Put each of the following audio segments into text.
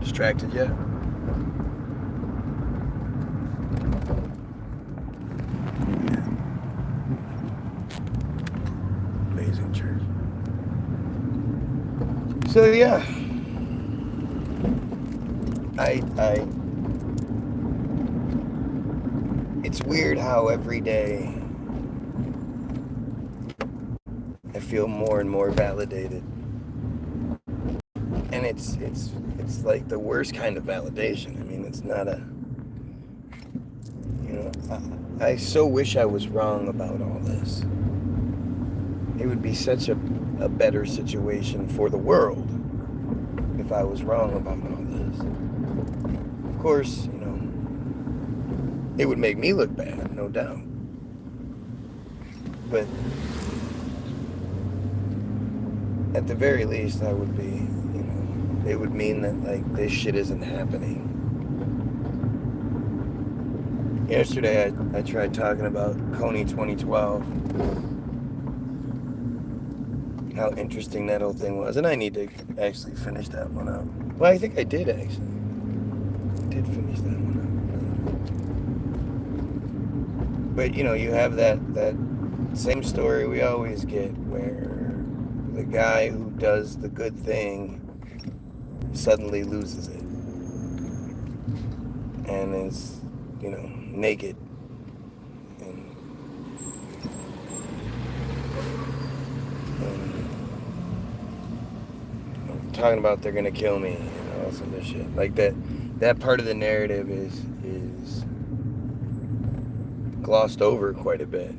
Distracted yet? Amazing church. So yeah, it's weird how every day I feel more and more validated. And it's like the worst kind of validation. I mean, it's not a, I so wish I was wrong about all this. It would be such a better situation for the world if I was wrong about all this. Of course, it would make me look bad, no doubt. But at the very least, I would be, it would mean that, like, this shit isn't happening. Yesterday, I tried talking about Coney 2012. How interesting that whole thing was. And I need to actually finish that one up. Well, I think I did, actually. I did finish that one up. But, you have that same story we always get, where the guy who does the good thing suddenly loses it. And is, naked. And talking about they're gonna kill me and all some of this shit. Like that part of the narrative is glossed over quite a bit.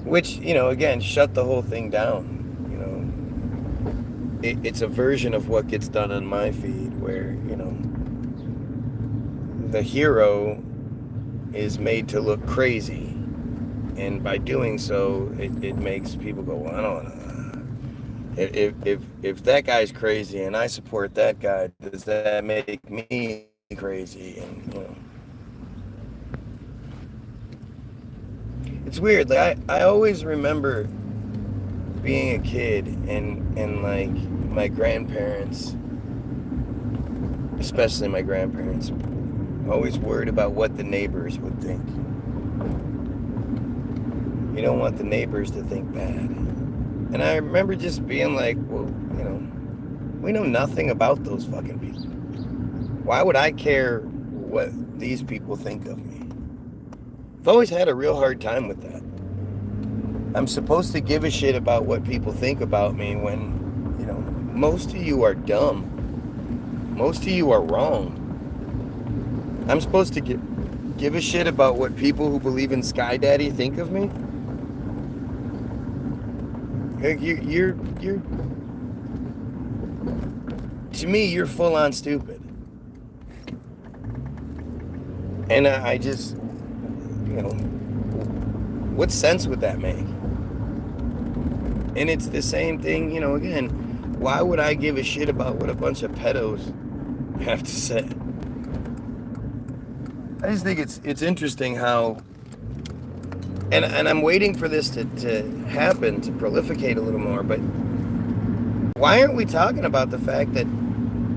Which, again, shut the whole thing down. It's a version of what gets done on my feed where, the hero is made to look crazy. And by doing so, it makes people go, well, I don't know. If that guy's crazy and I support that guy, does that make me crazy? And, it's weird. Like, I always remember being a kid and like my grandparents, especially my grandparents, always worried about what the neighbors would think. You don't want the neighbors to think bad. And I remember just being like, well, we know nothing about those fucking people. Why would I care what these people think of me? I've always had a real hard time with that. I'm supposed to give a shit about what people think about me when, most of you are dumb. Most of you are wrong. I'm supposed to give a shit about what people who believe in Sky Daddy think of me? You're to me, you're full on stupid. And I just, what sense would that make? And it's the same thing, again, why would I give a shit about what a bunch of pedos have to say? I just think it's interesting how, and I'm waiting for this to happen, to proliferate a little more, but why aren't we talking about the fact that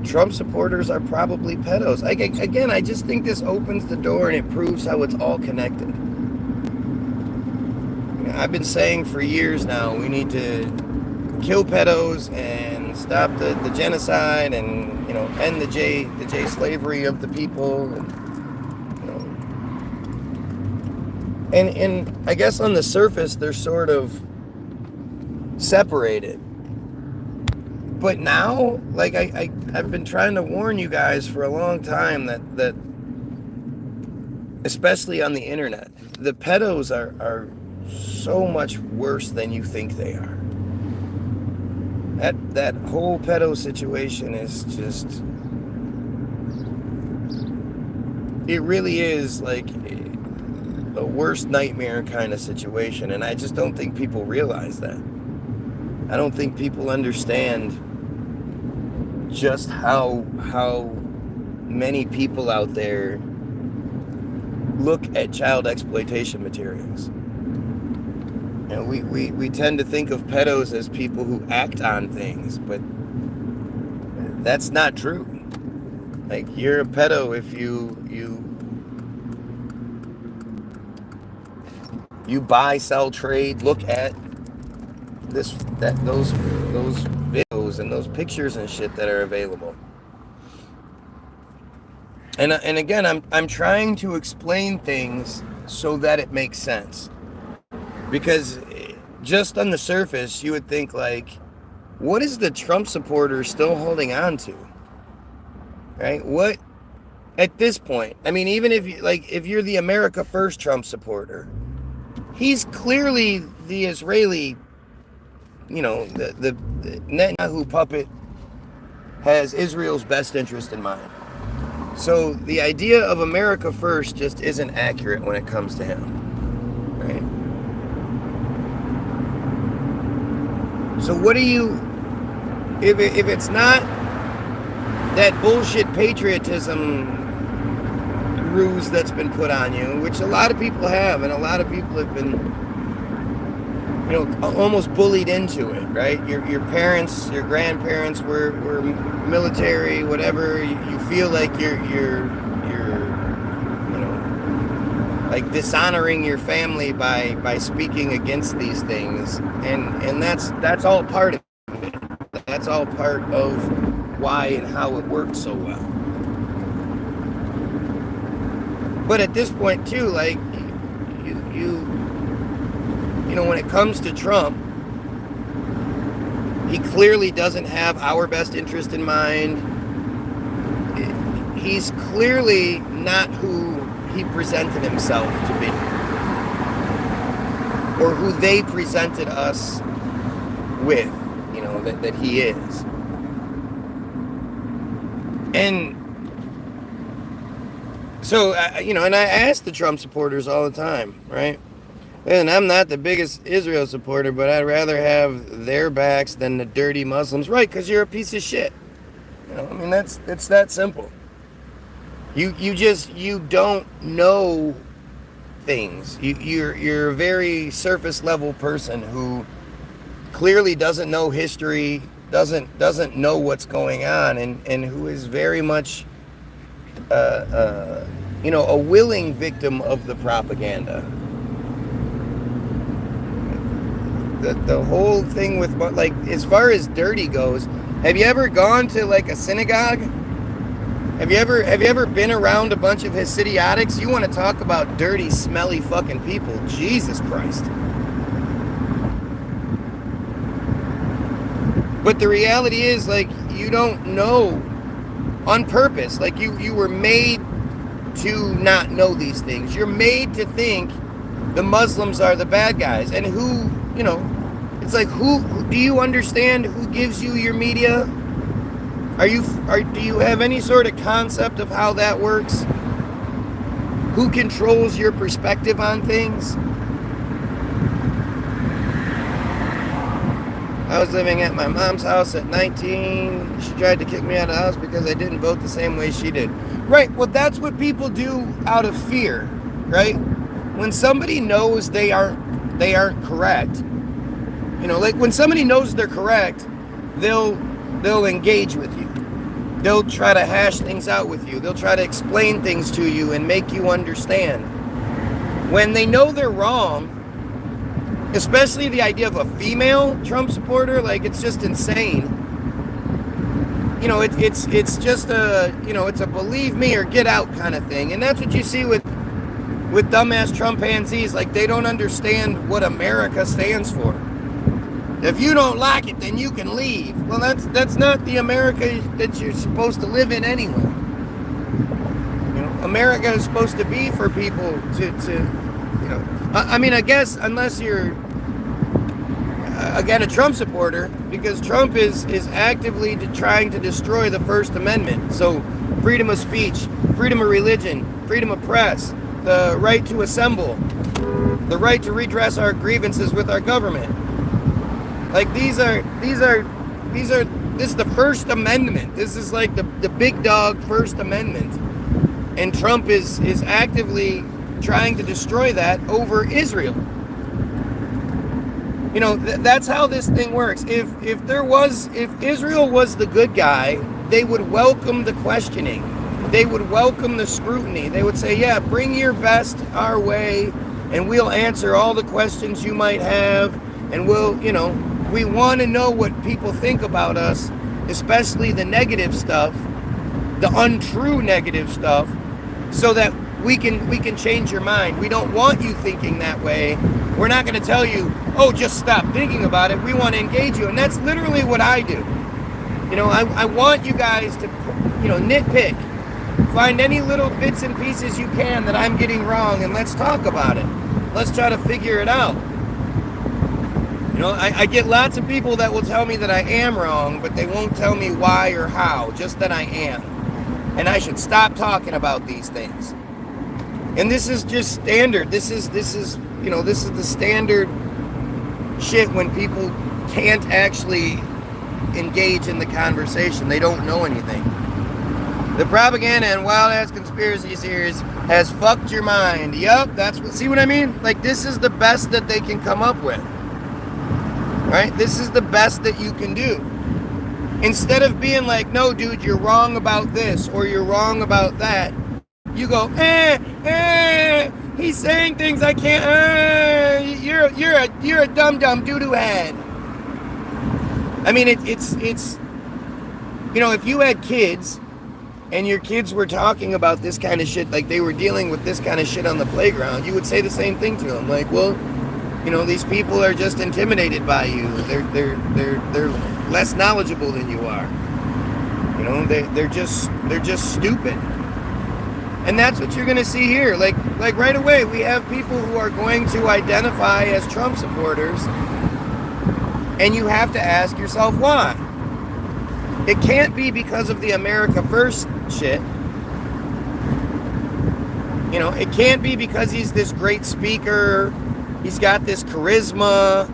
Trump supporters are probably pedos? Again, I just think this opens the door and it proves how it's all connected. I've been saying for years now, we need to kill pedos and stop the genocide and, end the J slavery of the people. And I guess on the surface, they're sort of separated. But now, like, I've been trying to warn you guys for a long time that especially on the internet, the pedos are so much worse than you think they are. That whole pedo situation is just, it really is like the worst nightmare kind of situation, and I just don't think people realize that. I don't think people understand just how many people out there look at child exploitation materials. And we tend to think of pedos as people who act on things, but that's not true. Like, you're a pedo if you buy, sell, trade, look at those videos and those pictures and shit that are available. And again, I'm trying to explain things so that it makes sense. Because just on the surface, you would think, like, what is the Trump supporter still holding on to? Right? What, at this point, I mean, even if you're the America First Trump supporter, he's clearly the Israeli, the Netanyahu puppet has Israel's best interest in mind. So the idea of America First just isn't accurate when it comes to him, right? So what do you, if it's not that bullshit patriotism ruse that's been put on you, which a lot of people have, and a lot of people have been, almost bullied into it, right? Your parents, your grandparents were military, whatever. You feel like you're like dishonoring your family by speaking against these things, and that's all part of it. That's all part of why and how it works so well. But at this point too, like, when it comes to Trump, he clearly doesn't have our best interest in mind. He's clearly not who he presented himself to be, or who they presented us with, that he is. And so, and I ask the Trump supporters all the time, right? And I'm not the biggest Israel supporter, but I'd rather have their backs than the dirty Muslims, right? Because you're a piece of shit. It's that simple. You don't know things. You're a very surface level person who clearly doesn't know history, doesn't know what's going on, and who is very much a willing victim of the propaganda. The whole thing with, like, as far as dirty goes, have you ever gone to, like, a synagogue? Have you ever been around a bunch of Hasidics? You want to talk about dirty, smelly fucking people? Jesus Christ. But the reality is, like, you don't know on purpose. Like, you were made to not know these things. You're made to think the Muslims are the bad guys. And who, it's like, who do you understand who gives you your media? Do you have any sort of concept of how that works? Who controls your perspective on things? I was living at my mom's house at 19. She tried to kick me out of the house because I didn't vote the same way she did. Right, well, that's what people do out of fear, right? When somebody knows they aren't correct, like, when somebody knows they're correct, they'll engage with you. They'll try to hash things out with you. They'll try to explain things to you and make you understand. When they know they're wrong, especially the idea of a female Trump supporter, like, it's just insane. It's just it's a believe me or get out kind of thing. And that's what you see with dumbass Trumpanzees. Like, they don't understand what America stands for. If you don't like it, then you can leave. Well, that's not the America that you're supposed to live in anyway. America is supposed to be for people to I guess unless you're again a Trump supporter, because Trump is actively trying to destroy the First Amendment. So freedom of speech, freedom of religion, freedom of press, the right to assemble, the right to redress our grievances with our government. Like, this is the First Amendment. This is like the big dog First Amendment. And Trump is actively trying to destroy that over Israel. That's how this thing works. If Israel was the good guy, they would welcome the questioning. They would welcome the scrutiny. They would say, yeah, bring your best our way, and we'll answer all the questions you might have, and we want to know what people think about us, especially the negative stuff, the untrue negative stuff, so that we can change your mind. We don't want you thinking that way. We're not going to tell you, oh, just stop thinking about it. We want to engage you. And that's literally what I do. I want you guys to, nitpick. Find any little bits and pieces you can that I'm getting wrong, and let's talk about it. Let's try to figure it out. I get lots of people that will tell me that I am wrong, but they won't tell me why or how, just that I am. And I should stop talking about these things. And this is just standard. This is the standard shit when people can't actually engage in the conversation. They don't know anything. The propaganda and wild-ass conspiracy theories has fucked your mind. Yup, see what I mean? Like, this is the best that they can come up with. Right? This is the best that you can do. Instead of being like, no, dude, you're wrong about this, or you're wrong about that, you go, he's saying things I can't, you're a dumb doo-doo head. I mean, it's if you had kids, and your kids were talking about this kind of shit, like they were dealing with this kind of shit on the playground, you would say the same thing to them. Like, well, these people are just intimidated by you. They're less knowledgeable than you are. They're just stupid. And that's what you're going to see here. Like right away, we have people who are going to identify as Trump supporters, and you have to ask yourself why. It can't be because of the America First shit. It can't be because he's this great speaker. He's got this charisma.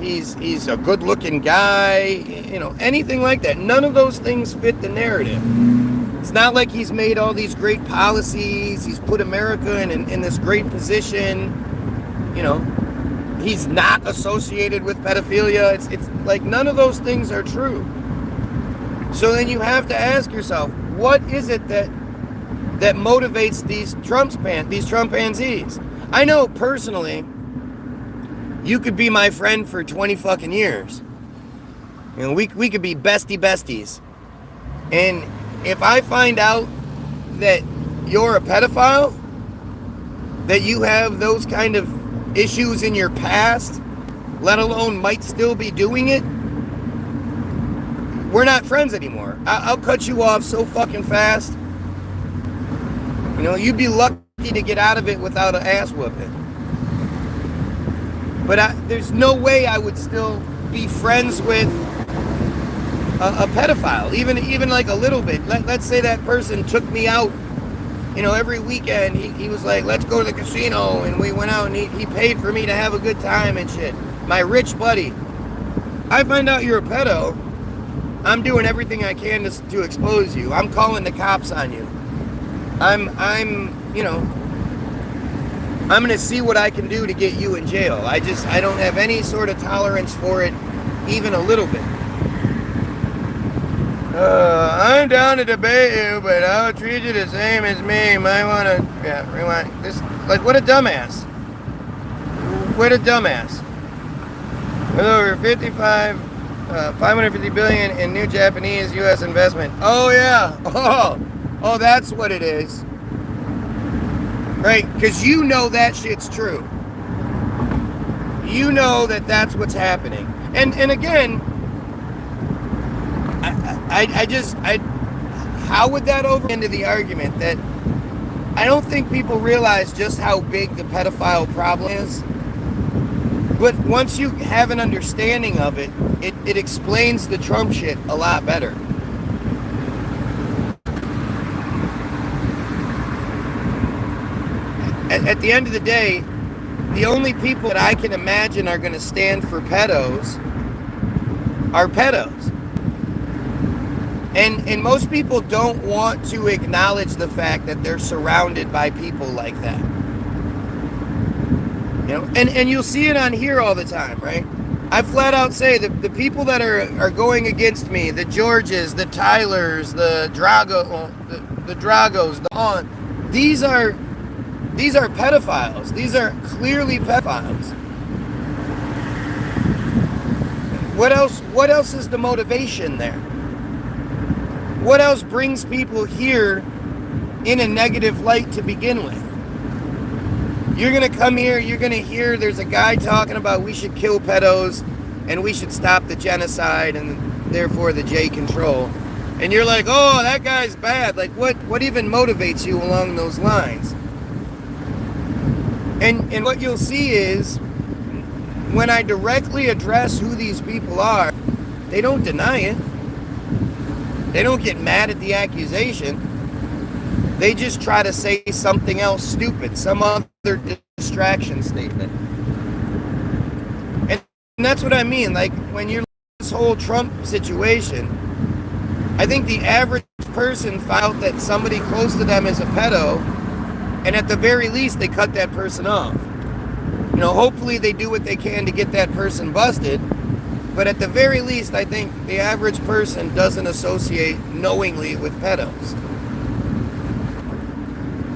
He's a good-looking guy. Anything like that. None of those things fit the narrative. It's not like he's made all these great policies. He's put America in this great position. He's not associated with pedophilia. It's like none of those things are true. So then you have to ask yourself, what is it that motivates these Trumpanzees? I know personally, you could be my friend for 20 fucking years. We could be besties. And if I find out that you're a pedophile, that you have those kind of issues in your past, let alone might still be doing it, we're not friends anymore. I'll cut you off so fucking fast. You'd be lucky to get out of it without an ass whooping. But there's no way I would still be friends with a pedophile, even like a little bit. Let's say that person took me out, every weekend. He was like, let's go to the casino, and we went out, and he paid for me to have a good time and shit. My rich buddy. I find out you're a pedo, I'm doing everything I can to expose you. I'm calling the cops on you. I'm going to see what I can do to get you in jail. I don't have any sort of tolerance for it, even a little bit. I'm down to debate you, but I'll treat you the same as me. Might want to, rewind. What a dumbass. What a dumbass. With over 550 billion in new Japanese U.S. investment. Oh, yeah. Oh, that's what it is. Right? Because that shit's true. That's what's happening. And again, how would that over into the argument that I don't think people realize just how big the pedophile problem is. But once you have an understanding of it, it explains the Trump shit a lot better. At the end of the day, the only people that I can imagine are going to stand for pedos are pedos. And most people don't want to acknowledge the fact that they're surrounded by people like that. And you'll see it on here all the time, right? I flat out say that the people that are going against me, the Georges, the Tylers, the Dragos, the On, these are pedophiles. These are clearly pedophiles. What else is the motivation there? What else brings people here in a negative light to begin with? You're going to come here, you're going to hear there's a guy talking about we should kill pedos and we should stop the genocide and therefore the J control. And you're like, oh, that guy's bad. Like, what even motivates you along those lines? And what you'll see is when I directly address who these people are, they don't deny it. They don't get mad at the accusation. They just try to say something else stupid, some other distraction statement. And that's what I mean. Like, when you're this whole Trump situation, I think the average person found out that somebody close to them is a pedo, and at the very least, they cut that person off. You know, hopefully they do what they can to get that person busted, but at the very least, I think the average person doesn't associate knowingly with pedos.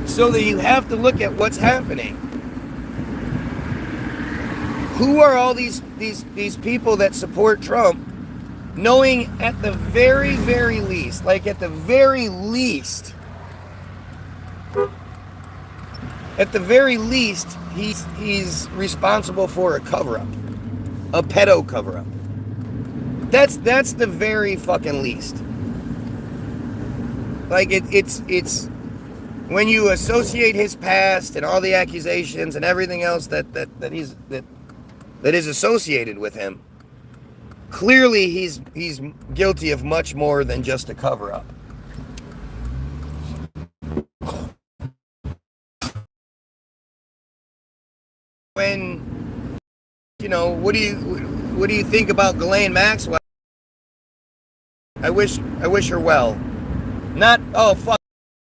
So that you have to look at what's happening. Who are all these people that support Trump, knowing at the very, very least, he's responsible for a cover-up, a pedo cover-up. That's the very fucking least. Like, it's when you associate his past and all the accusations and everything else that is associated with him, clearly he's guilty of much more than just a cover-up. When, you know, what do you think about Ghislaine Maxwell? I wish her well. Not, oh fuck,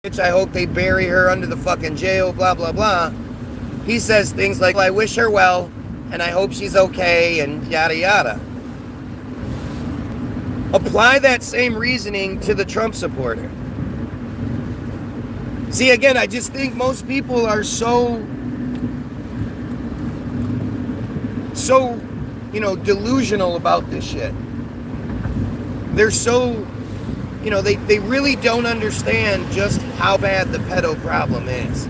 bitch, I hope they bury her under the fucking jail, blah blah blah. He says things like, I wish her well, and I hope she's okay, and yada yada. Apply that same reasoning to the Trump supporter. See, again, I just think most people are so, you know, delusional about this shit. They're so, you know, they really don't understand just how bad the pedo problem is.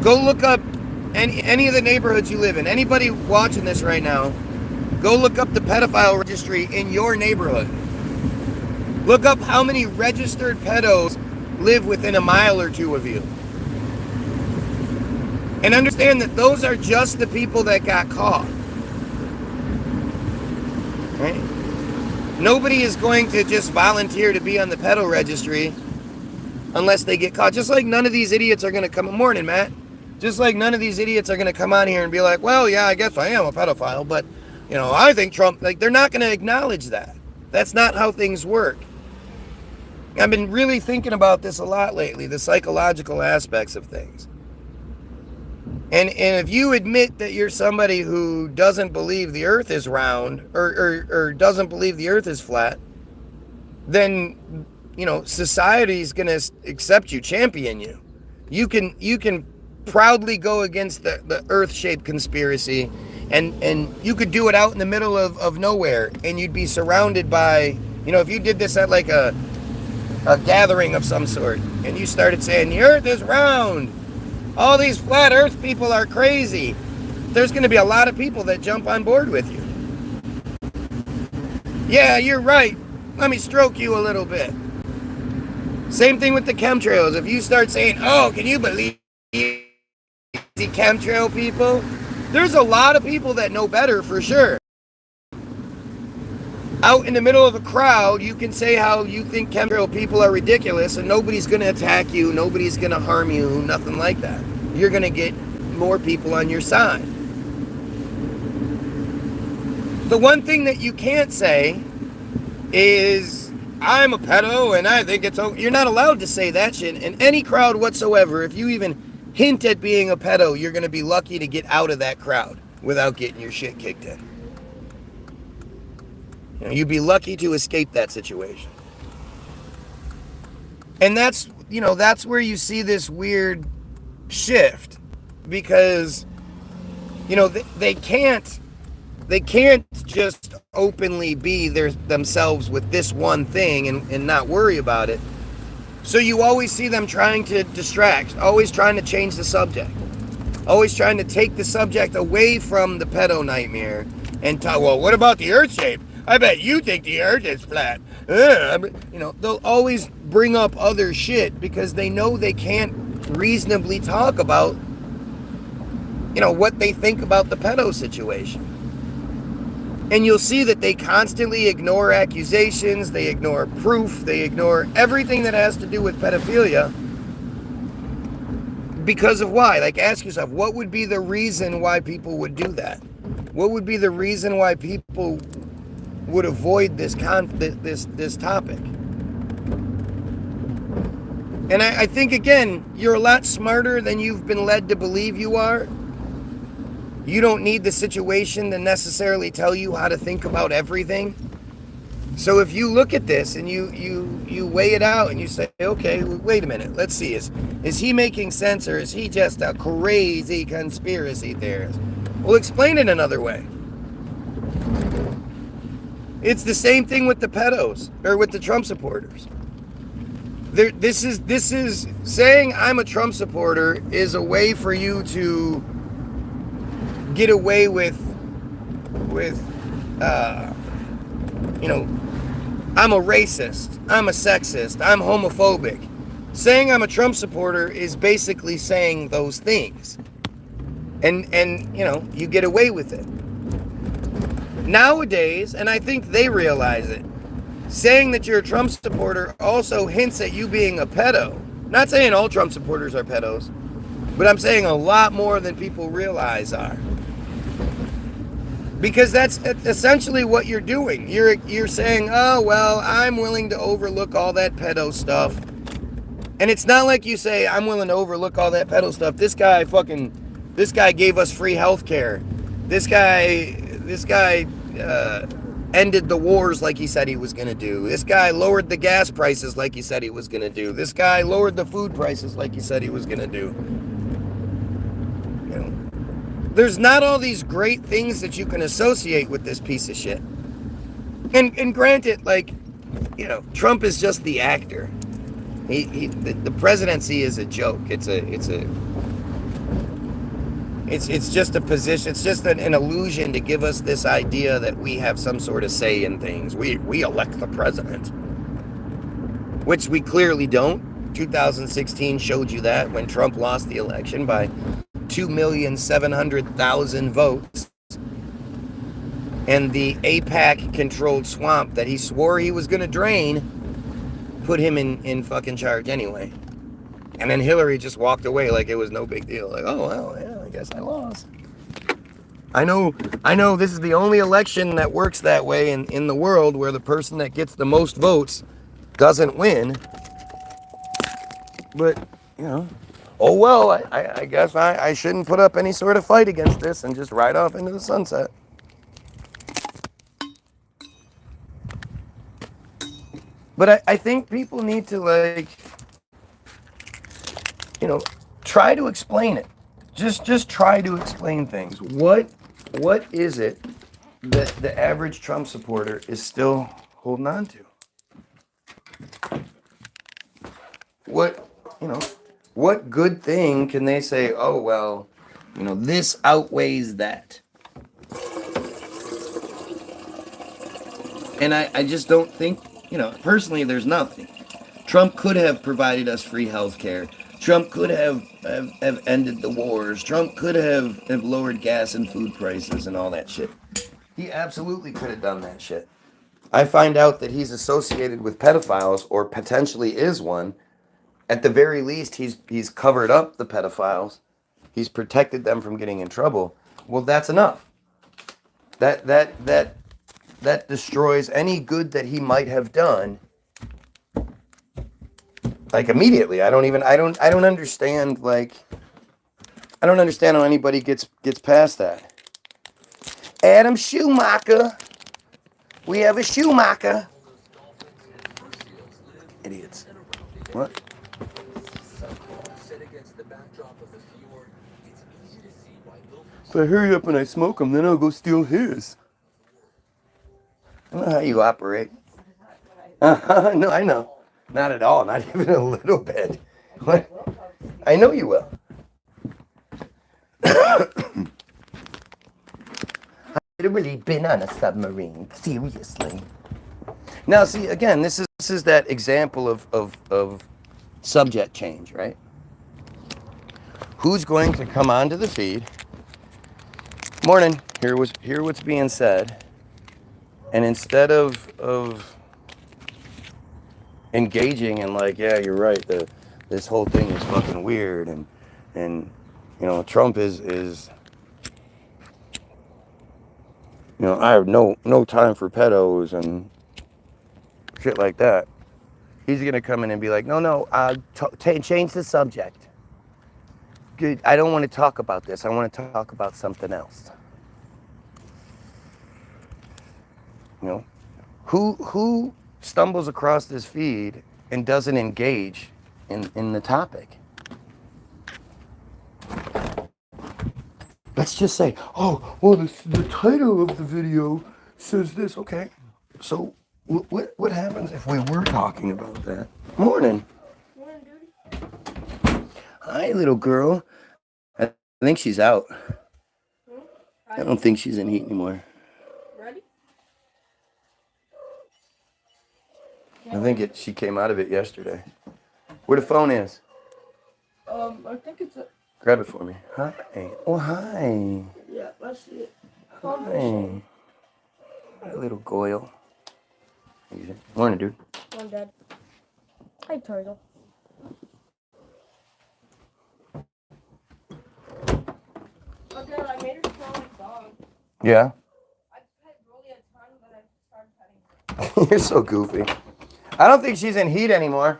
Go look up any of the neighborhoods you live in. Anybody watching this right now, go look up the pedophile registry in your neighborhood. Look up how many registered pedos live within a mile or two of you. And understand that those are just the people that got caught. Right? Nobody is going to just volunteer to be on the pedo registry unless they get caught. Just like none of these idiots are going to come... Morning, Matt. Just like none of these idiots are going to come on here and be like, well, yeah, I guess I am a pedophile, but, you know, I think Trump... Like, they're not going to acknowledge that. That's not how things work. I've been really thinking about this a lot lately, the psychological aspects of things. And if you admit that you're somebody who doesn't believe the earth is round or doesn't believe the earth is flat, then, you know, society's going to accept you, champion you. You can proudly go against the earth-shaped conspiracy, and you could do it out in the middle of nowhere, and you'd be surrounded by, you know, if you did this at like a gathering of some sort, and you started saying, the earth is round, all these flat earth people are crazy, there's going to be a lot of people that jump on board with you. Yeah, you're right. Let me stroke you a little bit. Same thing with the chemtrails. If you start saying, oh, can you believe the chemtrail people? There's a lot of people that know better for sure. Out in the middle of a crowd, you can say how you think chemtrail people are ridiculous, and nobody's going to attack you, nobody's going to harm you, nothing like that. You're going to get more people on your side. The one thing that you can't say is, I'm a pedo and I think it's okay. You're not allowed to say that shit in any crowd whatsoever. If you even hint at being a pedo, you're going to be lucky to get out of that crowd without getting your shit kicked in. You know, you'd be lucky to escape that situation. And that's, you know, that's where you see this weird shift, because, you know, they can't just openly be themselves with this one thing and not worry about it. So you always see them trying to distract, always trying to change the subject, always trying to take the subject away from the pedo nightmare and talk, well, what about the earth shape? I bet you think the earth is flat. You know, they'll always bring up other shit because they know they can't reasonably talk about, you know, what they think about the pedo situation. And you'll see that they constantly ignore accusations, they ignore proof, they ignore everything that has to do with pedophilia. Because of why? Like, ask yourself, what would be the reason why people would do that? What would be the reason why people would avoid this topic? And I think, again, you're a lot smarter than you've been led to believe you are. You don't need the situation to necessarily tell you how to think about everything. So if you look at this and you weigh it out and you say, okay, wait a minute, let's see, is he making sense, or is he just a crazy conspiracy theorist? Well, explain it another way. It's the same thing with the pedos, or with the Trump supporters. This is saying I'm a Trump supporter is a way for you to get away with you know, I'm a racist, I'm a sexist, I'm homophobic. Saying I'm a Trump supporter is basically saying those things. And you know, you get away with it. Nowadays, and I think they realize it, saying that you're a Trump supporter also hints at you being a pedo. Not saying all Trump supporters are pedos, but I'm saying a lot more than people realize are. Because that's essentially what you're doing. You're saying, oh, well, I'm willing to overlook all that pedo stuff. And it's not like you say, I'm willing to overlook all that pedo stuff. This guy gave us free health care. This guy ended the wars like he said he was going to do. This guy lowered the gas prices like he said he was going to do. This guy lowered the food prices like he said he was going to do. You know, there's not all these great things that you can associate with this piece of shit. And granted, like, you know, Trump is just the actor. The presidency is a joke. It's just a position. It's just an illusion to give us this idea that we have some sort of say in things. We elect the president, which we clearly don't. 2016 showed you that when Trump lost the election by 2,700,000 votes, and the AIPAC-controlled swamp that he swore he was going to drain put him in fucking charge anyway. And then Hillary just walked away like it was no big deal. Like, oh, well, yeah, I guess I lost. I know this is the only election that works that way in the world, where the person that gets the most votes doesn't win. But, you know, oh, well, I guess I shouldn't put up any sort of fight against this and just ride off into the sunset. But I think people need to, like, you know, try to explain it. Just try to explain things. What is it that the average Trump supporter is still holding on to? What good thing can they say, oh, well, you know, this outweighs that? And I just don't think, you know, personally, there's nothing. Trump could have provided us free health care. Trump could have ended the wars. Trump could have lowered gas and food prices and all that shit. He absolutely could have done that shit. I find out that he's associated with pedophiles, or potentially is one. At the very least, he's covered up the pedophiles. He's protected them from getting in trouble. Well, that's enough. That destroys any good that he might have done. Like, immediately. I don't understand, like, I don't understand how anybody gets past that. Adam Schumacher. We have a Schumacher. Idiots. What? If I hurry up and I smoke them, then I'll go steal his. I don't know how you operate. No, I know. Not at all. Not even a little bit. What? I know you will. I've literally been on a submarine. Seriously. Now, see, again, this is that example of subject change, right? Who's going to come onto the feed? Morning. Hear what's being said, and instead of engaging in like, yeah, you're right. This whole thing is fucking weird, and you know, Trump is you know, I have no time for pedos and shit like that. He's gonna come in and be like, no, change the subject. Good. I don't want to talk about this. I want to talk about something else. You know, who stumbles across this feed and doesn't engage in the topic? Let's just say, oh, well, the title of the video says this. Okay, so what happens if we were talking about that? Morning. Morning, dude. Hi, little girl. I think she's out. I don't think she's in heat anymore. Ready? I think she came out of it yesterday. Where the phone is? I think it's a... Grab it for me. Hi. Oh, hi. Yeah, let's see it. Hi. Hi, little Goyle. Morning, dude. Morning, Dad. Hi, Turtle. Oh, Dad, I made her smell like dog. Yeah? I pet Rolly a ton, but I started petting her. You're so goofy. I don't think she's in heat anymore.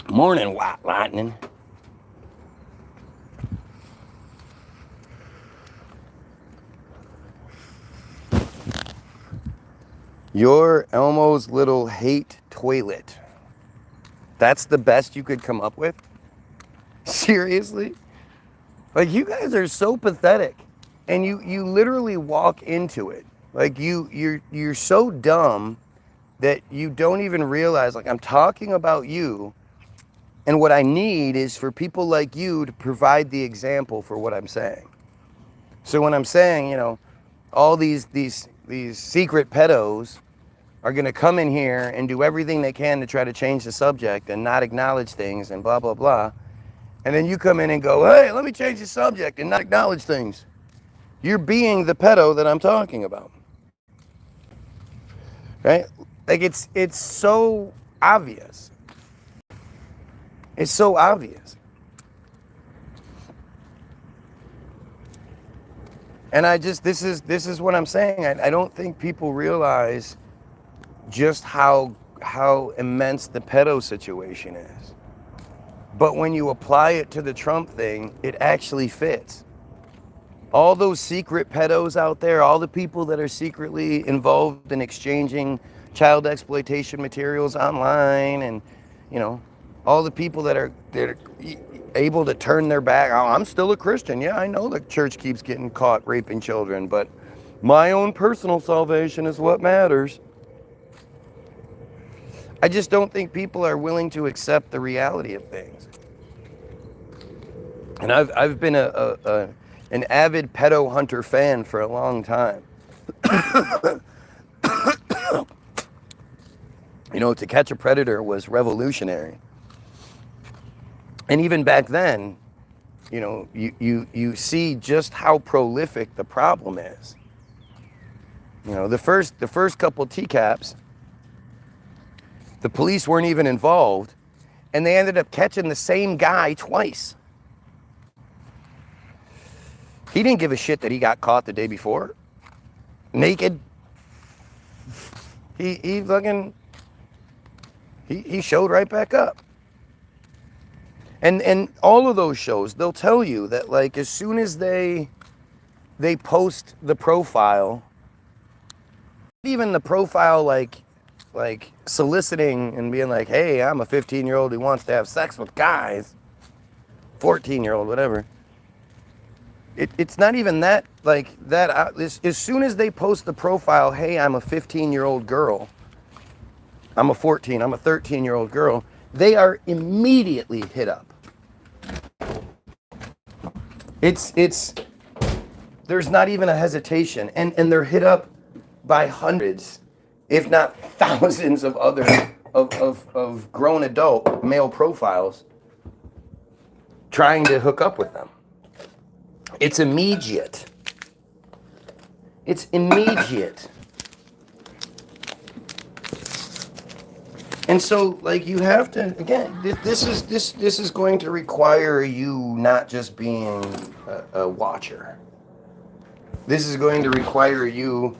Morning, White Lightning. Your Elmo's little hate toilet. That's the best you could come up with? Seriously? Like, you guys are so pathetic. And you literally walk into it. Like, you're so dumb that you don't even realize, like, I'm talking about you, and what I need is for people like you to provide the example for what I'm saying. So when I'm saying, you know, all these secret pedos are going to come in here and do everything they can to try to change the subject and not acknowledge things and blah, blah, blah. And then you come in and go, hey, let me change the subject and not acknowledge things. You're being the pedo that I'm talking about. Right? Like, it's so obvious. It's so obvious. And this is what I'm saying. I don't think people realize just how immense the pedo situation is. But when you apply it to the Trump thing, it actually fits. All those secret pedos out there, all the people that are secretly involved in exchanging child exploitation materials online, and, you know, all the people that are able to turn their back. Oh, I'm still a Christian. Yeah, I know the church keeps getting caught raping children, but my own personal salvation is what matters. I just don't think people are willing to accept the reality of things. And I've been an avid pedo hunter fan for a long time. You know, to catch a predator was revolutionary. And even back then, you know, you see just how prolific the problem is. You know, the first couple TCAPs, the police weren't even involved, and they ended up catching the same guy twice. He didn't give a shit that he got caught the day before, naked. He showed right back up. And all of those shows, they'll tell you that like as soon as they post the profile, even the profile like soliciting and being like, hey, I'm a 15-year-old who wants to have sex with guys, 14-year-old, whatever. It's not even that, like that. As soon as they post the profile, hey, I'm a 15-year-old girl, I'm a 14, I'm a 13-year-old girl, they are immediately hit up. It's there's not even a hesitation, and they're hit up by hundreds, if not thousands of other of grown adult male profiles trying to hook up with them. It's immediate. It's immediate. And so, like, you have to, again, this is going to require you not just being a watcher. This is going to require you,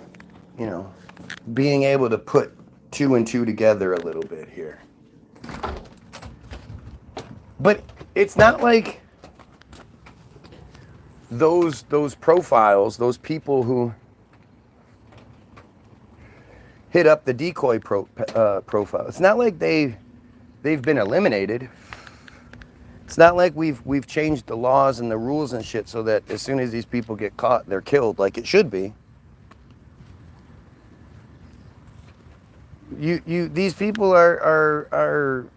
you know, being able to put two and two together a little bit here. But it's not like those profiles, those people who hit up the decoy profile. It's not like they've been eliminated. It's not like we've changed the laws and the rules and shit so that as soon as these people get caught, they're killed like it should be. These people are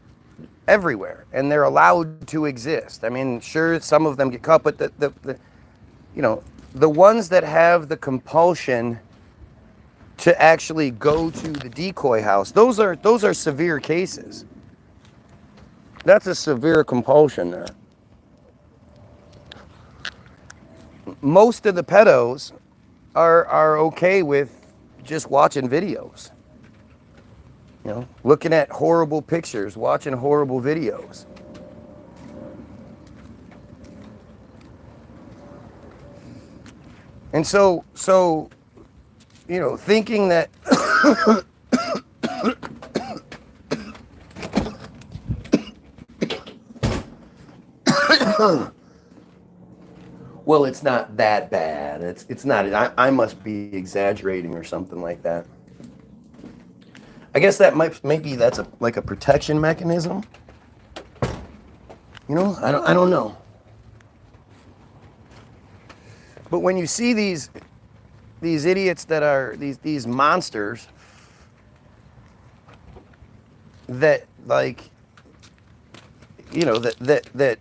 everywhere, and they're allowed to exist. I mean, sure, some of them get caught, but the you know, the ones that have the compulsion to actually go to the decoy house, those are severe cases. That's a severe compulsion there. Most of the pedos are okay with just watching videos. You know, looking at horrible pictures, watching horrible videos. And so, you know, thinking that well, it's not that bad. It's not. I must be exaggerating or something like that. I guess that maybe that's like a protection mechanism. You know, I don't know. But when you see these idiots that are these monsters that, like, you know, that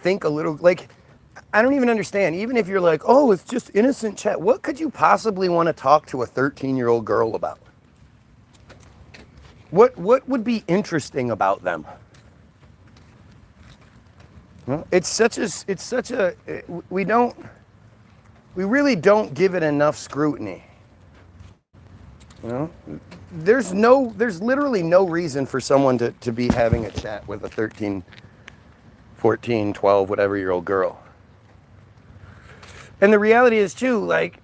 think a little, like, I don't even understand. Even if you're like, oh, it's just innocent chat, what could you possibly want to talk to a 13-year-old girl about? What would be interesting about them? Well, we really don't give it enough scrutiny. You know, there's literally no reason for someone to be having a chat with a 13, 14, 12, whatever year old girl. And the reality is too, like,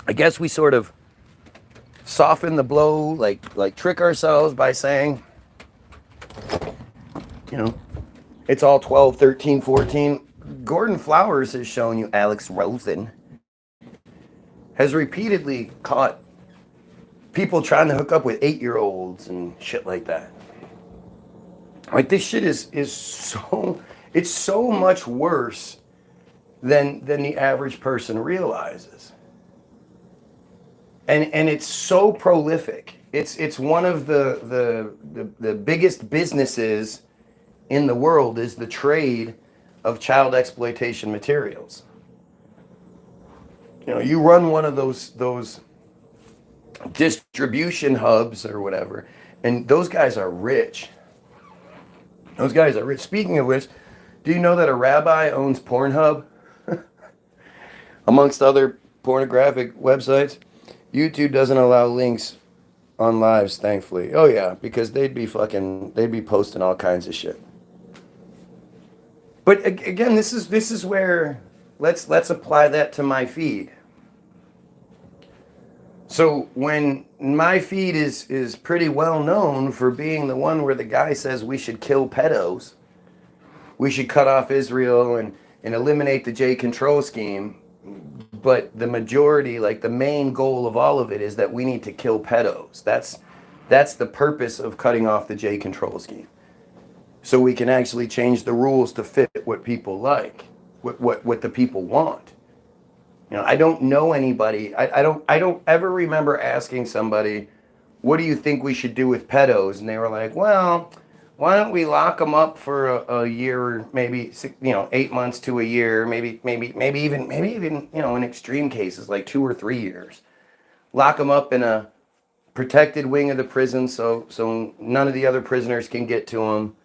I guess we sort of soften the blow, like trick ourselves by saying, you know, it's all 12, 13, 14. Gordon Flowers has shown you, Alex Rosen has repeatedly caught people trying to hook up with 8-year-olds and shit like that. Like, this shit is so, it's so much worse than the average person realizes. And it's so prolific. It's one of the biggest businesses in the world is the trade of child exploitation materials. You know, you run one of those distribution hubs or whatever, and those guys are rich. Those guys are rich. Speaking of which, do you know that a rabbi owns Pornhub? Amongst other pornographic websites? YouTube doesn't allow links on lives, thankfully. Oh yeah, because they'd be posting all kinds of shit. But again, this is where let's apply that to my feed. So when my feed is pretty well known for being the one where the guy says we should kill pedos, we should cut off Israel and eliminate the J control scheme, but the majority, like the main goal of all of it, is that we need to kill pedos. That's the purpose of cutting off the J control scheme. So we can actually change the rules to fit what people like, what the people want. You know, I don't know anybody. I don't ever remember asking somebody, "What do you think we should do with pedos?" And they were like, "Well, why don't we lock them up for a year, maybe 8 months to a year, maybe even in extreme cases like 2 or 3 years, lock them up in a protected wing of the prison so none of the other prisoners can get to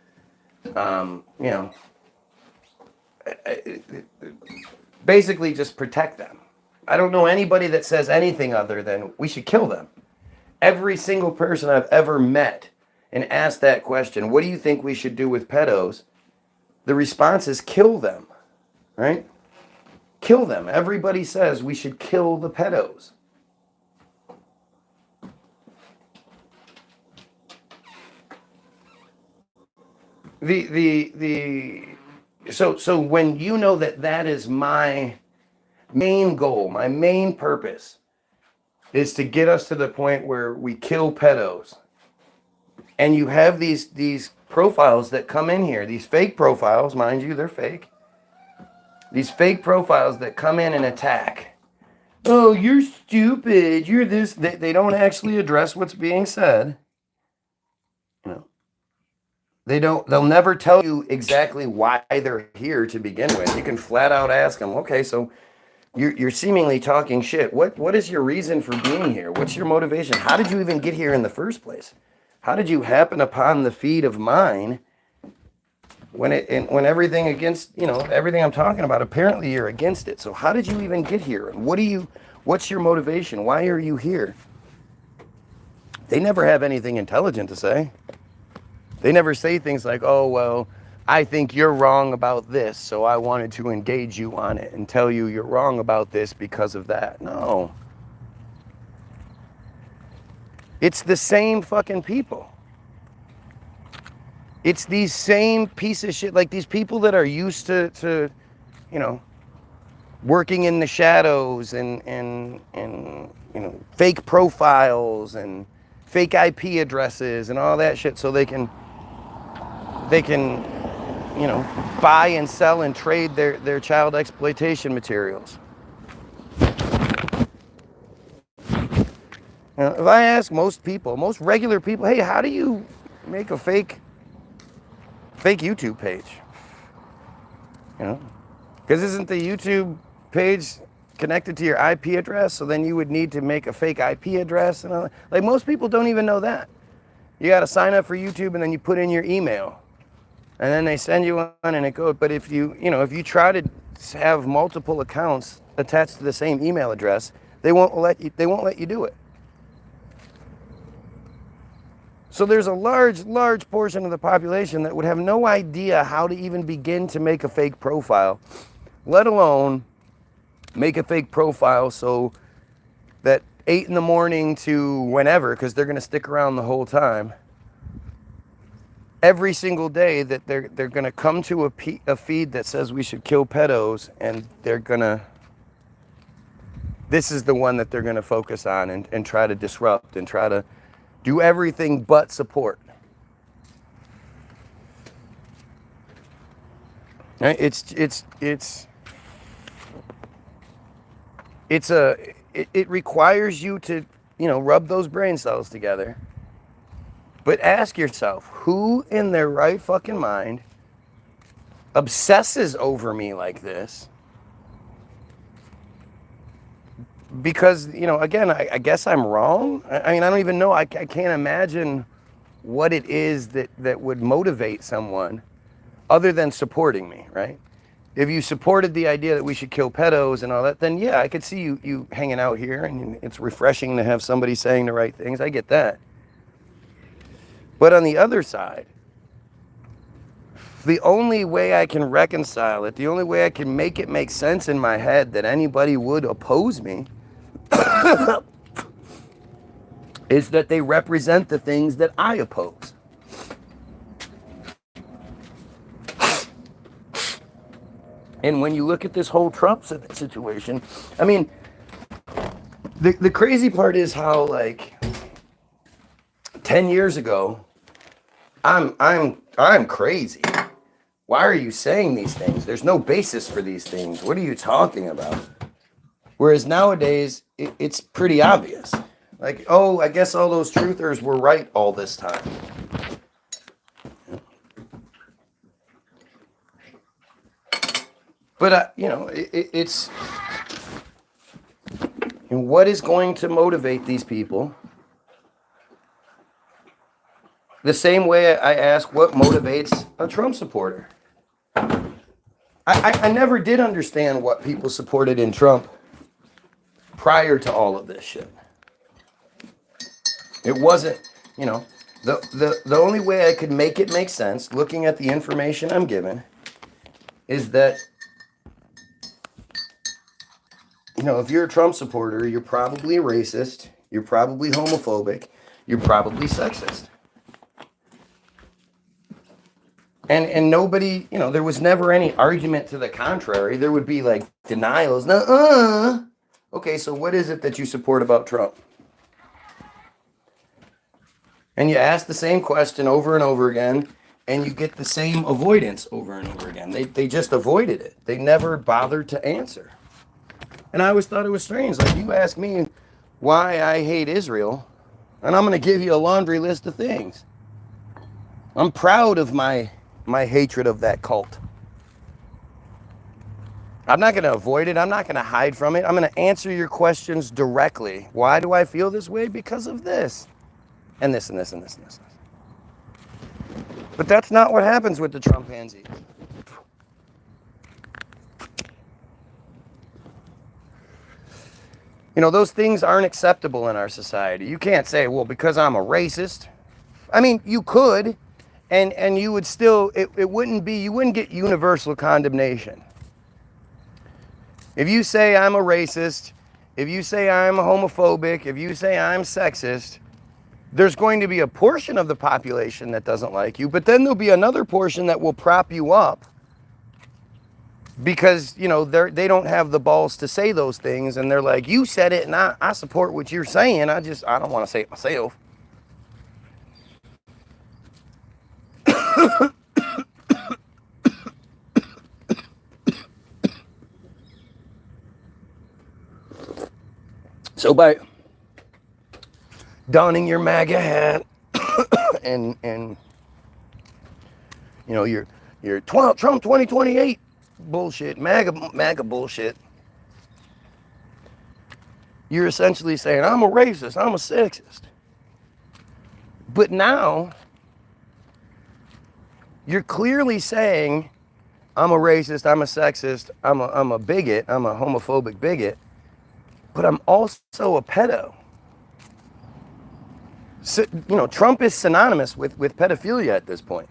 them." Basically just protect them. I don't know anybody that says anything other than we should kill them. Every single person I've ever met and asked that question, what do you think we should do with pedos? The response is kill them, right? Kill them. Everybody says we should kill the pedos. So when you know that is my main goal, my main purpose is to get us to the point where we kill pedos, and you have these profiles that come in here, these fake profiles, mind you, they're fake. These fake profiles that come in and attack. Oh, you're stupid. You're this. They don't actually address what's being said. They'll never tell you exactly why they're here to begin with. You can flat out ask them, okay, so you're seemingly talking shit. What is your reason for being here? What's your motivation? How did you even get here in the first place? How did you happen upon the feed of mine when everything against, everything I'm talking about, apparently you're against it. So how did you even get here? And what's your motivation? Why are you here? They never have anything intelligent to say. They never say things like, oh, well, I think you're wrong about this, so I wanted to engage you on it and tell you you're wrong about this because of that. No. It's the same fucking people. It's these same piece of shit, like these people that are used to working in the shadows and fake profiles and fake IP addresses and all that shit so they can buy and sell and trade their child exploitation materials. If I ask most regular people, hey, how do you make a fake YouTube page? Because isn't the YouTube page connected to your IP address? So then you would need to make a fake IP address and all that. Like most people don't even know that. You got to sign up for YouTube and then you put in your email. And then they send you on and it goes. But if you try to have multiple accounts attached to the same email address, they won't let you do it. So there's a large portion of the population that would have no idea how to even begin to make a fake profile, let alone make a fake profile so that 8 a.m. to whenever, because they're going to stick around the whole time, every single day that they're going to come to a feed that says we should kill pedos, and this is the one that they're going to focus on and try to disrupt and try to do everything but support. Right? It requires you to, rub those brain cells together. But ask yourself, who in their right fucking mind obsesses over me like this? Because, again, I guess I'm wrong. I mean, I don't even know. I can't imagine what it is that would motivate someone other than supporting me, right? If you supported the idea that we should kill pedos and all that, then yeah, I could see you hanging out here, and it's refreshing to have somebody saying the right things. I get that. But on the other side, the only way I can reconcile it, the only way I can make it make sense in my head that anybody would oppose me is that they represent the things that I oppose. And when you look at this whole Trump situation, I mean, the crazy part is how, like, 10 years ago, I'm crazy. Why are you saying these things? There's no basis for these things. What are you talking about? Whereas nowadays, it's pretty obvious. Like, oh, I guess all those truthers were right all this time. But, it's... And what is going to motivate these people? The same way I ask what motivates a Trump supporter. I never did understand what people supported in Trump prior to all of this shit. It wasn't, the only way I could make it make sense, looking at the information I'm given, is that, if you're a Trump supporter, you're probably racist, you're probably homophobic, you're probably sexist. And nobody, there was never any argument to the contrary. There would be like denials. Okay, so what is it that you support about Trump? And you ask the same question over and over again, and you get the same avoidance over and over again. They just avoided it. They never bothered to answer. And I always thought it was strange. Like, you ask me why I hate Israel, and I'm going to give you a laundry list of things. I'm proud of my hatred of that cult. I'm not going to avoid it. I'm not going to hide from it. I'm going to answer your questions directly. Why do I feel this way? Because of this. And this, and this, and this, and this. But that's not what happens with the Trump pansies. Those things aren't acceptable in our society. You can't say, well, because I'm a racist. I mean, you could, and you would still, you wouldn't get universal condemnation. If you say I'm a racist, if you say I'm homophobic, if you say I'm sexist, there's going to be a portion of the population that doesn't like you, but then there'll be another portion that will prop you up because, they don't have the balls to say those things, and they're like, you said it, and I support what you're saying. I don't want to say it myself. So by donning your MAGA hat and your Trump 2028 bullshit, MAGA bullshit, you're essentially saying, I'm a racist, I'm a sexist. But now, you're clearly saying, I'm a racist, I'm a sexist, I'm a bigot, I'm a homophobic bigot, but I'm also a pedo. So, Trump is synonymous with pedophilia at this point.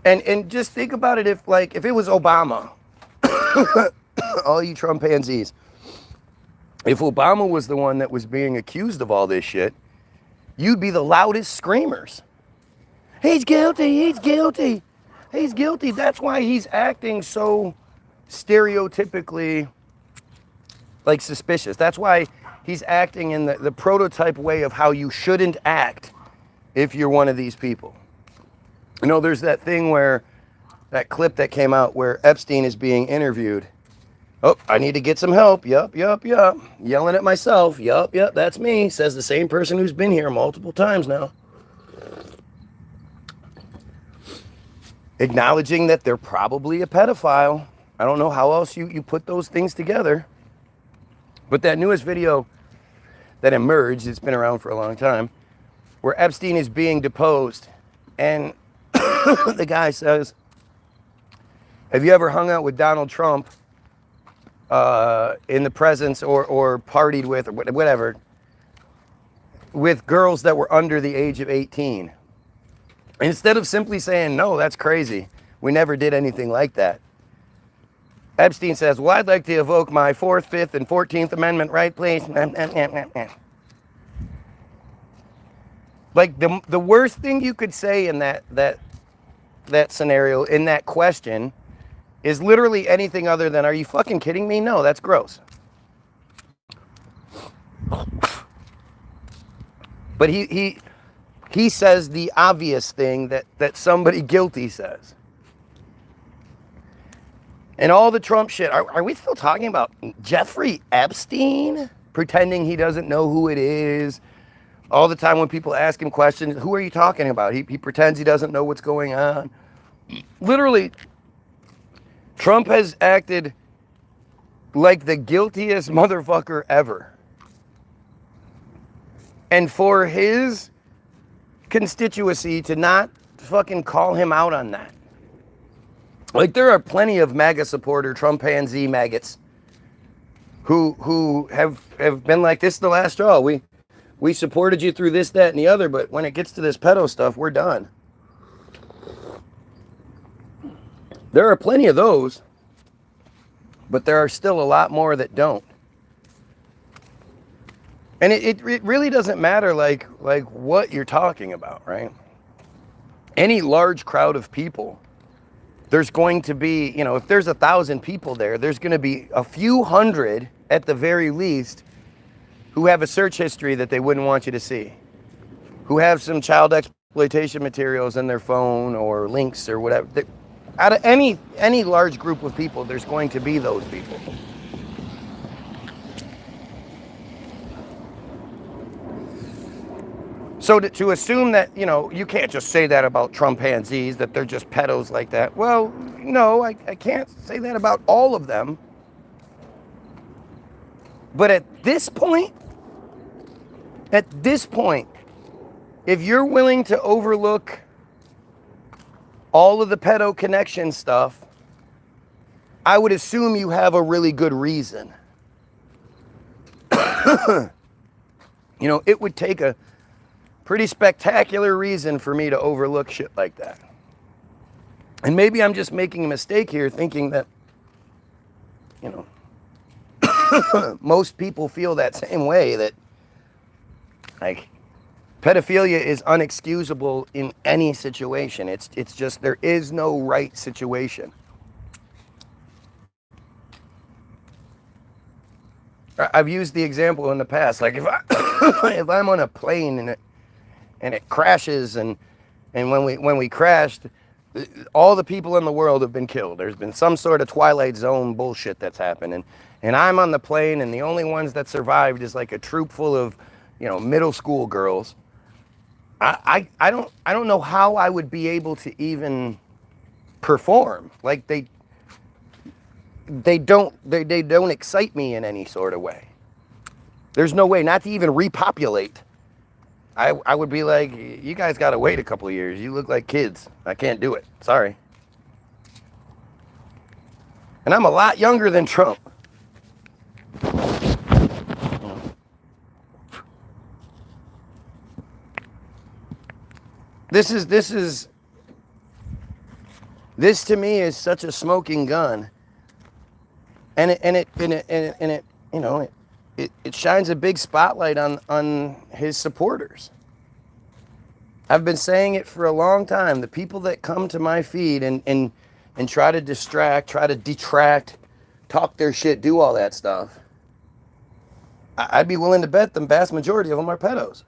And just think about it if it was Obama, all you Trump pansies, if Obama was the one that was being accused of all this shit, you'd be the loudest screamers. He's guilty, he's guilty, he's guilty. That's why he's acting so stereotypically suspicious. That's why he's acting in the prototype way of how you shouldn't act if you're one of these people. There's that thing that clip that came out where Epstein is being interviewed. Oh, I need to get some help. Yup. Yelling at myself. Yup, that's me. Says the same person who's been here multiple times now. Acknowledging that they're probably a pedophile. I don't know how else you put those things together. But that newest video that emerged, it's been around for a long time, where Epstein is being deposed. And the guy says, have you ever hung out with Donald Trump in the presence or partied with or whatever with girls that were under the age of 18? Instead of simply saying, no, that's crazy, we never did anything like that, Epstein says, well, I'd like to evoke my 4th, 5th, and 14th Amendment right, please. Like, the worst thing you could say in that scenario, in that question, is literally anything other than, are you fucking kidding me? No, that's gross. But he says the obvious thing that somebody guilty says. And all the Trump shit, are we still talking about Jeffrey Epstein? Pretending he doesn't know who it is. All the time when people ask him questions, who are you talking about? He pretends he doesn't know what's going on. Literally, Trump has acted like the guiltiest motherfucker ever. And for his constituency to not fucking call him out on that. Like, there are plenty of MAGA supporter, Trumpanzee maggots who have been like, this is the last straw. We supported you through this, that, and the other, but when it gets to this pedo stuff, we're done. There are plenty of those, but there are still a lot more that don't. And it really doesn't matter like what you're talking about, right? Any large crowd of people, there's going to be, you know, if there's 1,000 people there, there's going to be a few hundred at the very least who have a search history that they wouldn't want you to see, who have some child exploitation materials in their phone or links or whatever. Out of any large group of people, there's going to be those people. So to assume that, you know, you can't just say that about Trumpanzees, that they're just pedos like that. Well, no, I can't say that about all of them. But at this point, if you're willing to overlook all of the pedo connection stuff, I would assume you have a really good reason. You know, it would take a pretty spectacular reason for me to overlook shit like that. And maybe I'm just making a mistake here thinking that, you know, most people feel that same way, that like pedophilia is unexcusable in any situation. It's just, there is no right situation. I've used the example in the past, like if I'm on a plane and it crashes, and when we crashed, all the people in the world have been killed. There's been some sort of Twilight Zone bullshit that's happened, and I'm on the plane, and the only ones that survived is like a troop full of, you know, middle school girls. I don't know how I would be able to even perform. Like they don't excite me in any sort of way. There's no way, not to even repopulate. I would be like, you guys got to wait a couple of years. You look like kids. I can't do it. Sorry. And I'm a lot younger than Trump. This to me is such a smoking gun. And it you know, it shines a big spotlight on his supporters. I've been saying it for a long time. The people that come to my feed and try to distract, try to detract, talk their shit, do all that stuff, I'd be willing to bet the vast majority of them are pedos.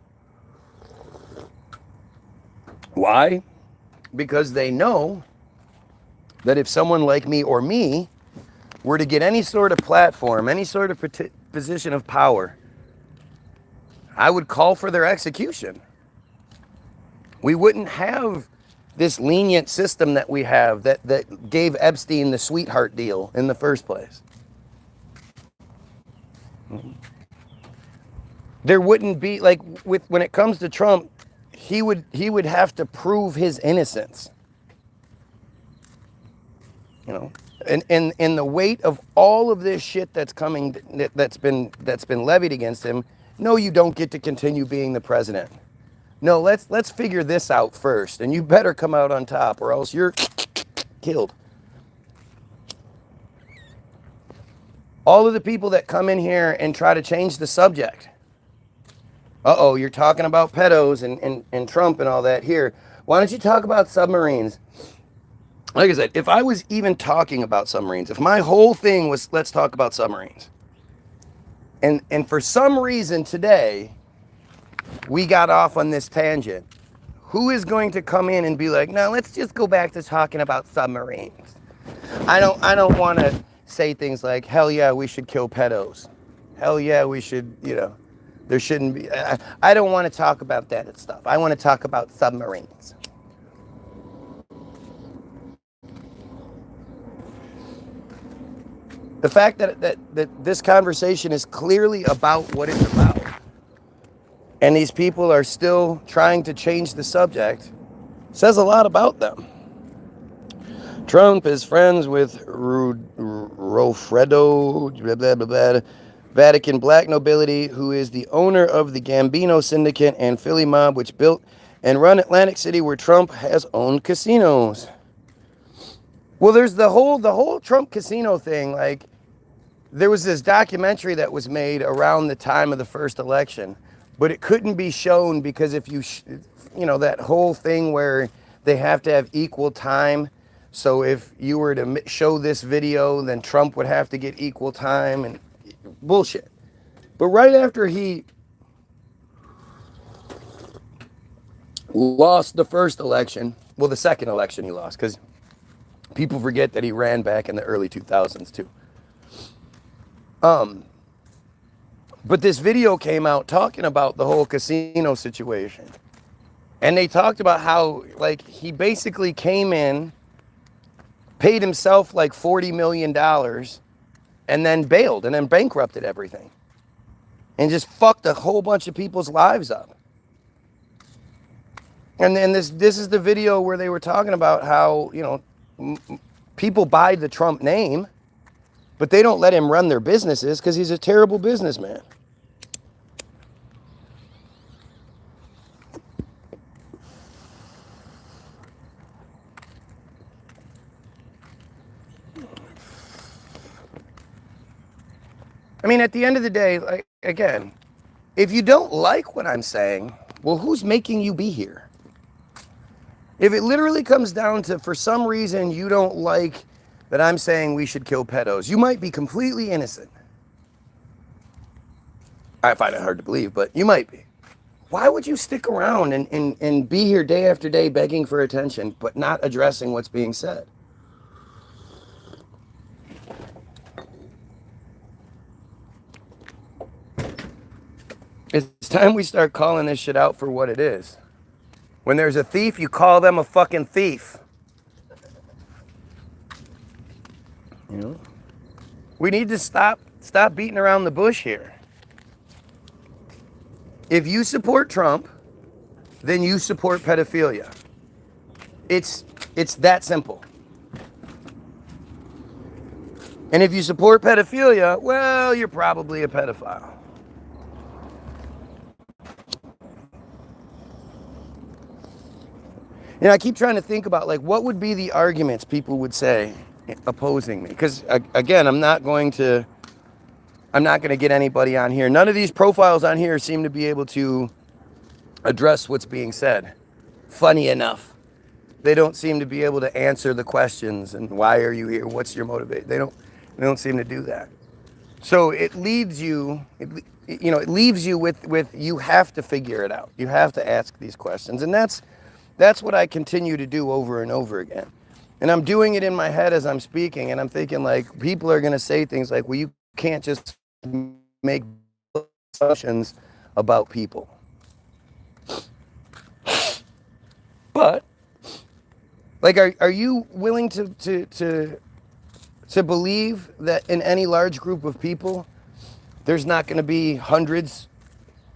Why? Because they know that if someone like me or me were to get any sort of platform, any sort of position of power, I would call for their execution. We wouldn't have this lenient system that we have that gave Epstein the sweetheart deal in the first place. There wouldn't be, like, when it comes to Trump, he would have to prove his innocence. You know, and the weight of all of this shit that's coming, that's been levied against him. No, you don't get to continue being the president. No, let's figure this out first, and you better come out on top, or else you're killed. All of the people that come in here and try to change the subject. Uh-oh, you're talking about pedos and Trump and all that here. Why don't you talk about submarines? Like I said, if I was even talking about submarines, if my whole thing was let's talk about submarines, and for some reason today we got off on this tangent, who is going to come in and be like, no, let's just go back to talking about submarines? I don't want to say things like, hell yeah, we should kill pedos. Hell yeah, we should, there shouldn't be. I don't want to talk about that stuff. I want to talk about submarines. The fact that this conversation is clearly about what it's about, and these people are still trying to change the subject, says a lot about them. Trump is friends with Rofredo, Vatican black nobility, who is the owner of the Gambino Syndicate and Philly mob, which built and run Atlantic City, where Trump has owned casinos. Well, there's the whole Trump casino thing. Like, there was this documentary that was made around the time of the first election, but it couldn't be shown because if you, that whole thing where they have to have equal time. So if you were to show this video, then Trump would have to get equal time and bullshit. But right after he lost the first election, well, the second election he lost, because people forget that he ran back in the early 2000s too. But this video came out talking about the whole casino situation. And they talked about how, like, he basically came in, paid himself like $40 million, and then bailed and then bankrupted everything. And just fucked a whole bunch of people's lives up. And then this is the video where they were talking about how, people buy the Trump name, but they don't let him run their businesses because he's a terrible businessman. I mean, at the end of the day, like, again, if you don't like what I'm saying, well, who's making you be here? If it literally comes down to, for some reason, you don't like that I'm saying we should kill pedos, you might be completely innocent. I find it hard to believe, but you might be. Why would you stick around and be here day after day begging for attention, but not addressing what's being said? It's time we start calling this shit out for what it is. When there's a thief, you call them a fucking thief. We need to stop beating around the bush here. If you support Trump, then you support pedophilia. It's that simple. And if you support pedophilia, well, you're probably a pedophile. I keep trying to think about, like, what would be the arguments people would say opposing me? Because, again, I'm not going to get anybody on here. None of these profiles on here seem to be able to address what's being said. Funny enough, they don't seem to be able to answer the questions and why are you here? What's your motivation? They don't seem to do that. So it leaves you, it leaves you with you have to figure it out. You have to ask these questions, and that's what I continue to do over and over again. And I'm doing it in my head as I'm speaking, and I'm thinking, like, people are going to say things like, well, you can't just make assumptions about people. But, like, are you willing to believe that in any large group of people, there's not going to be hundreds,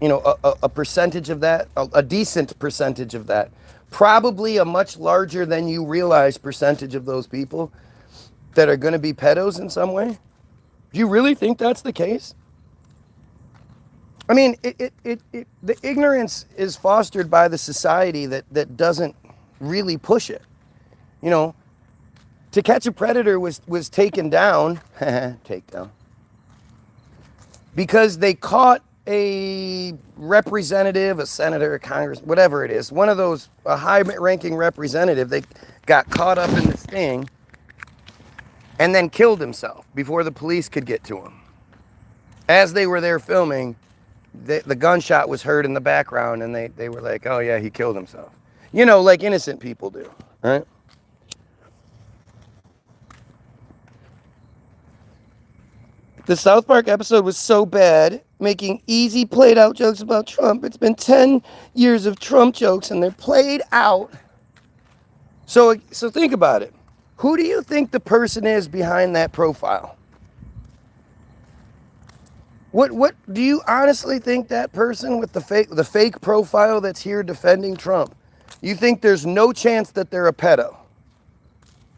a percentage of that, a decent percentage of that, probably a much larger than you realize percentage of those people that are going to be pedos in some way? Do you really think that's the case? I mean, the ignorance is fostered by the society that doesn't really push it. To Catch a Predator was taken down, takedown. because they caught a representative, a senator, a congress, whatever it is, one of those, a high-ranking representative, they got caught up in the sting and then killed himself before the police could get to him. As they were there filming, the gunshot was heard in the background, and they were like, oh yeah, he killed himself. You know, like innocent people do, right? The South Park episode was so bad, making easy played out jokes about Trump. It's been 10 years of Trump jokes and they're played out. So think about it. Who do you think the person is behind that profile? What do you honestly think that person with the fake profile that's here defending Trump? You think there's no chance that they're a pedo?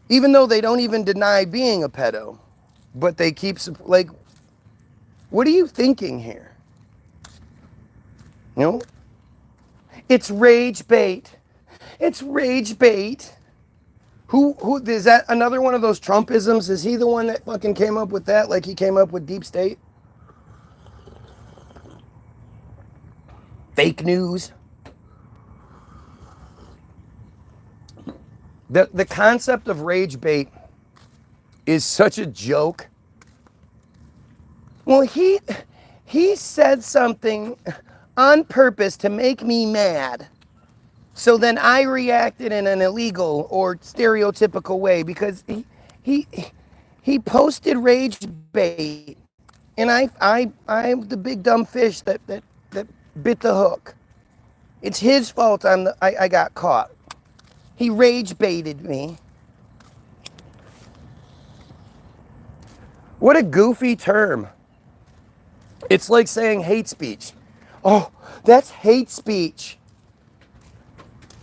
Even though they don't even deny being a pedo, but they keep like, what are you thinking here? You know? It's rage bait. It's rage bait. Who is that another one of those Trumpisms? Is he the one that fucking came up with that like he came up with deep state? Fake news. The concept of rage bait is such a joke. Well, he said something on purpose to make me mad. So then I reacted in an illegal or stereotypical way because he posted rage bait, and I'm the big dumb fish that bit the hook. It's his fault I got caught. He rage baited me. What a goofy term. It's like saying hate speech. Oh, that's hate speech.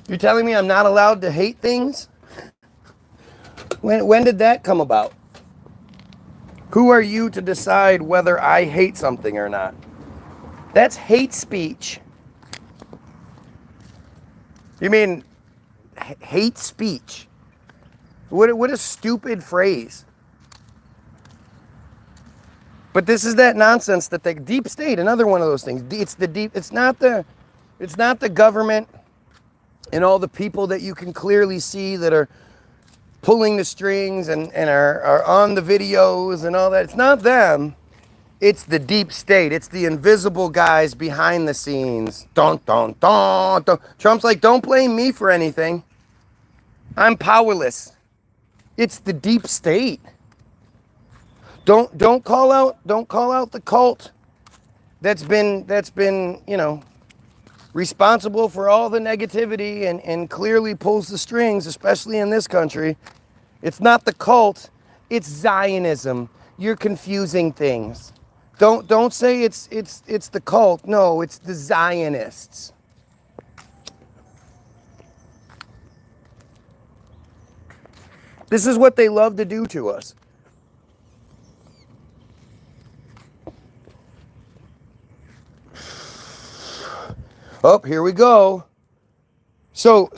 You're telling me I'm not allowed to hate things? When did that come about? Who are you to decide whether I hate something or not? That's hate speech. You mean hate speech? What a stupid phrase. But this is that nonsense that the deep state, another one of those things. It's not the government and all the people that you can clearly see that are pulling the strings and are on the videos and all that. It's not them. It's the deep state. It's the invisible guys behind the scenes. Dun, dun, dun, dun. Trump's like, don't blame me for anything. I'm powerless. It's the deep state. Don't call out the cult that's been, you know, responsible for all the negativity and clearly pulls the strings, especially in this country. It's not the cult, it's Zionism. You're confusing things. Don't say it's the cult. No, it's the Zionists. This is what they love to do to us. Oh, here we go. So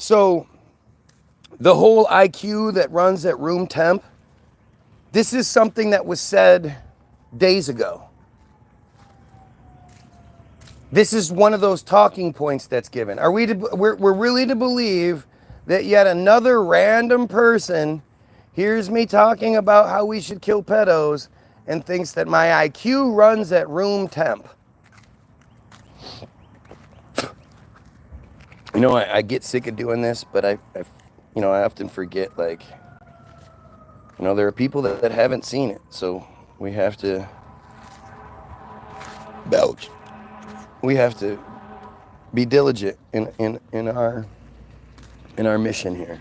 the whole IQ that runs at room temp, this is something that was said days ago. This is one of those talking points that's given. We're really to believe that yet another random person hears me talking about how we should kill pedos and thinks that my IQ runs at room temp? You know, I get sick of doing this, but I often forget, like, you know, there are people that haven't seen it, so we have to belch. We have to be diligent in our mission here.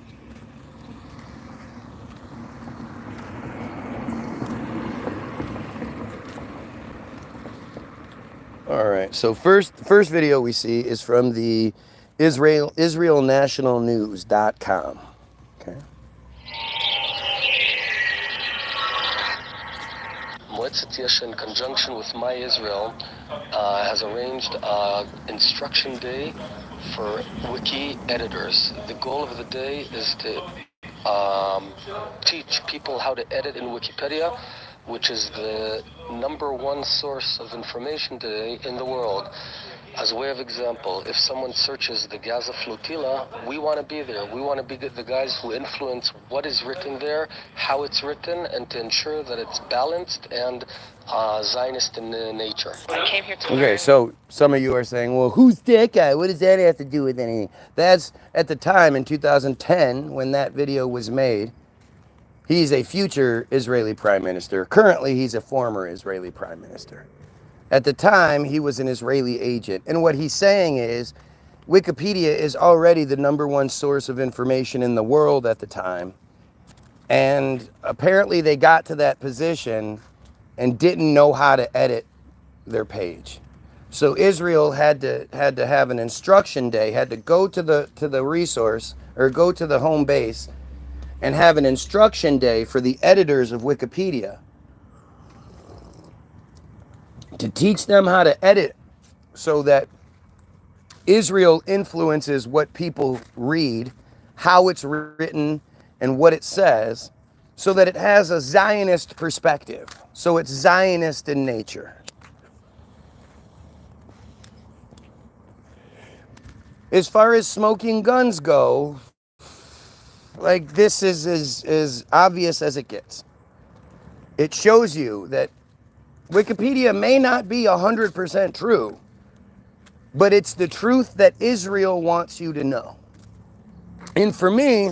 All right, so first video we see is from the israelnationalnews.com. Okay. Moetzet Yesh, in conjunction with My Israel, has arranged instruction day for wiki editors. The goal of the day is to teach people how to edit in Wikipedia. which is the number one source of information today in the world. As a way of example, if someone searches the Gaza flotilla, we want to be there. We want to be the guys who influence what is written there, how it's written, and to ensure that it's balanced and Zionist in nature. I came here to Okay, learn. so some of you are saying, well, who's that guy? What does that have to do with anything? That's at the time in 2010 when that video was made. He's a future Israeli prime minister. Currently, he's a former Israeli prime minister. At the time, he was an Israeli agent. And what he's saying is Wikipedia is already the number one source of information in the world at the time. And apparently they got to that position and didn't know how to edit their page. So Israel had to have an instruction day, had to go to the resource or go to the home base and have an instruction day for the editors of Wikipedia to teach them how to edit so that Israel influences what people read, how it's written, and what it says, so that it has a Zionist perspective. So it's Zionist in nature. As far as smoking guns go, like this is as obvious as it gets. It shows you that Wikipedia may not be 100% true, but it's the truth that Israel wants you to know. And for me,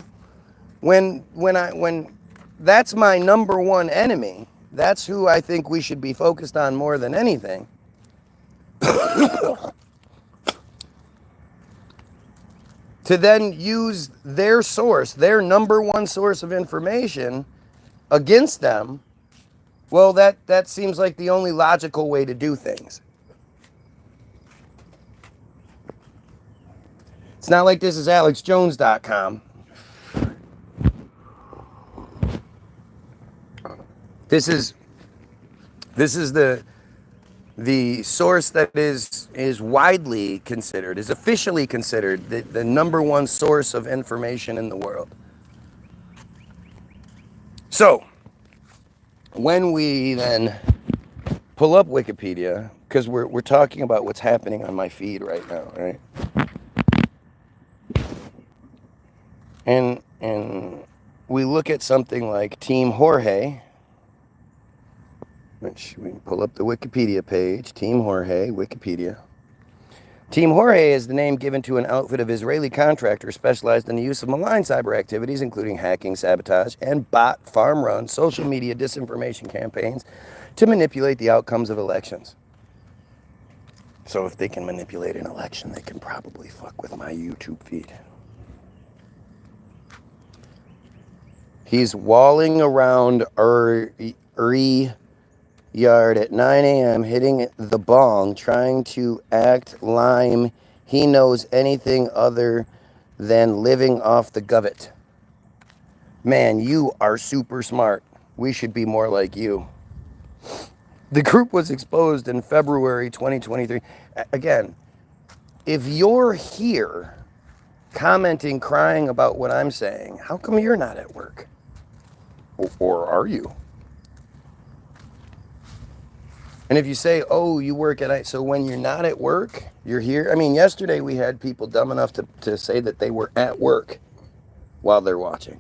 when that's my number one enemy, that's who I think we should be focused on more than anything. To then use their source, their number one source of information against them, well, that seems like the only logical way to do things. It's not like this is AlexJones.com. This is the source that is widely considered, is officially considered the number one source of information in the world. So, when we then pull up Wikipedia, because we're talking about what's happening on my feed right now, right? And we look at something like Team Jorge, which we can pull up the Wikipedia page, Team Jorge, Wikipedia. Team Jorge is the name given to an outfit of Israeli contractors specialized in the use of malign cyber activities, including hacking, sabotage, and bot, farm-run, social media disinformation campaigns to manipulate the outcomes of elections. So if they can manipulate an election, they can probably fuck with my YouTube feed. He's walling around Uri yard at 9 a.m. hitting the bong, trying to act lime he knows anything other than living off the govit. Man, you are super smart. We should be more like you. The group was exposed in February 2023. Again, if you're here commenting, crying about what I'm saying, how come you're not at work? Or are you? And if you say, oh, you work at night, so when you're not at work, you're here. I mean, yesterday we had people dumb enough to say that they were at work while they're watching.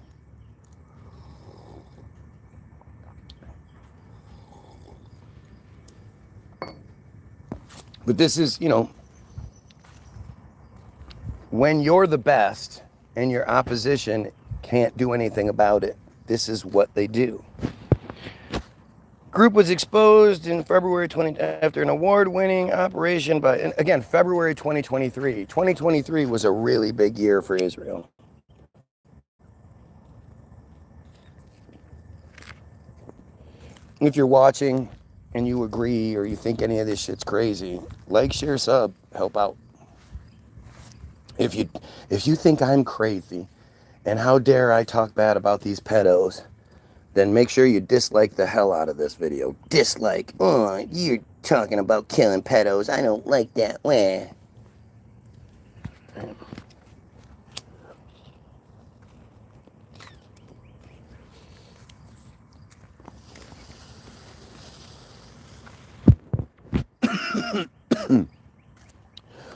But this is, when you're the best and your opposition can't do anything about it, this is what they do. Group was exposed in February 20 after an award-winning operation by, and again, February 2023. 2023 was a really big year for Israel. If you're watching and you agree or you think any of this shit's crazy, like, share, sub, help out. If you think I'm crazy and how dare I talk bad about these pedos, then make sure you dislike the hell out of this video. Dislike. Oh, you're talking about killing pedos. I don't like that. Wah.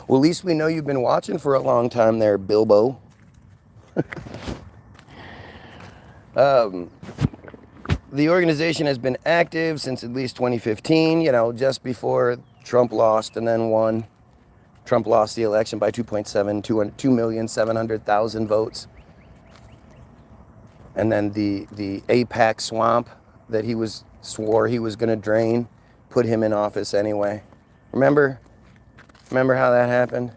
Well, at least we know you've been watching for a long time there, Bilbo. The organization has been active since at least 2015, just before Trump lost and then won. Trump lost the election by 2,700,000 votes. And then the APAC swamp that swore he was going to drain put him in office anyway. Remember how that happened?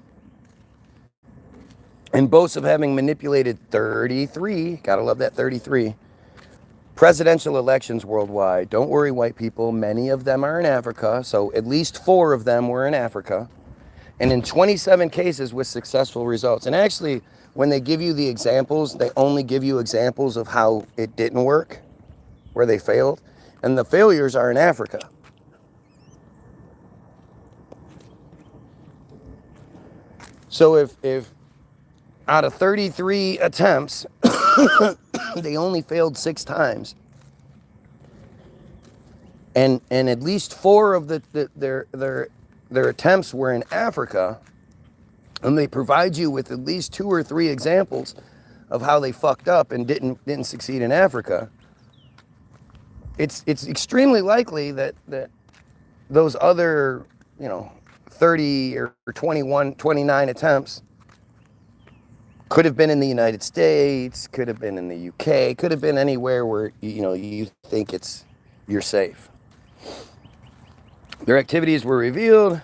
And boasts of having manipulated 33, gotta love that 33, presidential elections worldwide. Don't worry, white people, many of them are in Africa, so at least 4 of them were in Africa. And in 27 cases with successful results. And actually, when they give you the examples, they only give you examples of how it didn't work, where they failed. And the failures are in Africa. So if out of 33 attempts, they only failed 6 times. And at least 4 of their attempts were in Africa, and they provide you with at least 2 or 3 examples of how they fucked up and didn't succeed in Africa. It's extremely likely that those other 30 or 21, 29 attempts could have been in the United States, could have been in the UK, could have been anywhere where you think you're safe. Their activities were revealed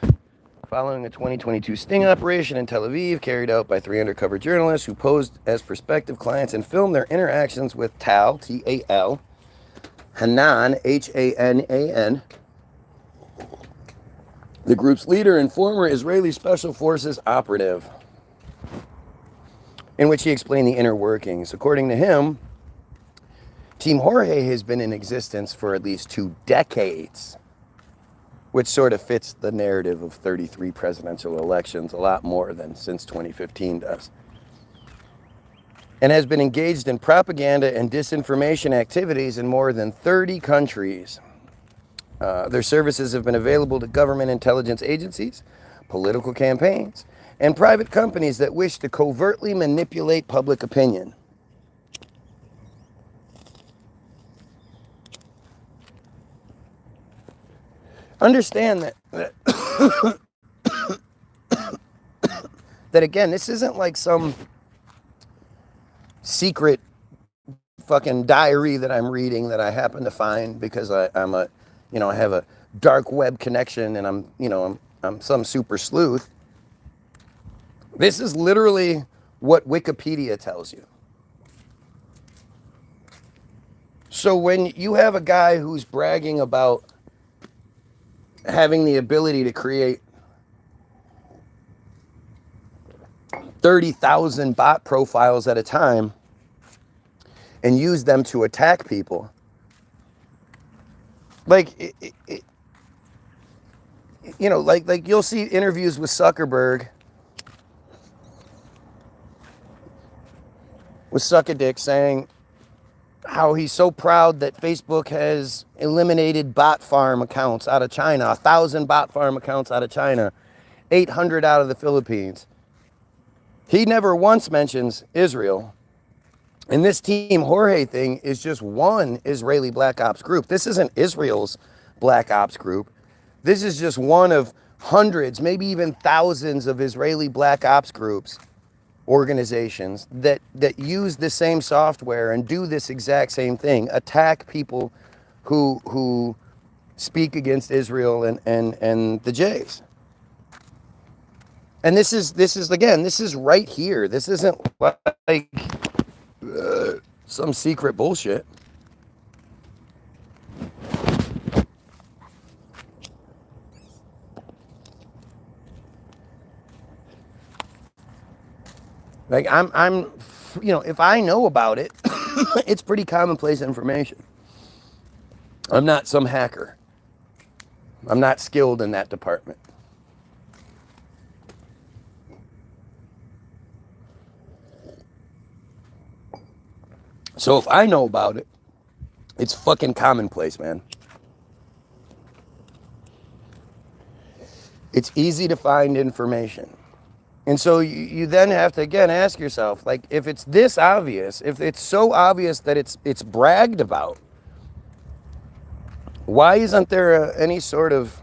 following a 2022 sting operation in Tel Aviv carried out by 3 undercover journalists who posed as prospective clients and filmed their interactions with Tal, T-A-L, Hanan, H-A-N-A-N, the group's leader and former Israeli Special Forces operative, in which he explained the inner workings. According to him, Team Jorge has been in existence for at least 2 decades, which sort of fits the narrative of 33 presidential elections a lot more than since 2015 does, and has been engaged in propaganda and disinformation activities in more than 30 countries. Their services have been available to government intelligence agencies, political campaigns, and private companies that wish to covertly manipulate public opinion. Understand that that again, this isn't like some secret fucking diary that I'm reading that I happen to find because I have a dark web connection and I'm some super sleuth. This is literally what Wikipedia tells you. So when you have a guy who's bragging about having the ability to create 30,000 bot profiles at a time and use them to attack people, like you'll see interviews with Zuckerberg, with Suckadick, saying how he's so proud that Facebook has eliminated bot farm accounts out of China, 1,000 bot farm accounts out of China, 800 out of the Philippines. He never once mentions Israel. And this Team Jorge thing is just one Israeli black ops group. This isn't Israel's black ops group. This is just one of hundreds, maybe even thousands of Israeli black ops groups, organizations that use the same software and do this exact same thing, attack people who speak against Israel and the Jays. And this is right here. This isn't like some secret bullshit. Like I'm if I know about it, it's pretty commonplace information. I'm not some hacker. I'm not skilled in that department. So if I know about it, it's fucking commonplace, man. It's easy to find information. And so you then have to, again, ask yourself, like, if it's this obvious, if it's so obvious that it's bragged about, why isn't there any sort of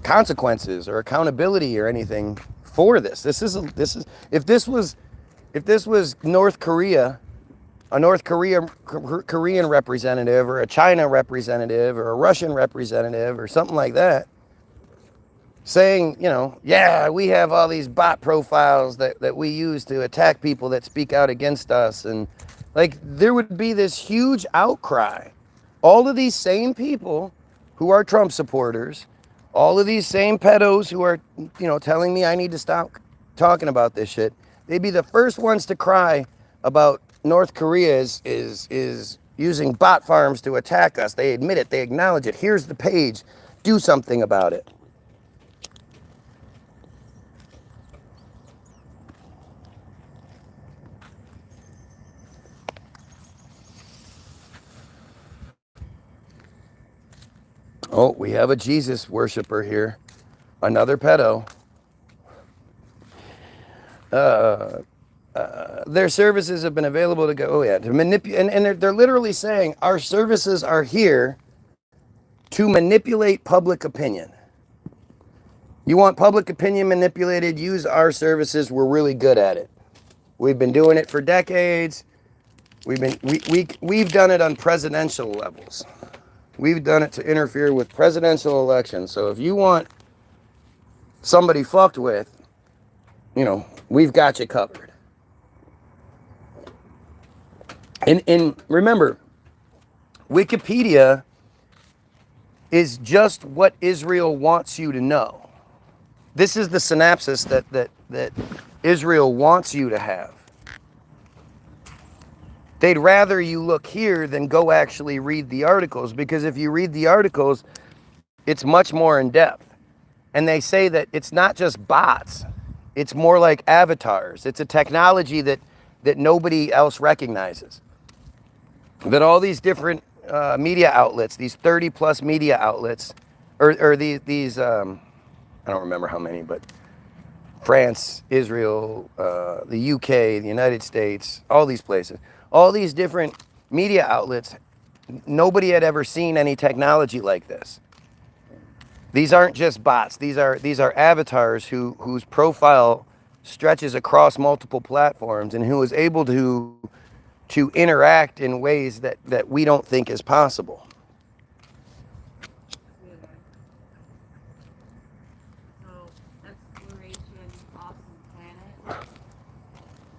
consequences or accountability or anything for this? This is if this was North Korea, a Korean representative or a China representative or a Russian representative or something like that, saying, you know, yeah, we have all these bot profiles that we use to attack people that speak out against us. And like, there would be this huge outcry. All of these same people who are Trump supporters, all of these same pedos who are, you know, telling me I need to stop talking about this shit, they'd be the first ones to cry about North Korea is using bot farms to attack us. They admit it, they acknowledge it. Here's the page. Do something about it. Oh, we have a Jesus worshiper here. Another pedo. Their services have been available to go, oh yeah, to manipulate, and they're literally saying our services are here to manipulate public opinion. You want public opinion manipulated, use our services, we're really good at it. We've been doing it for decades. We've done it on presidential levels. We've done it to interfere with presidential elections. So if you want somebody fucked with, you know, we've got you covered. And remember, Wikipedia is just what Israel wants you to know. This is the synopsis that Israel wants you to have. They'd rather you look here than go actually read the articles, because if you read the articles, it's much more in depth. And they say that it's not just bots, it's more like avatars. It's a technology that nobody else recognizes. That all these different media outlets, these 30 plus media outlets, or these I don't remember how many, but France, Israel, the UK, the United States, all these places, all these different media outlets, nobody had ever seen any technology like this. These aren't just bots. These are avatars whose profile stretches across multiple platforms and who is able to interact in ways that we don't think is possible. So, Exploration Awesome Planet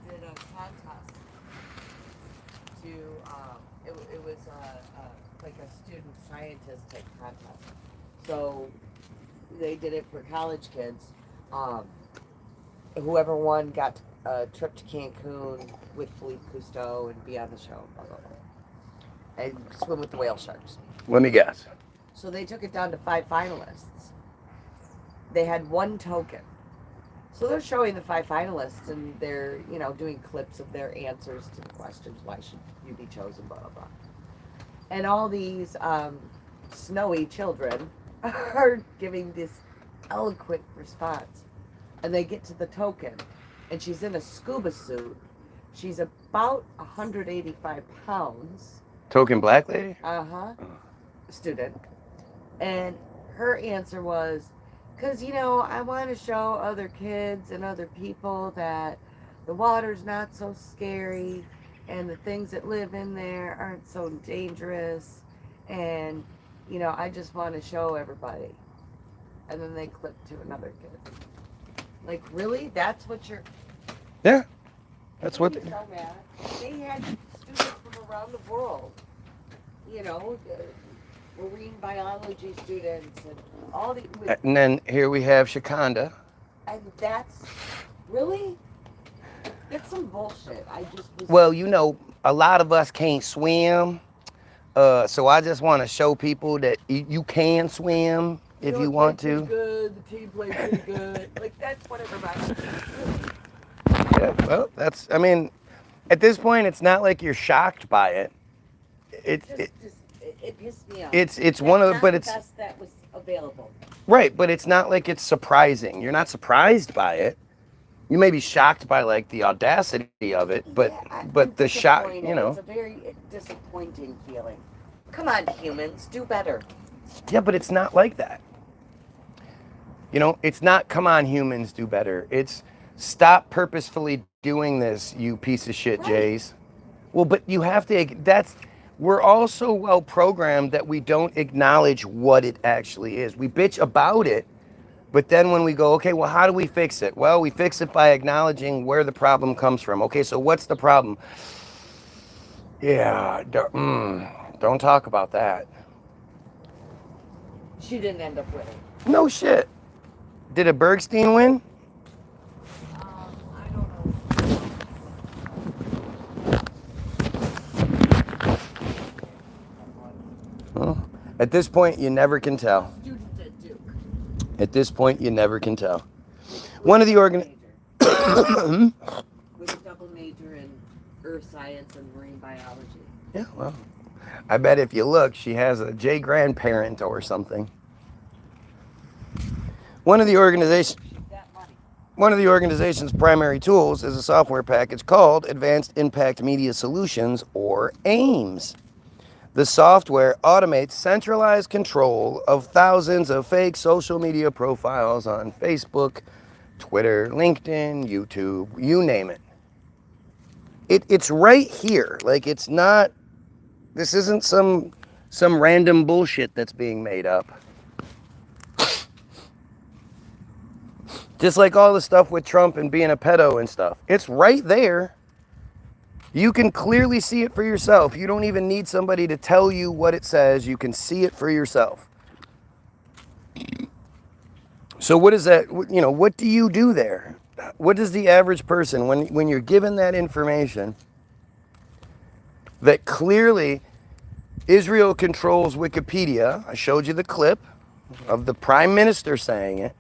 did a contest to, it was like a student scientist type contest. So, they did it for college kids. Whoever won got a trip to Cancun with Philippe Cousteau and be on the show, blah, blah, blah. And swim with the whale sharks. Let me guess. So they took it down to 5 finalists. They had 1 token. So they're showing the 5 finalists and they're, you know, doing clips of their answers to the questions. Why should you be chosen, blah, blah, blah. And all these snowy children are giving this eloquent response. And they get to the token. And she's in a scuba suit. She's about 185 pounds. Token black lady? Uh-huh. Student. And her answer was, because, you know, I want to show other kids and other people that the water's not so scary and the things that live in there aren't so dangerous. And, you know, I just want to show everybody. And then they clip to another kid. Like, really? That's what you're... Yeah. That's what... So mad. They had students from around the world. You know, marine biology students and all the... And then here we have Shakanda. And that's... Really? That's some bullshit. I just was... Well, you know, a lot of us can't swim. So I just want to show people that you can swim if you want to. Good. The team played pretty good. Like, that's what everybody... Yeah, well, that's, I mean, at this point, it's not like you're shocked by it. It pissed me off. It's one of the, but it's... That was available. Right, but it's not like it's surprising. You're not surprised by it. You may be shocked by like the audacity of it, but I'm the shock, disappointed. you know. It's a very disappointing feeling. Come on, humans, do better. Yeah, but it's not like that. You know, it's not come on humans, do better. It's stop purposefully doing this, you piece of shit, Right. Jays. Well, but you have to, we're all so well programmed that we don't acknowledge what it actually is. We bitch about it, but then when we go, okay, well, how do we fix it? Well, we fix it by acknowledging where the problem comes from. Okay, so what's the problem? Yeah, don't talk about that. She didn't end up winning. No shit. Did a Bergstein win? I don't know. Well, at this point, you never can tell. Student at Duke. At this point, you never can tell. One of the With a double major in earth science and marine biology. Yeah, well, I bet if you look, she has a J grandparent or something. One of the organization's primary tools is a software package called Advanced Impact Media Solutions, or AIMS. The software automates centralized control of thousands of fake social media profiles on Facebook, Twitter, LinkedIn, YouTube, you name it. It's right here. Like, it's not, this isn't some random bullshit that's being made up. Just like all the stuff with Trump and being a pedo and stuff. It's right there. You can clearly see it for yourself. You don't even need somebody to tell you what it says. You can see it for yourself. So what is that, you know, what do you do there? What does the average person, when you're given that information, that clearly Israel controls Wikipedia, I showed you the clip of the prime minister saying it,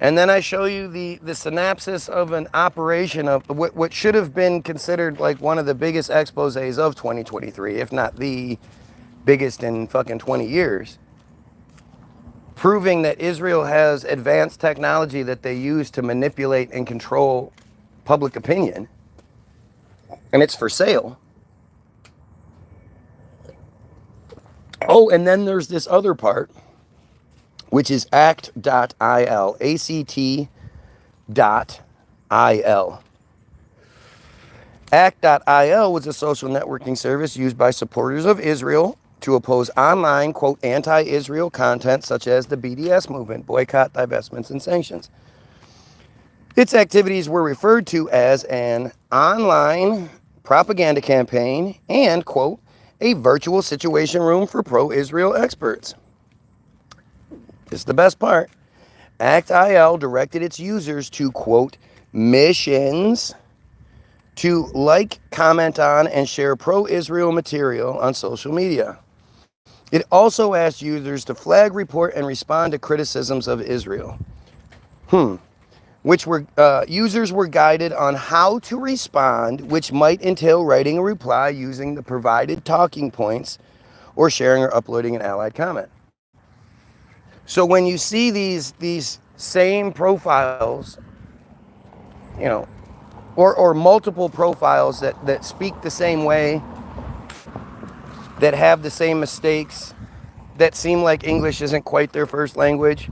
and then I show you the synopsis of an operation of what should have been considered like one of the biggest exposés of 2023, if not the biggest in fucking 20 years, proving that Israel has advanced technology that they use to manipulate and control public opinion, and it's for sale. Oh, and then there's this other part, which is act.il, A-C-T.il. Act.il was a social networking service used by supporters of Israel to oppose online, quote, anti-Israel content such as the BDS movement, boycott, divestments, and sanctions. Its activities were referred to as an online propaganda campaign and, quote, a virtual situation room for pro-Israel experts. This is the best part. act.il directed its users to, quote, missions to like, comment on, and share pro-Israel material on social media. It also asked users to flag, report, and respond to criticisms of Israel. Which were users were guided on how to respond, which might entail writing a reply using the provided talking points or sharing or uploading an allied comment. So when you see these same profiles, you know, or multiple profiles that speak the same way, that have the same mistakes, that seem like English isn't quite their first language,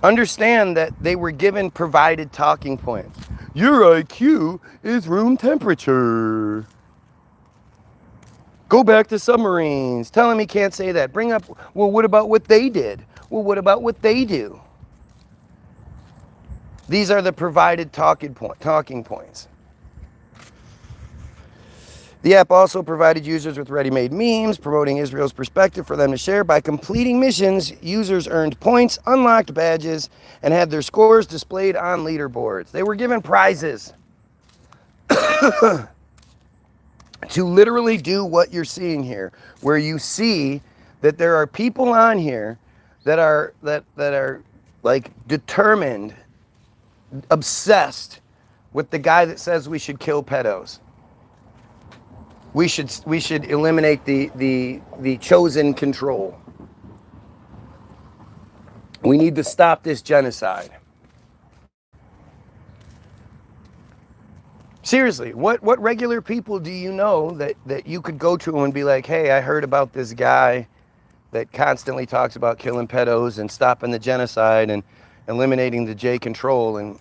understand that they were given provided talking points. Your IQ is room temperature. Go back to submarines. Tell him he can't say that. Bring up, well, what about what they did? Well, what about what they do? These are the provided talking points. The app also provided users with ready-made memes promoting Israel's perspective for them to share. By completing missions, users earned points, unlocked badges, and had their scores displayed on leaderboards. They were given prizes to literally do what you're seeing here, where you see that there are people on here that are like determined, obsessed with the guy that says we should kill pedos. We should eliminate the chosen control. We need to stop this genocide. Seriously, what regular people do you know that you could go to and be like, hey, I heard about this guy that constantly talks about killing pedos and stopping the genocide and eliminating the J control, and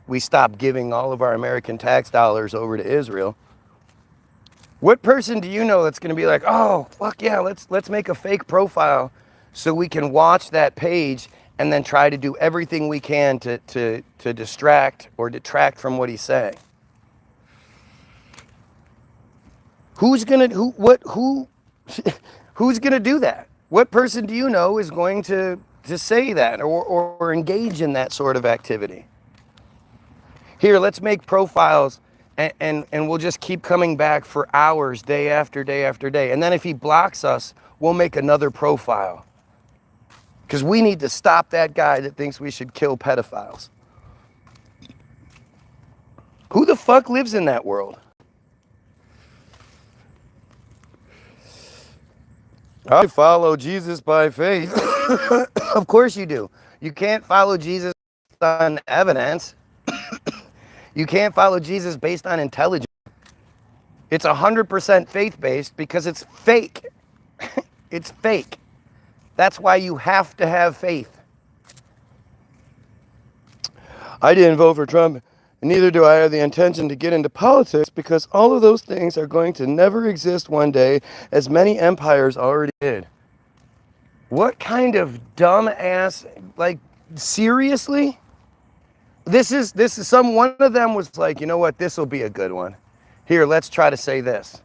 we stop giving all of our American tax dollars over to Israel. What person do you know that's going to be like, oh, fuck yeah, let's make a fake profile so we can watch that page and then try to do everything we can to distract or detract from what he's saying? Who's gonna who's gonna do that? What person do you know is going to say that or engage in that sort of activity? Here, let's make profiles and we'll just keep coming back for hours, day after day after day. And then if he blocks us, we'll make another profile. Because we need to stop that guy that thinks we should kill pedophiles. Who the fuck lives in that world? I follow Jesus by faith. Of course you do. You can't follow Jesus on evidence. You can't follow Jesus based on intelligence. It's 100% faith-based because it's fake. It's fake. That's why you have to have faith. I didn't vote for Trump, and neither do I have the intention to get into politics because all of those things are going to never exist one day, as many empires already did. What kind of dumbass, seriously? This is one of them was like, you know what, this will be a good one. Here, let's try to say this.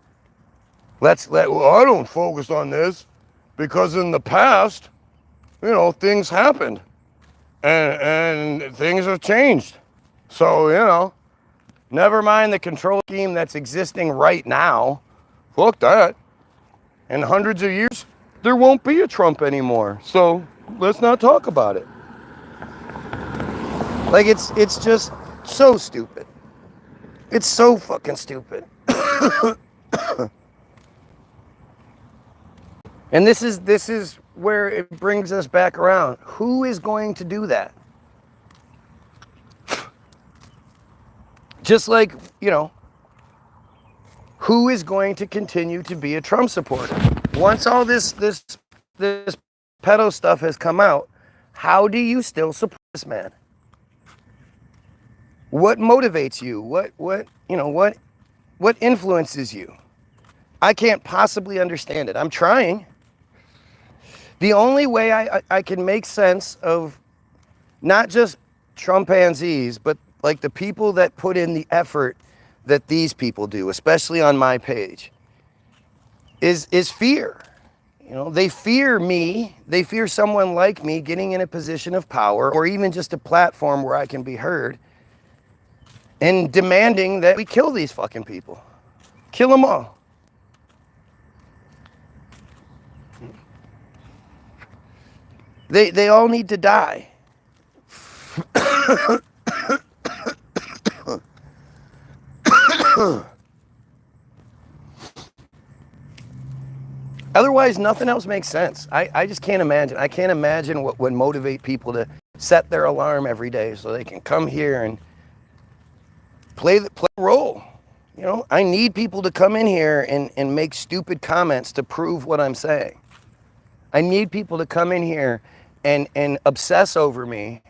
Well, I don't focus on this because in the past, things happened and things have changed. So, never mind the control scheme that's existing right now. Fuck that. In hundreds of years, there won't be a Trump anymore. So let's not talk about it. It's just so stupid. It's so fucking stupid. And this is where it brings us back around. Who is going to do that? Just like, who is going to continue to be a Trump supporter? Once all this pedo stuff has come out, how do you still support this man? What motivates you? What influences you? I can't possibly understand it. I'm trying. The only way I can make sense of not just Trumpanzees, but like the people that put in the effort that these people do, especially on my page, is fear. They fear me. They fear someone like me getting in a position of power or even just a platform where I can be heard and demanding that we kill these fucking people. Kill them all. They all need to die. Otherwise, nothing else makes sense. I just can't imagine. I can't imagine what would motivate people to set their alarm every day so they can come here and play the role. I need people to come in here and make stupid comments to prove what I'm saying. I need people to come in here and obsess over me,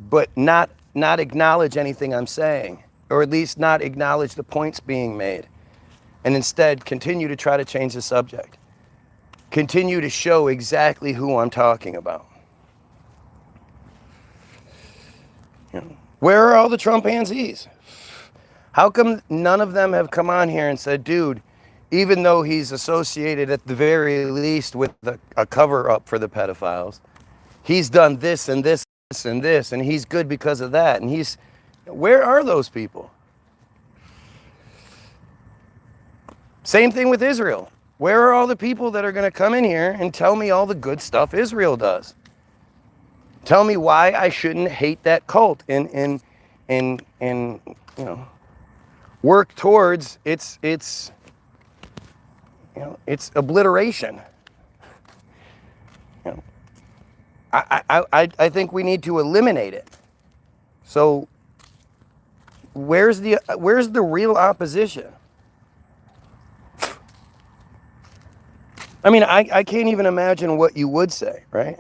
but not acknowledge anything I'm saying, or at least not acknowledge the points being made, and instead continue to try to change the subject. Continue to show exactly who I'm talking about. Where are all the Trumpanzees? How come none of them have come on here and said, dude, even though he's associated at the very least with a cover-up for the pedophiles, he's done this and this and this, and he's good because of that, and where are those people? Same thing with Israel. Where are all the people that are going to come in here and tell me all the good stuff Israel does? Tell me why I shouldn't hate that cult and work towards its it's obliteration. You know, I think we need to eliminate it. So where's the real opposition? I mean, I can't even imagine what you would say, right?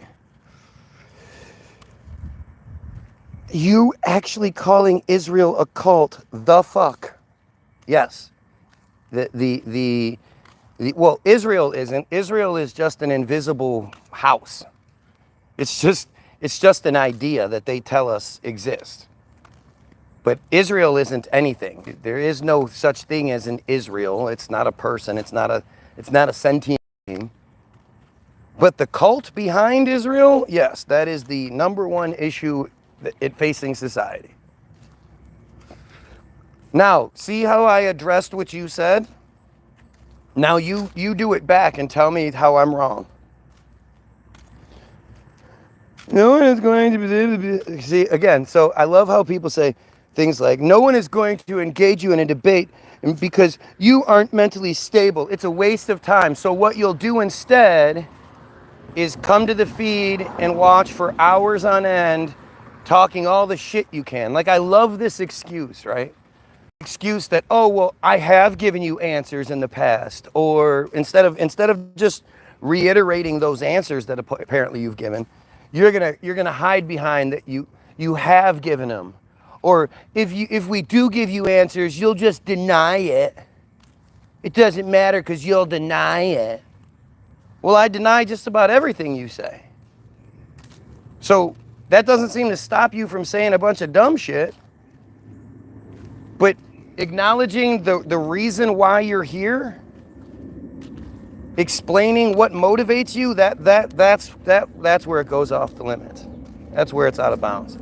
You actually calling Israel a cult, the fuck? Yes. Well, Israel isn't. Israel is just an invisible house. It's just an idea that they tell us exists. But Israel isn't anything. There is no such thing as an Israel. It's not a person. It's not a sentient being. But the cult behind Israel, yes, that is the number one issue facing society. Now, see how I addressed what you said? Now you do it back and tell me how I'm wrong. No one is going to be... See, again, so I love how people say things like, no one is going to engage you in a debate because you aren't mentally stable. It's a waste of time. So what you'll do instead is come to the feed and watch for hours on end talking all the shit you can. Like, I love this excuse, right? Excuse that, oh, well, I have given you answers in the past. Or instead of just reiterating those answers that apparently you've given, you're gonna hide behind that you have given them. Or if we do give you answers, you'll just deny it. It doesn't matter because you'll deny it. Well, I deny just about everything you say. So that doesn't seem to stop you from saying a bunch of dumb shit. But acknowledging the reason why you're here, explaining what motivates you, that's where it goes off the limits. That's where it's out of bounds.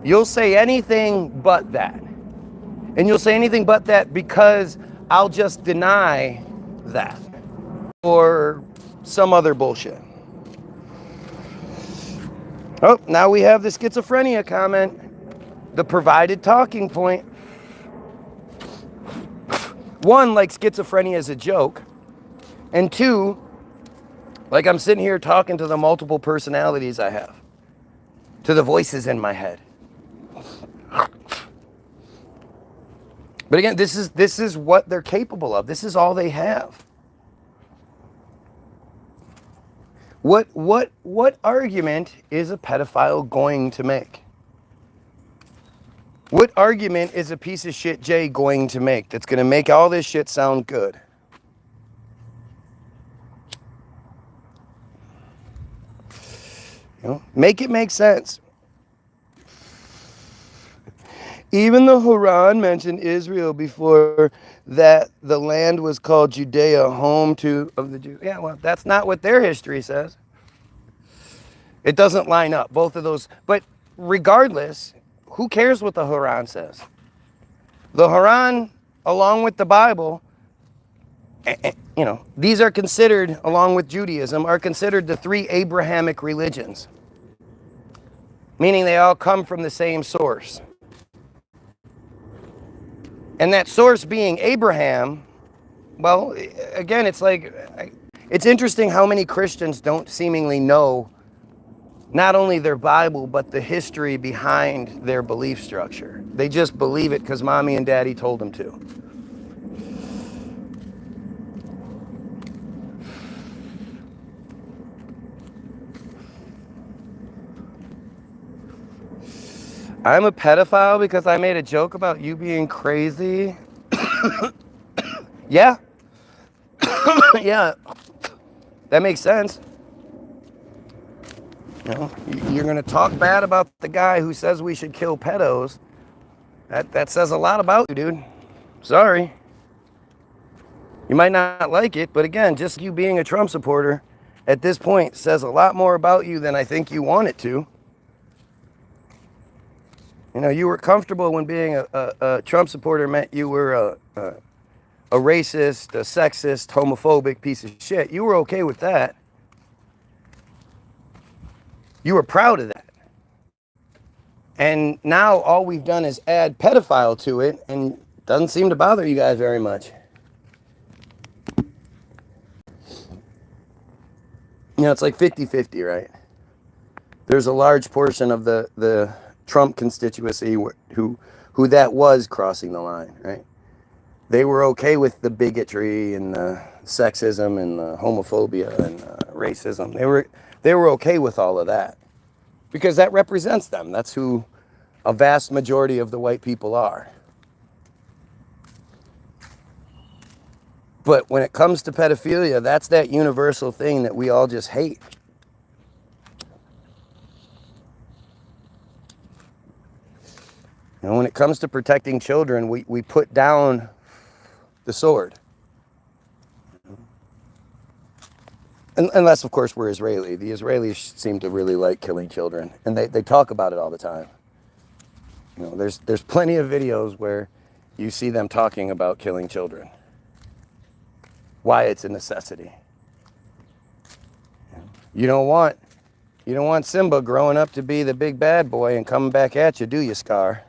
You'll say anything but that. And you'll say anything but that because I'll just deny that. Or some other bullshit. Oh, now we have the schizophrenia comment. The provided talking point. One, like schizophrenia is a joke. And two, like I'm sitting here talking to the multiple personalities I have. To the voices in my head. But again, this is what they're capable of. This is all they have. What argument is a pedophile going to make? What argument is a piece of shit Jay going to make that's going to make all this shit sound good? Make it make sense. Even the Quran mentioned Israel before that the land was called Judea, home of the Jews. Yeah, well, that's not what their history says. It doesn't line up, both of those. But regardless, who cares what the Quran says? The Quran, along with the Bible, these are considered, along with Judaism, are considered the three Abrahamic religions. Meaning they all come from the same source. And that source being Abraham, well, again, it's like, it's interesting how many Christians don't seemingly know not only their Bible, but the history behind their belief structure. They just believe it because mommy and daddy told them to. I'm a pedophile because I made a joke about you being crazy. Yeah. Yeah. That makes sense. You're going to talk bad about the guy who says we should kill pedos. That says a lot about you, dude. Sorry. You might not like it, but again, just you being a Trump supporter at this point says a lot more about you than I think you want it to. You were comfortable when being a Trump supporter meant you were a racist, a sexist, homophobic piece of shit. You were okay with that. You were proud of that. And now all we've done is add pedophile to it, and it doesn't seem to bother you guys very much. it's like 50-50, right? There's a large portion of the Trump constituency who that was crossing the line, right? They were okay with the bigotry and the sexism and the homophobia and racism. They were okay with all of that because that represents them. That's who a vast majority of the white people are. But when it comes to pedophilia, that's that universal thing that we all just hate. And when it comes to protecting children, we put down the sword. Unless, of course, we're Israeli. The Israelis seem to really like killing children. And they talk about it all the time. There's plenty of videos where you see them talking about killing children. Why it's a necessity. You don't want Simba growing up to be the big bad boy and coming back at you, do you, Scar?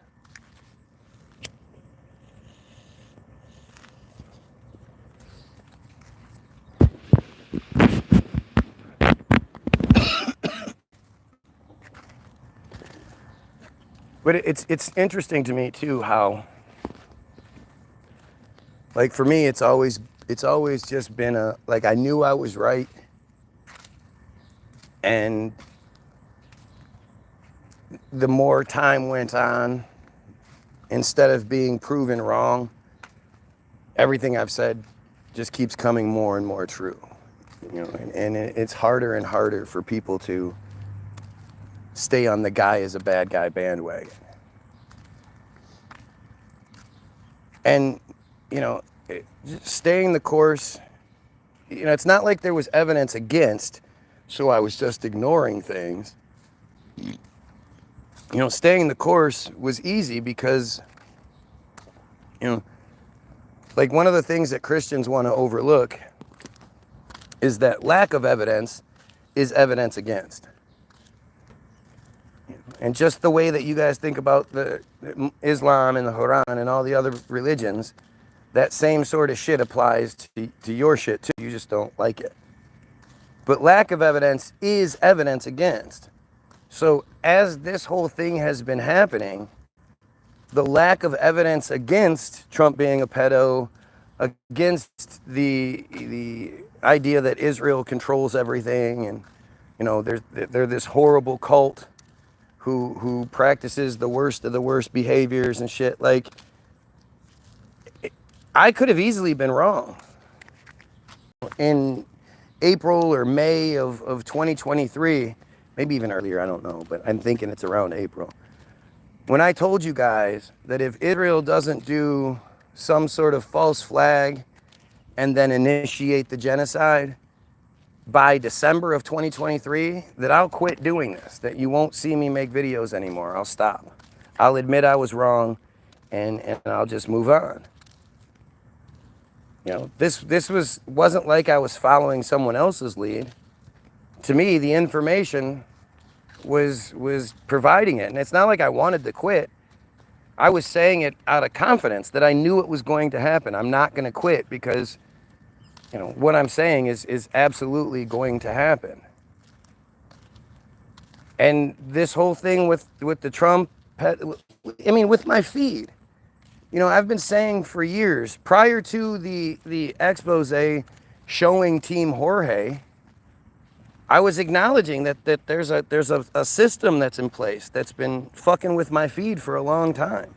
But it's interesting to me too how, like, for me it's always just been I knew I was right, and the more time went on, instead of being proven wrong, everything I've said just keeps coming more and more true. And it's harder and harder for people to stay on the guy is a bad guy bandwagon. And, staying the course, it's not like there was evidence against, so I was just ignoring things. Staying the course was easy because, like, one of the things that Christians want to overlook is that lack of evidence is evidence against. And just the way that you guys think about the Islam and the Quran and all the other religions, that same sort of shit applies to your shit too. You just don't like it. But lack of evidence is evidence against. So as this whole thing has been happening, the lack of evidence against Trump being a pedo, against the idea that Israel controls everything, and they're this horrible cult who practices the worst of the worst behaviors and shit. Like, I could have easily been wrong. In April or May of 2023, maybe even earlier, I don't know, but I'm thinking it's around April, when I told you guys that if Israel doesn't do some sort of false flag and then initiate the genocide by December of 2023, that I'll quit doing this, that you won't see me make videos anymore. I'll stop. I'll admit I was wrong, and I'll just move on. This wasn't like I was following someone else's lead. To me, the information was providing it, and it's not like I wanted to quit. I was saying it out of confidence that I knew it was going to happen. I'm not going to quit because what I'm saying is absolutely going to happen. And this whole thing with the Trump, with my feed, I've been saying for years, prior to the expose showing Team Jorge, I was acknowledging that there's a system that's in place that's been fucking with my feed for a long time.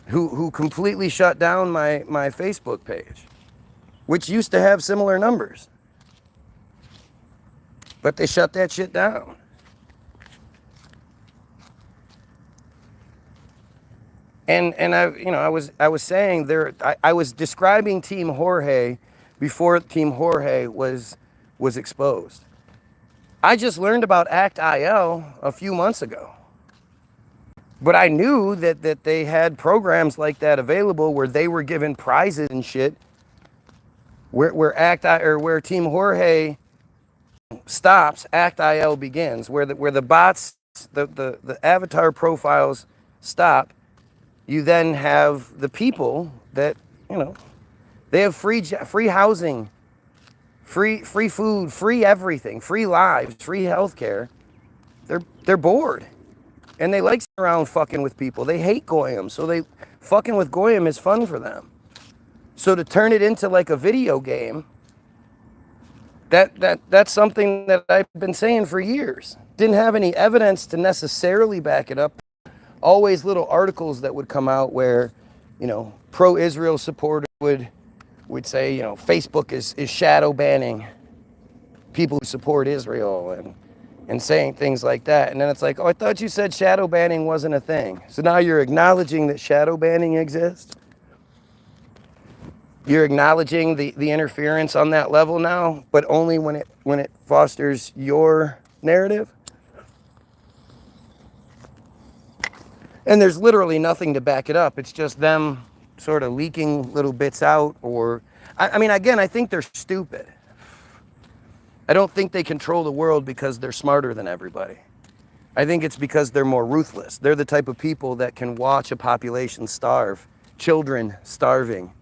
Who completely shut down my Facebook page, which used to have similar numbers. But they shut that shit down. And I was saying I was describing Team Jorge before Team Jorge was exposed. I just learned about act.il a few months ago. But I knew that they had programs like that available where they were given prizes and shit. Where Team Jorge stops, act.il begins. Where the bots, the avatar profiles stop, you then have the people that they have free housing free food, free everything, free lives, free healthcare. They're bored. And they like sitting around fucking with people. They hate goyim, so they fucking with goyim is fun for them. So to turn it into like a video game, that's something that I've been saying for years. Didn't have any evidence to necessarily back it up. Always little articles that would come out where, you know, pro-Israel supporters would say, you know, Facebook is shadow banning people who support Israel and saying things like that. And then it's like, oh, I thought you said shadow banning wasn't a thing. So now you're acknowledging that shadow banning exists? You're acknowledging the interference on that level now, but only when it fosters your narrative? And there's literally nothing to back it up. It's just them sort of leaking little bits out, or, I mean, again, I think they're stupid. I don't think they control the world because they're smarter than everybody. I think it's because they're more ruthless. They're the type of people that can watch a population starve, children starving,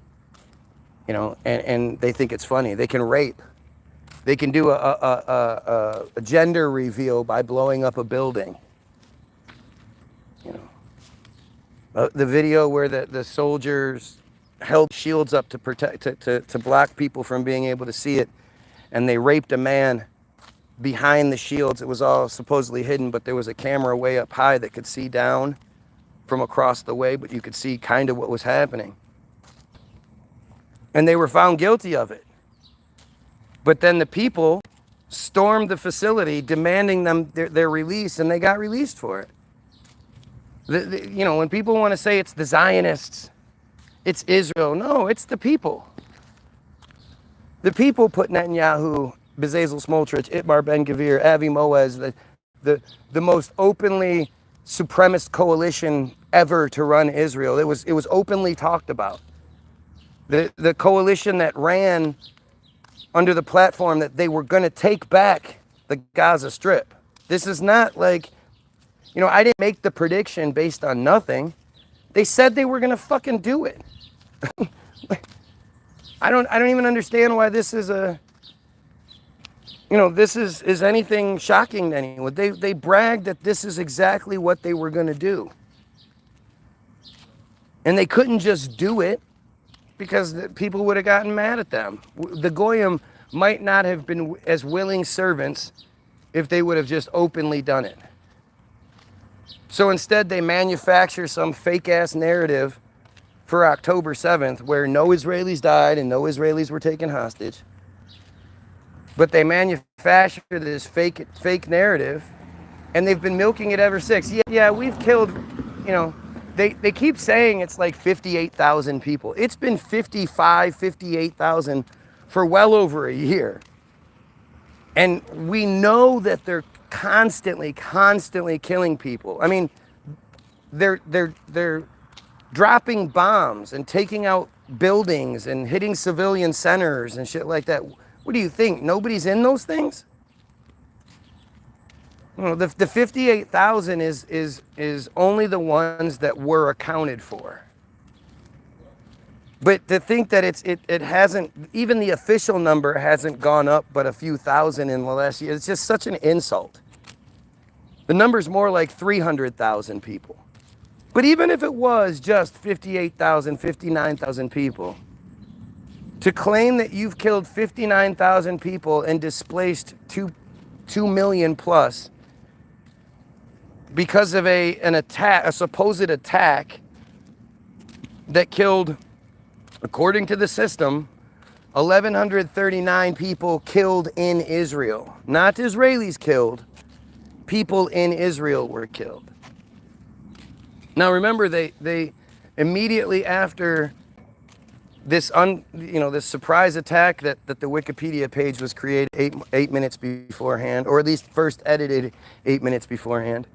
you know, and they think it's funny. They can rape. They can do a gender reveal by blowing up a building. You know, the video where the soldiers held shields up to protect, to block people from being able to see it, and they raped a man behind the shields. It was all supposedly hidden, but there was a camera way up high that could see down from across the way, but you could see kind of what was happening. And they were found guilty of it. But then the people stormed the facility demanding them their release, and they got released for it. You know, when people want to say it's the Zionists, it's Israel, no, it's the people. The people put Netanyahu, Bezalel Smotrich, Itmar Ben-Gvir, Avi Moaz, the most openly supremacist coalition ever to run Israel. It was openly talked about. The coalition that ran under the platform that they were going to take back the Gaza Strip. This is not like, you know, I didn't make the prediction based on nothing. They said they were going to fucking do it. I don't even understand why this is this is anything shocking to anyone. They bragged that this is exactly what they were going to do. And they couldn't just do it because people would have gotten mad at them. The Goyim might not have been as willing servants if they would have just openly done it. So instead, they manufacture some fake-ass narrative for October 7th where no Israelis died and no Israelis were taken hostage. But they manufacture this fake narrative, and they've been milking it ever since. Yeah, we've killed, you know, they keep saying it's like 58,000 people. It's been 58,000 for well over a year. And we know that they're constantly killing people. I mean, they're dropping bombs and taking out buildings and hitting civilian centers and shit like that. What do you think? Nobody's in those things? You know, the 58,000 is only the ones that were accounted for. But to think that it hasn't, even the official number hasn't gone up but a few thousand in the last year, it's just such an insult. The number's more like 300,000 people. But even if it was just 58,000, 59,000 people, to claim that you've killed 59,000 people and displaced 2 million plus because of an attack, a supposed attack that killed, according to the system, 1,139 people killed in Israel. Not Israelis killed, people in Israel were killed. Now remember, they immediately after this this surprise attack that the Wikipedia page was created eight minutes beforehand, or at least first edited 8 minutes beforehand.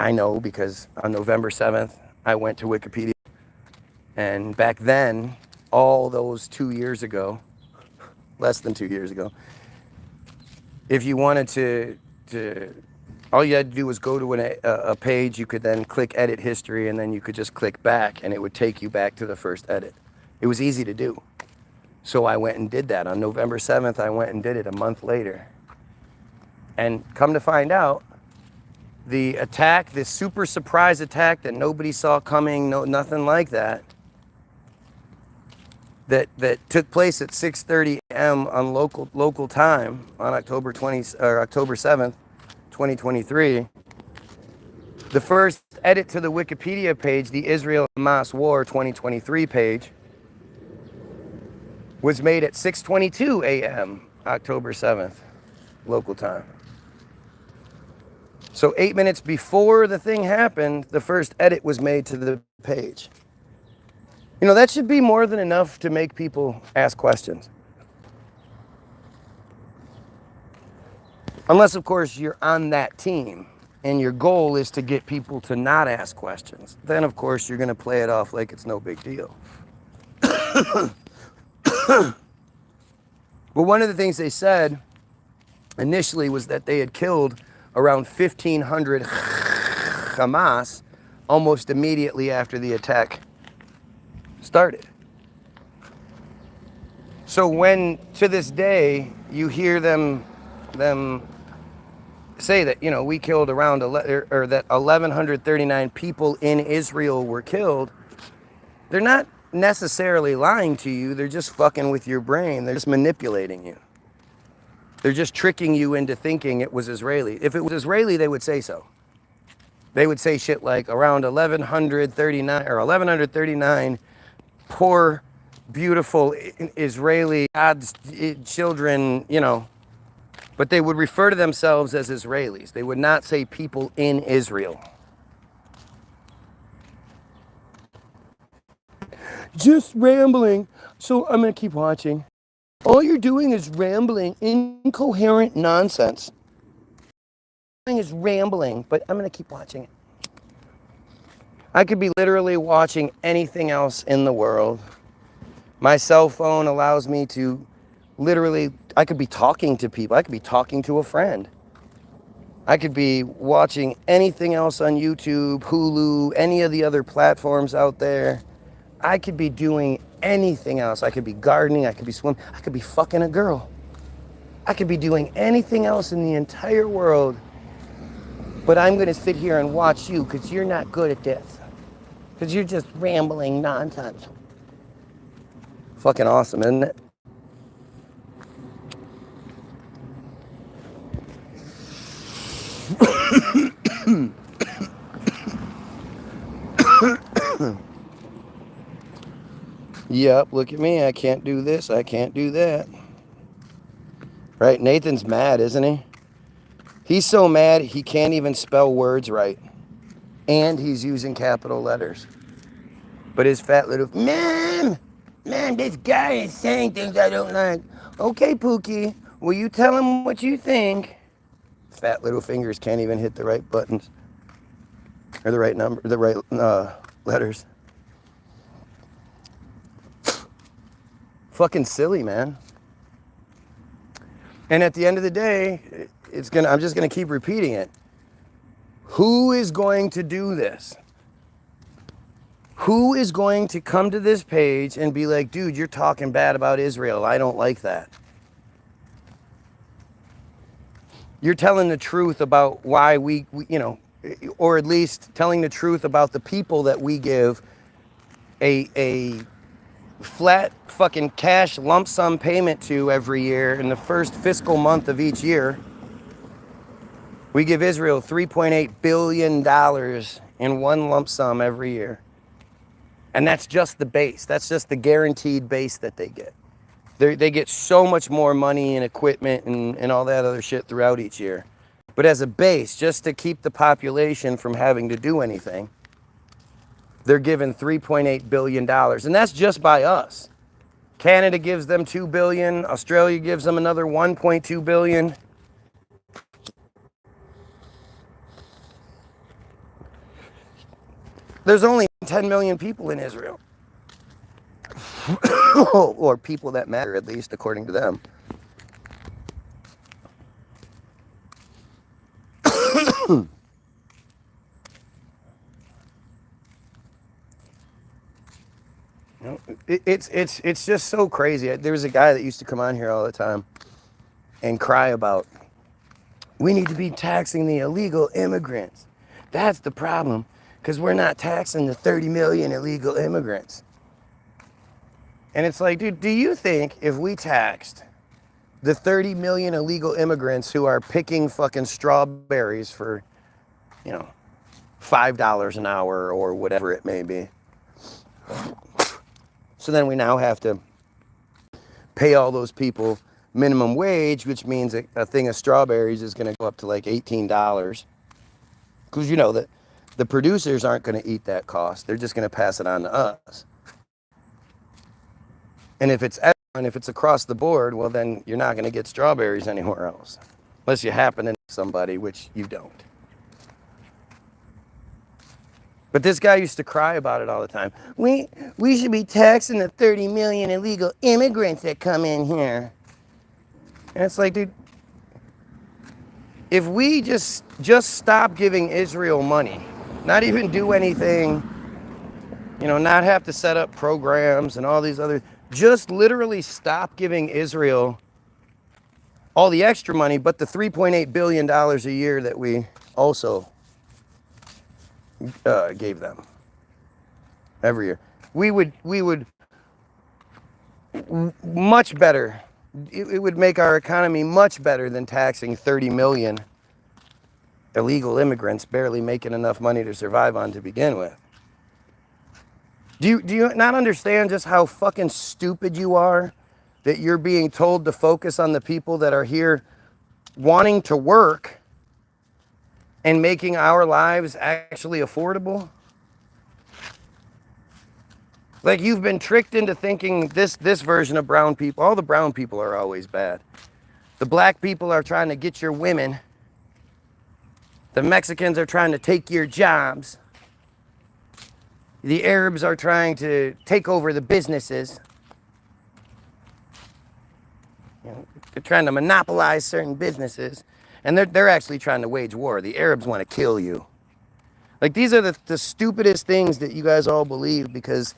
I know because on November 7th, I went to Wikipedia. And back then, all those 2 years ago, less than 2 years ago, if you wanted to all you had to do was go to a page, you could then click edit history, and then you could just click back, and it would take you back to the first edit. It was easy to do. So I went and did that. On November 7th, I went and did it a month later. And come to find out, the attack, this super surprise attack that nobody saw coming, nothing like that, that took place at 6:30 a.m. on local time on October 7th, 2023. The first edit to the Wikipedia page, the Israel-Hamas War 2023 page, was made at 6:22 a.m. October 7th, local time. So 8 minutes before the thing happened, the first edit was made to the page. You know, that should be more than enough to make people ask questions. Unless, of course, you're on that team and your goal is to get people to not ask questions. Then, of course, you're going to play it off like it's no big deal. But one of the things they said initially was that they had killed around 1,500 Hamas almost immediately after the attack started. So when, to this day, you hear them say that, you know, we killed around, or that 1,139 people in Israel were killed, they're not necessarily lying to you. They're just fucking with your brain. They're just manipulating you. They're just tricking you into thinking it was Israeli. If it was Israeli, they would say so. They would say shit like around 1,139 poor, beautiful Israeli God's children, you know, but they would refer to themselves as Israelis. They would not say people in Israel. Just rambling. So I'm going to keep watching. All you're doing is rambling, incoherent nonsense. Is rambling, but I'm going to keep watching it. I could be literally watching anything else in the world. My cell phone allows me to literally, I could be talking to people. I could be talking to a friend. I could be watching anything else on YouTube, Hulu, any of the other platforms out there. I could be doing anything else. I could be gardening. I could be swimming. I could be fucking a girl. I could be doing anything else in the entire world. But I'm going to sit here and watch you because you're not good at this. Because you're just rambling nonsense. Fucking awesome, isn't it? Yep, look at me. I can't do this. I can't do that. Right? Nathan's mad, isn't he? He's so mad he can't even spell words right. And he's using capital letters. But his fat little, Mom, this guy is saying things I don't like. Okay, Pookie, will you tell him what you think? Fat little fingers can't even hit the right buttons. Or the right number, the right letters. Fucking silly, man. And at the end of the day, I'm just gonna keep repeating it. Who is going to do this? Who is going to come to this page and be like, dude, you're talking bad about Israel. I don't like that. You're telling the truth about why we you know, or at least telling the truth about the people that we give a flat fucking cash lump sum payment to every year in the first fiscal month of each year. We give Israel $3.8 billion in one lump sum every year. And that's just the base. That's just the guaranteed base that they get. They get so much more money and equipment and all that other shit throughout each year. But as a base, just to keep the population from having to do anything, they're given $3.8 billion. And that's just by us. Canada gives them $2 billion. Australia gives them another $1.2 billion. There's only 10 million people in Israel. Or people that matter, at least, according to them. it's just so crazy. There was a guy that used to come on here all the time and cry about, we need to be taxing the illegal immigrants. That's the problem, because we're not taxing the 30 million illegal immigrants. And it's like, dude, do you think if we taxed the 30 million illegal immigrants who are picking fucking strawberries for, you know, $5 an hour or whatever it may be, so then we now have to pay all those people minimum wage, which means a thing of strawberries is going to go up to like $18, because you know that the producers aren't going to eat that cost. They're just going to pass it on to us. And if it's across the board, well, then you're not going to get strawberries anywhere else, unless you happen to know somebody, which you don't. But this guy used to cry about it all the time. We should be taxing the 30 million illegal immigrants that come in here. And it's like, dude, if we just stop giving Israel money, not even do anything, you know, not have to set up programs and all these other, just literally stop giving Israel all the extra money, but the $3.8 billion a year that we also gave them every year, we would much better. It would make our economy much better than taxing 30 million illegal immigrants barely making enough money to survive on to begin with. Do you not understand just how fucking stupid you are, that you're being told to focus on the people that are here wanting to work and making our lives actually affordable? Like, you've been tricked into thinking this version of brown people, all the brown people are always bad. The black people are trying to get your women. The Mexicans are trying to take your jobs. The Arabs are trying to take over the businesses. You know, they're trying to monopolize certain businesses. And they're actually trying to wage war. The Arabs want to kill you. Like, these are the stupidest things that you guys all believe because,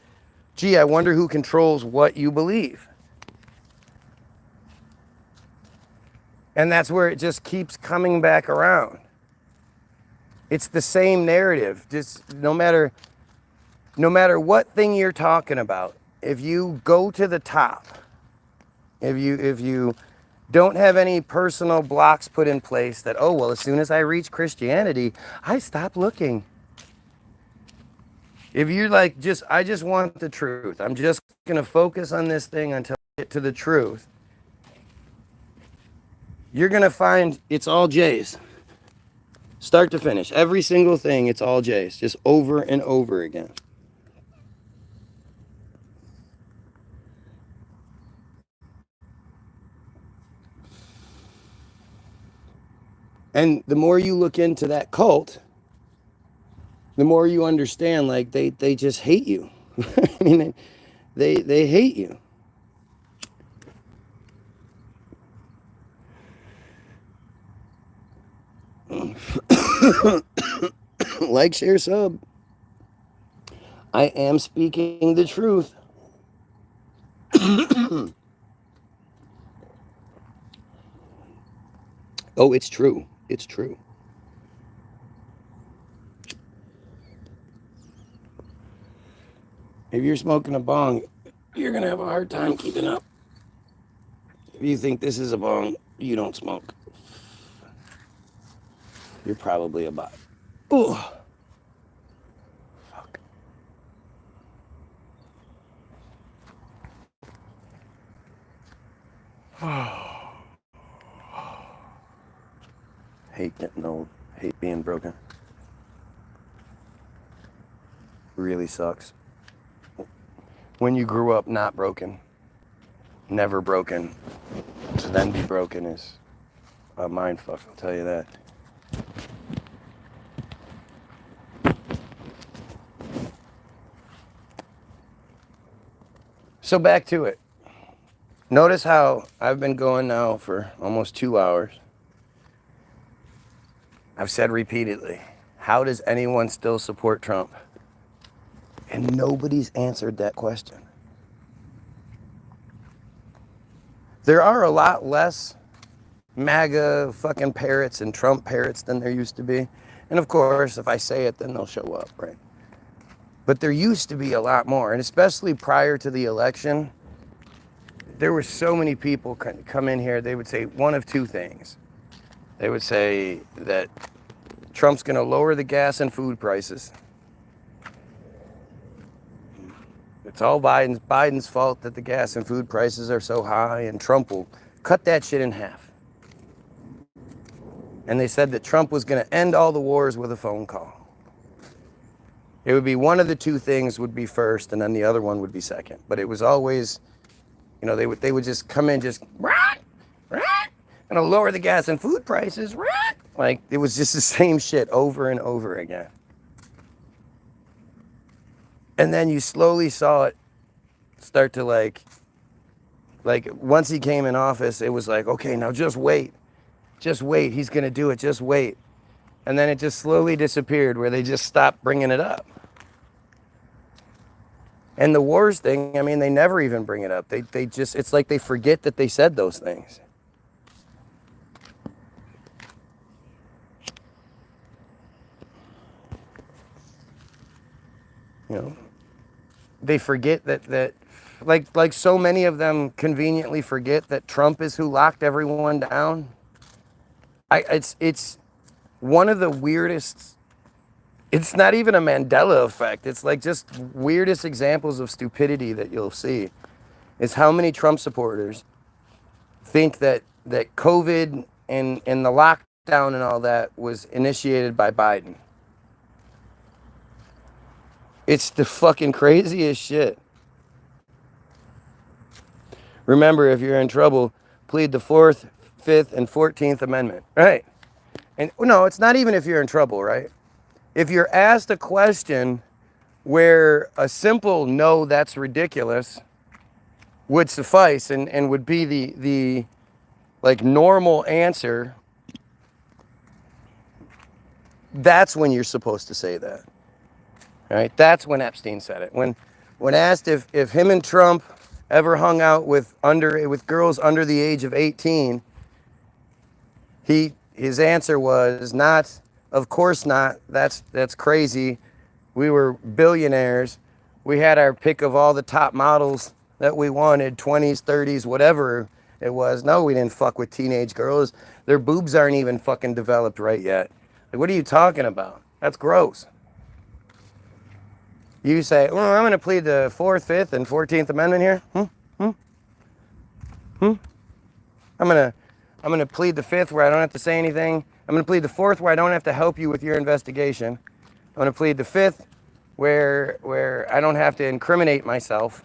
gee, I wonder who controls what you believe. And that's where it just keeps coming back around. It's the same narrative. Just no matter what thing you're talking about, if you go to the top, if you don't have any personal blocks put in place that, oh, well, as soon as I reach Christianity, I stop looking. If you're like, I just want the truth. I'm just going to focus on this thing until I get to the truth. You're going to find it's all J's. Start to finish. Every single thing, it's all J's. Just over and over again. And the more you look into that cult, the more you understand, like, they just hate you. I mean, they hate you. Like, share, sub. I am speaking the truth. Oh, it's true. It's true. If you're smoking a bong, you're going to have a hard time keeping up. If you think this is a bong, you don't smoke. You're probably a bot. Ooh. Fuck. Hate getting old. Hate being broken. Really sucks. When you grew up not broken, never broken, to then be broken is a mind fuck, I'll tell you that. So back to it. Notice how I've been going now for almost 2 hours. I've said repeatedly, how does anyone still support Trump? And nobody's answered that question. There are a lot less MAGA fucking parrots and Trump parrots than there used to be. And of course, if I say it, then they'll show up, right? But there used to be a lot more. And especially prior to the election, there were so many people come in here, they would say one of two things. They would say that Trump's going to lower the gas and food prices. It's all Biden's fault that the gas and food prices are so high, and Trump will cut that shit in half. And they said that Trump was going to end all the wars with a phone call. It would be one of the two things would be first, and then the other one would be second. But it was always, you know, they would just come in just, and I'll lower the gas and food prices, like it was just the same shit over and over again. And then you slowly saw it start to like once he came in office, it was like, okay, now just wait, he's gonna do it, just wait. And then it just slowly disappeared where they just stopped bringing it up. And the wars thing, I mean, they never even bring it up. They just, it's like they forget that they said those things. You know, they forget that like so many of them conveniently forget that Trump is who locked everyone down. It's one of the weirdest, it's not even a Mandela effect. It's like just weirdest examples of stupidity that you'll see is how many Trump supporters think that COVID and the lockdown and all that was initiated by Biden. It's the fucking craziest shit. Remember, if you're in trouble, plead the 4th, 5th, and 14th Amendment. Right. And no, it's not even if you're in trouble, right? If you're asked a question where a simple no, that's ridiculous would suffice and would be the like normal answer, that's when you're supposed to say that. Right? That's when Epstein said it. When asked if him and Trump ever hung out with girls under the age of 18, his answer was not, of course not. That's crazy. We were billionaires. We had our pick of all the top models that we wanted, 20s, 30s, whatever it was. No, we didn't fuck with teenage girls. Their boobs aren't even fucking developed right yet. Like, what are you talking about? That's gross. You say, well, I'm going to plead the 4th, 5th, and 14th Amendment here. I'm going to plead the 5th where I don't have to say anything. I'm going to plead the 4th where I don't have to help you with your investigation. I'm going to plead the 5th where I don't have to incriminate myself.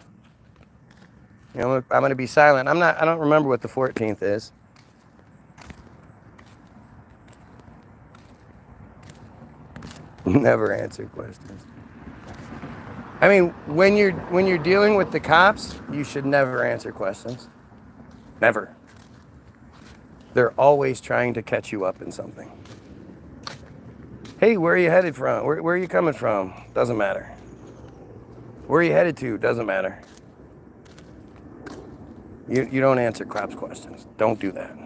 You know, I'm going to be silent. I don't remember what the 14th is. Never answer questions. I mean, when you're dealing with the cops, you should never answer questions. Never. They're always trying to catch you up in something. Hey, where are you headed from? Where are you coming from? Doesn't matter. Where are you headed to? Doesn't matter. You don't answer cops' questions. Don't do that.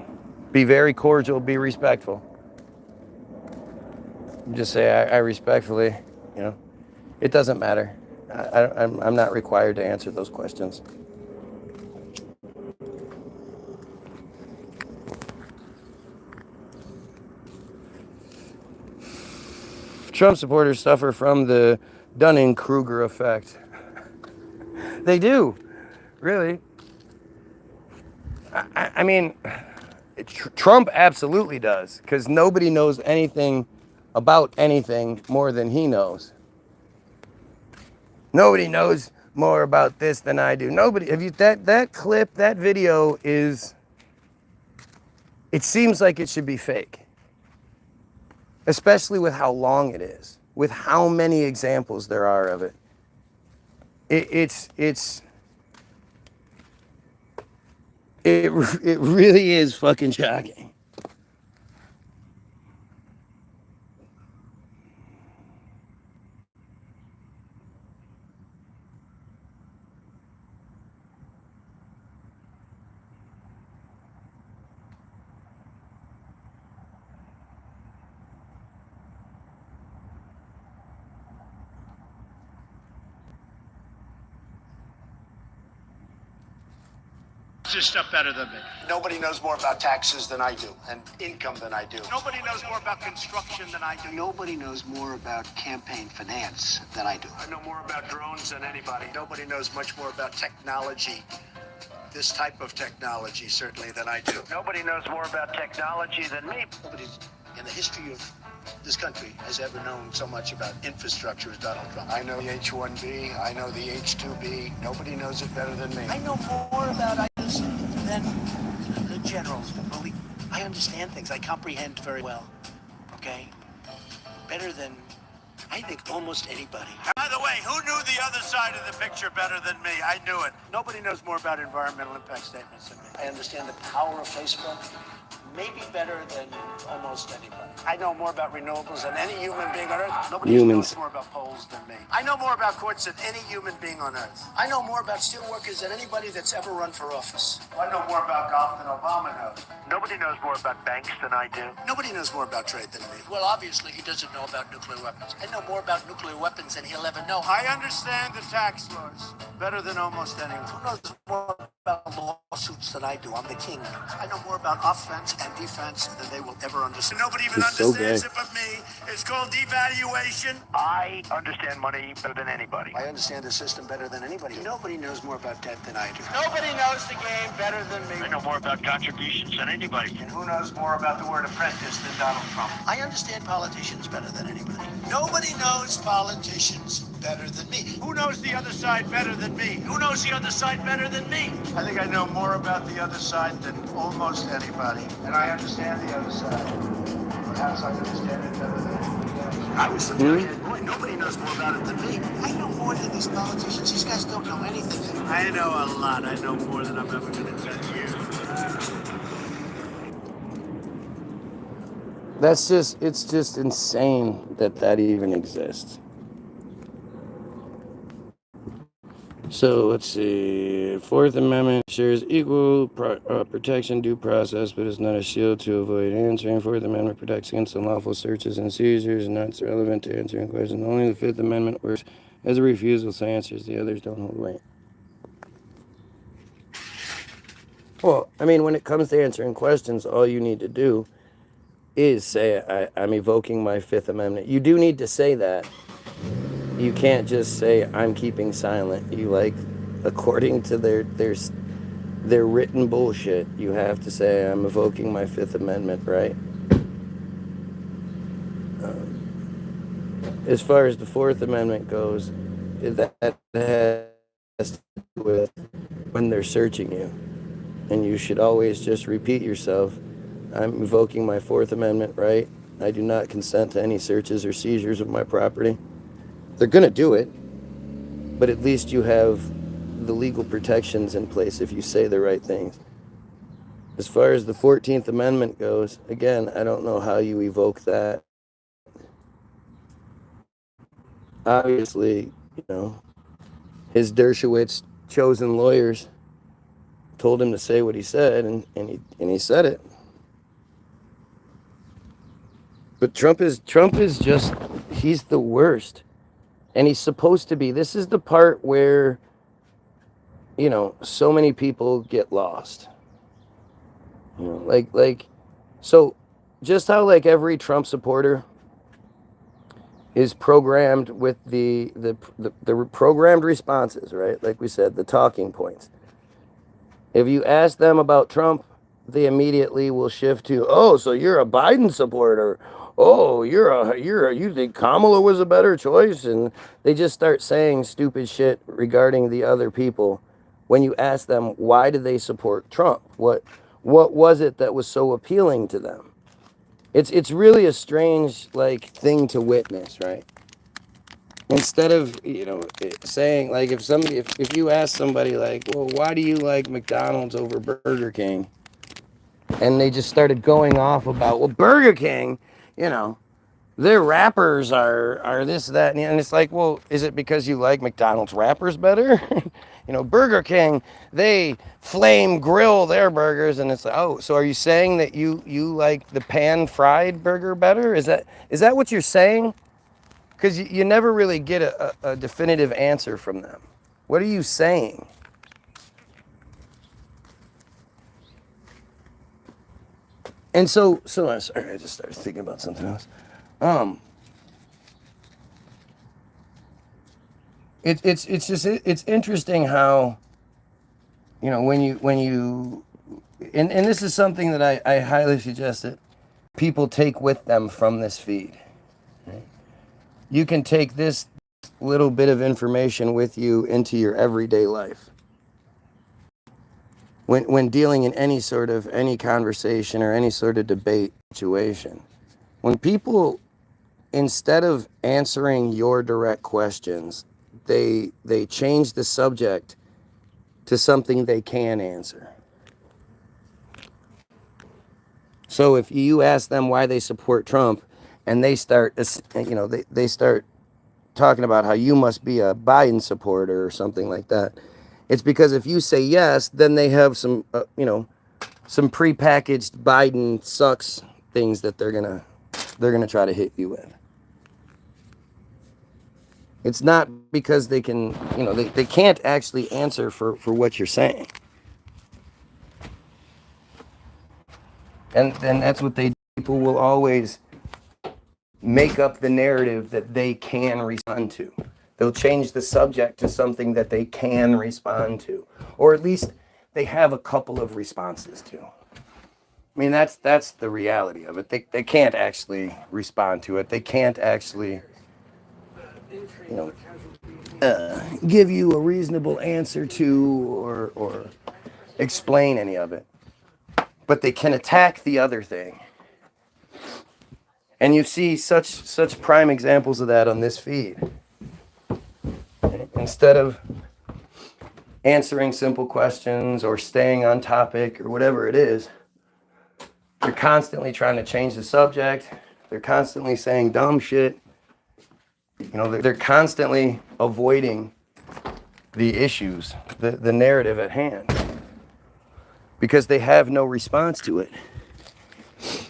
Be very cordial, be respectful. Just say, I respectfully, you know, it doesn't matter. I'm not required to answer those questions. Trump supporters suffer from the Dunning-Kruger effect. They do, really. I mean, Trump absolutely does, because nobody knows anything about anything more than he knows. Nobody knows more about this than I do. Nobody. Have you that clip, that video is, it seems like it should be fake. Especially with how long it is, with how many examples there are of it. It really is fucking shocking. this stuff better than me. Nobody knows more about taxes than I do, and income than I do. Nobody knows more about construction than I do. Nobody knows more about campaign finance than I do. I know more about drones than anybody. Nobody knows much more about technology, this type of technology, certainly, than I do. Nobody knows more about technology than me. Nobody in the history of this country has ever known so much about infrastructure as Donald Trump. I know the H-1B. I know the H-2B. Nobody knows it better than me. I know more about items than the generals. Believe me. I understand things. I comprehend very well. Okay? Better than, I think, almost anybody. By the way, who knew the other side of the picture better than me? I knew it. Nobody knows more about environmental impact statements than me. I understand the power of Facebook. Maybe better than almost anybody. I know more about renewables than any human being on Earth. Nobody Humans. knows more about polls than me. I know more about courts than any human being on Earth. I know more about steelworkers than anybody that's ever run for office. I know more about golf than Obama knows. Nobody knows more about banks than I do. Nobody knows more about trade than me. Well, obviously, he doesn't know about nuclear weapons. I know more about nuclear weapons than he'll ever know. I understand the tax laws better than almost anyone. Who knows more about lawsuits than I do? I'm the king. I know more about offense and defense than they will ever understand. Nobody even He's so understands gay. it but me. It's called devaluation. I understand money better than anybody. I understand the system better than anybody. Nobody knows more about debt than I do. Nobody knows the game better than me. I know more about contributions than anybody. And who knows more about the word apprentice than Donald Trump? I understand politicians better than anybody. Nobody knows politicians better than me. Who knows the other side better than me? Who knows the other side better than me? I think I know more about the other side than almost anybody. And I understand the other side. Perhaps I understand it better than anybody else. I was thinking, boy, nobody knows more about it than me. I know more than these politicians. These guys don't know anything. I know a lot. I know more than I'm ever going to tell you. It's just insane that even exists. So let's see. Fourth Amendment shares equal protection due process, but is not a shield to avoid answering. Fourth Amendment protects against unlawful searches and seizures, and not relevant to answering questions. Only the Fifth Amendment works as a refusal to answers. The others don't hold weight. Well, I mean, when it comes to answering questions, all you need to do is say, I'm evoking my Fifth Amendment. You do need to say that. You can't just say, I'm keeping silent. You according to their written bullshit, you have to say, I'm evoking my Fifth Amendment, right? As far as the Fourth Amendment goes, that has to do with when they're searching you. And you should always just repeat yourself, I'm invoking my Fourth Amendment right. I do not consent to any searches or seizures of my property. They're going to do it, but at least you have the legal protections in place if you say the right things. As far as the 14th Amendment goes, again, I don't know how you evoke that. Obviously, his Dershowitz chosen lawyers told him to say what he said, and he said it. But Trump is just, he's the worst. And he's supposed to be. This is the part where, so many people get lost. So just how every Trump supporter is programmed with the programmed responses, right? Like we said, the talking points. If you ask them about Trump, they immediately will shift to, oh, so you're a Biden supporter. Oh, you think Kamala was a better choice? And they just start saying stupid shit regarding the other people. When you ask them, why do they support Trump? What was it that was so appealing to them? It's really a strange thing to witness, right? Instead of saying if you ask somebody well, why do you like McDonald's over Burger King? And they just started going off about, well, Burger King, their wrappers are this, that, and it's well, is it because you like McDonald's wrappers better? Burger King, they flame grill their burgers, and it's oh, so are you saying that you like the pan-fried burger better? Is that what you're saying? Because you never really get a definitive answer from them. What are you saying? And so sorry, I just started thinking about something else. It's interesting how, when you and this is something that I highly suggest that people take with them from this feed. Right? You can take this little bit of information with you into your everyday life. When dealing in any conversation or any sort of debate situation, when people, instead of answering your direct questions, they change the subject to something they can answer. So if you ask them why they support Trump, and they start, they start talking about how you must be a Biden supporter or something like that, it's because if you say yes, then they have some, some prepackaged Biden sucks things that they're gonna try to hit you with. It's not because they can, they can't actually answer for what you're saying. And that's what they do. People will always make up the narrative that they can respond to. They'll change the subject to something that they can respond to, or at least they have a couple of responses to. I mean, that's the reality of it. They can't actually respond to it. They can't actually, give you a reasonable answer to or explain any of it. But they can attack the other thing. And you see such prime examples of that on this feed. Instead of answering simple questions or staying on topic or whatever it is, they're constantly trying to change the subject. They're constantly saying dumb shit. They're constantly avoiding the issues, the narrative at hand, because they have no response to it.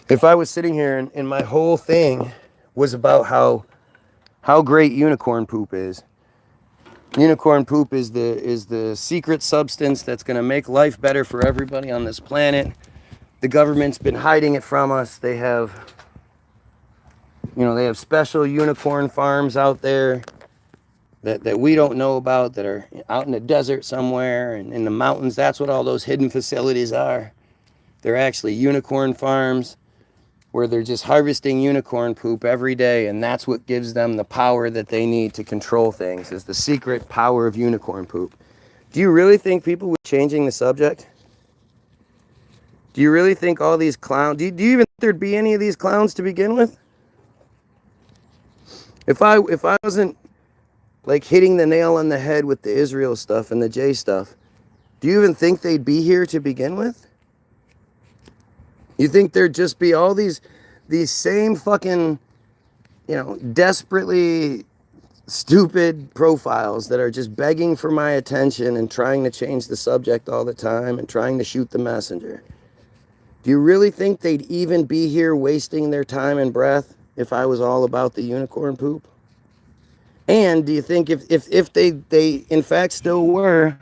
If I was sitting here and my whole thing was about how great unicorn poop is. Unicorn poop is the secret substance that's going to make life better for everybody on this planet. The government's been hiding it from us. They have special unicorn farms out there that we don't know about, that are out in the desert somewhere and in the mountains. That's what all those hidden facilities are. They're actually unicorn farms where they're just harvesting unicorn poop every day, and that's what gives them the power that they need to control things, is the secret power of unicorn poop. Do you really think people were changing the subject? Do you really think all these clowns, do you even think there'd be any of these clowns to begin with? If I wasn't like hitting the nail on the head with the Israel stuff and the J stuff, do you even think they'd be here to begin with? You think there'd just be all these same fucking, desperately stupid profiles that are just begging for my attention and trying to change the subject all the time and trying to shoot the messenger? Do you really think they'd even be here wasting their time and breath if I was all about the unicorn poop? And do you think if they in fact still were,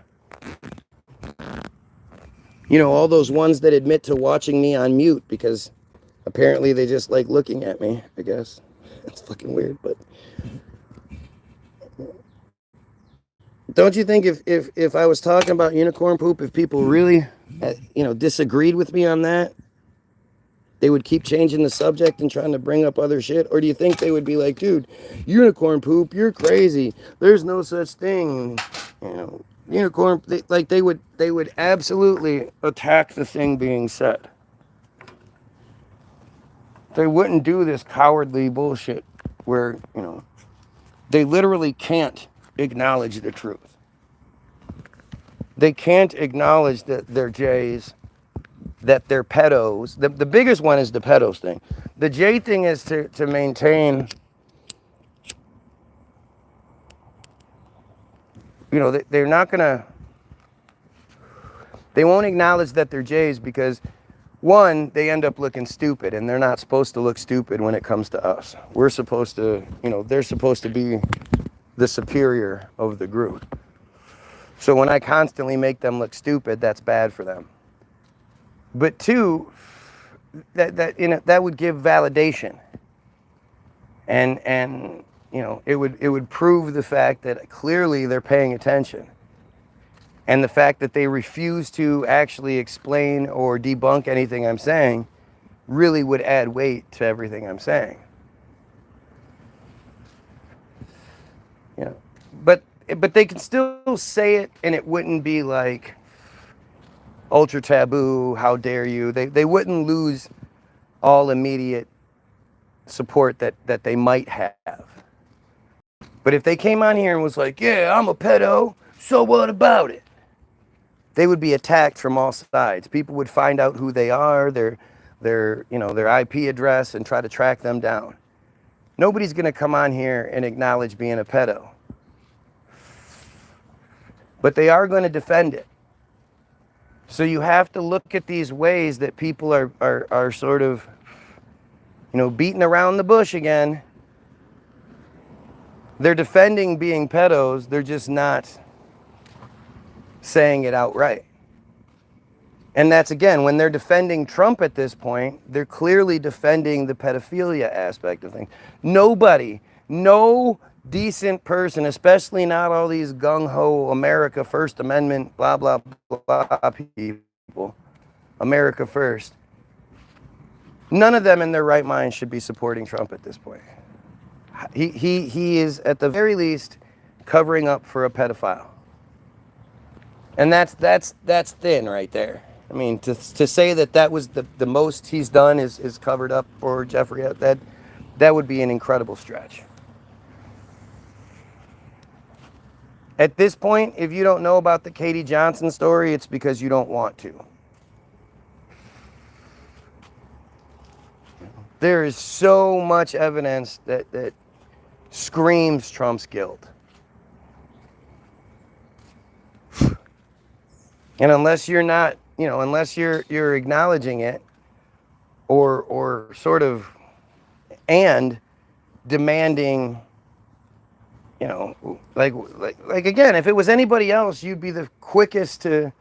all those ones that admit to watching me on mute because apparently they just like looking at me, I guess. It's fucking weird, but don't you think if I was talking about unicorn poop, if people really, disagreed with me on that, they would keep changing the subject and trying to bring up other shit? Or do you think they would be like, dude, unicorn poop, you're crazy. There's no such thing. Unicorn, they would absolutely attack the thing being said. They wouldn't do this cowardly bullshit where, they literally can't acknowledge the truth. They can't acknowledge that they're Jays, that they're pedos. The biggest one is the pedos thing. The J thing is to maintain, they're not gonna, they won't acknowledge that they're Jays because, one, they end up looking stupid, and they're not supposed to look stupid when it comes to us. We're supposed to, they're supposed to be the superior of the group. So when I constantly make them look stupid, that's bad for them. But two, that would give validation, and it would prove the fact that clearly they're paying attention, and the fact that they refuse to actually explain or debunk anything I'm saying really would add weight to everything I'm saying. But they can still say it, and it wouldn't be like ultra taboo, how dare you. They wouldn't lose all immediate support that they might have. But if they came on here and was like, yeah, I'm a pedo, so what about it? They would be attacked from all sides. People would find out who they are, their IP address, and try to track them down. Nobody's going to come on here and acknowledge being a pedo. But they are going to defend it. So you have to look at these ways that people are sort of, beating around the bush again. They're defending being pedos, they're just not saying it outright. And that's, again, when they're defending Trump at this point, they're clearly defending the pedophilia aspect of things. Nobody, no decent person, especially not all these gung-ho America First Amendment, blah, blah, blah people, America First, none of them in their right mind should be supporting Trump at this point. He is, at the very least, covering up for a pedophile. And that's thin right there. I mean, to say that was the most he's done is covered up for Jeffrey, that would be an incredible stretch. At this point, if you don't know about the Katie Johnson story, it's because you don't want to. There is so much evidence that screams Trump's guilt. And unless you're not, unless you're acknowledging it or sort of and demanding, like again, if it was anybody else, you'd be the quickest to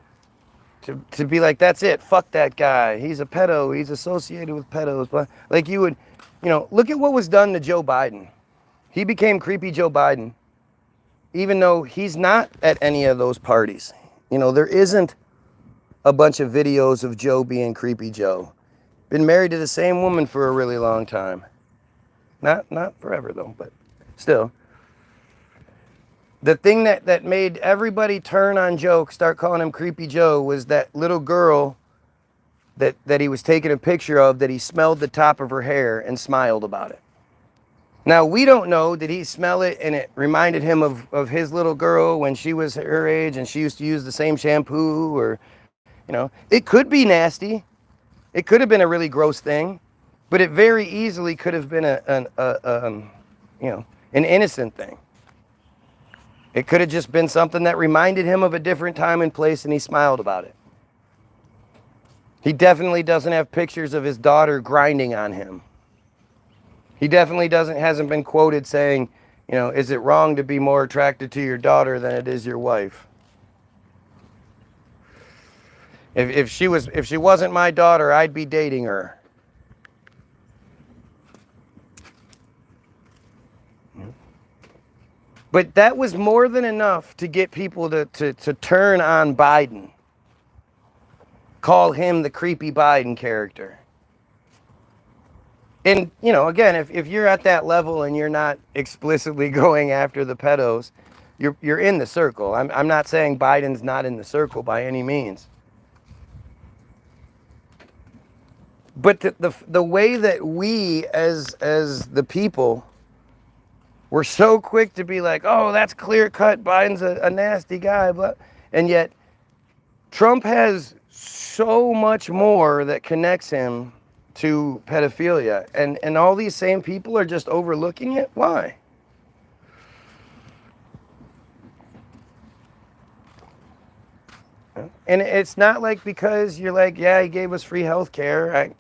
be like, that's it, fuck that guy, he's a pedo, he's associated with pedos. But like you would, look at what was done to Joe Biden. He became creepy Joe Biden, even though he's not at any of those parties. There isn't a bunch of videos of Joe being creepy Joe. Been married to the same woman for a really long time. Not forever though, but still. The thing that made everybody turn on Joe, start calling him creepy Joe, was that little girl that he was taking a picture of, that he smelled the top of her hair and smiled about it. Now, we don't know, did he smell it and it reminded him of his little girl when she was her age and she used to use the same shampoo, or, it could be nasty. It could have been a really gross thing, but it very easily could have been an innocent thing. It could have just been something that reminded him of a different time and place and he smiled about it. He definitely doesn't have pictures of his daughter grinding on him. He definitely hasn't been quoted saying, is it wrong to be more attracted to your daughter than it is your wife? If she wasn't my daughter, I'd be dating her. But that was more than enough to get people to turn on Biden. Call him the creepy Biden character. And, again, if you're at that level and you're not explicitly going after the pedos, you're in the circle. I'm not saying Biden's not in the circle by any means. But the way that we as the people were so quick to be like, oh, that's clear cut, Biden's a nasty guy, and yet Trump has so much more that connects him to pedophilia, and all these same people are just overlooking it. Why? And it's not like because you're like, yeah, he gave us free health care.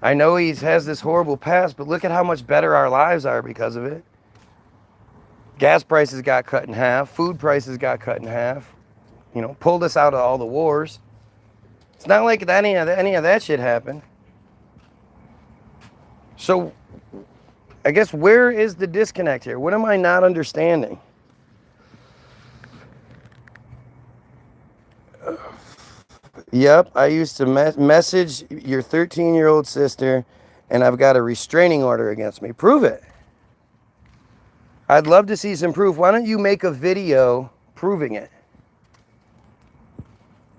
I know he has this horrible past, but look at how much better our lives are because of it. Gas prices got cut in half. Food prices got cut in half. Pulled us out of all the wars. It's not like any of that shit happened. So I guess where is the disconnect here? What am I not understanding? Yep, I used to message your 13-year-old sister, and I've got a restraining order against me. Prove it. I'd love to see some proof. Why don't you make a video proving it?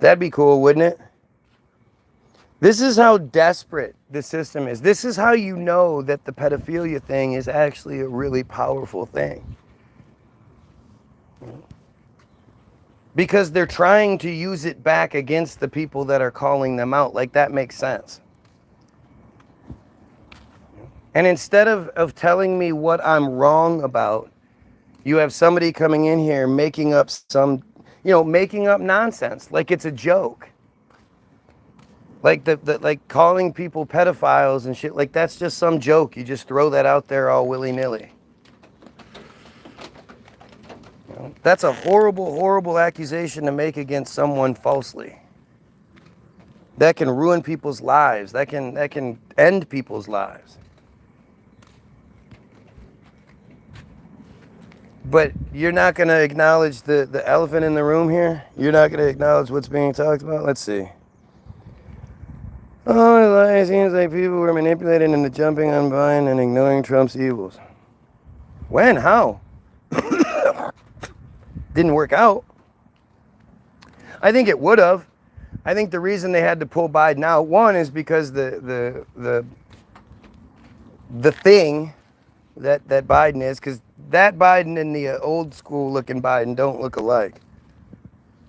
That'd be cool, wouldn't it? This is how desperate the system is. This is how you know that the pedophilia thing is actually a really powerful thing. Because they're trying to use it back against the people that are calling them out. Like, that makes sense. And instead of telling me what I'm wrong about, you have somebody coming in here making up some, making up nonsense. Like it's a joke. Like like calling people pedophiles and shit. Like that's just some joke. You just throw that out there all willy-nilly. That's a horrible, horrible accusation to make against someone falsely. That can ruin people's lives. That can end people's lives. But you're not going to acknowledge the elephant in the room here? You're not going to acknowledge what's being talked about? Let's see. Oh, it seems like people were manipulated into jumping on Biden and ignoring Trump's evils. When? How? Didn't work out. I think it would have. I think the reason they had to pull Biden out, one, is because the thing that Biden is, because that Biden and the old school looking Biden don't look alike.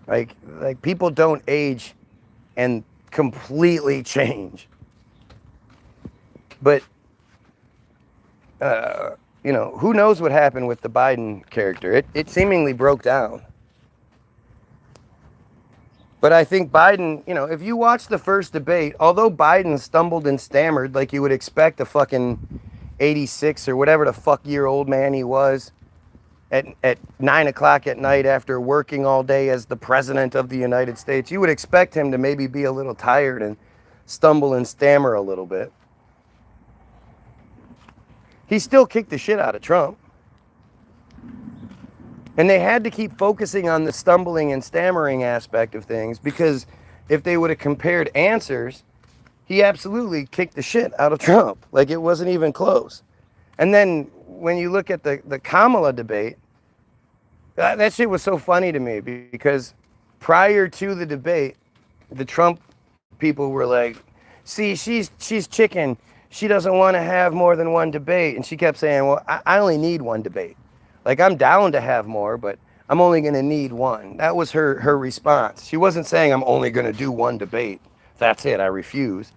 Like people don't age and completely change. But who knows what happened with the Biden character? It seemingly broke down. But I think Biden, if you watch the first debate, although Biden stumbled and stammered like you would expect a fucking 86 or whatever the fuck year old man he was at 9 o'clock at night after working all day as the president of the United States, you would expect him to maybe be a little tired and stumble and stammer a little bit. He still kicked the shit out of Trump. And they had to keep focusing on the stumbling and stammering aspect of things because if they would have compared answers, he absolutely kicked the shit out of Trump. Like it wasn't even close. And then when you look at the Kamala debate, that shit was so funny to me because prior to the debate, the Trump people were like, see, she's chicken. She doesn't want to have more than one debate. And she kept saying, well, I only need one debate. Like, I'm down to have more, but I'm only going to need one. That was her response. She wasn't saying, I'm only going to do one debate. That's it. I refuse.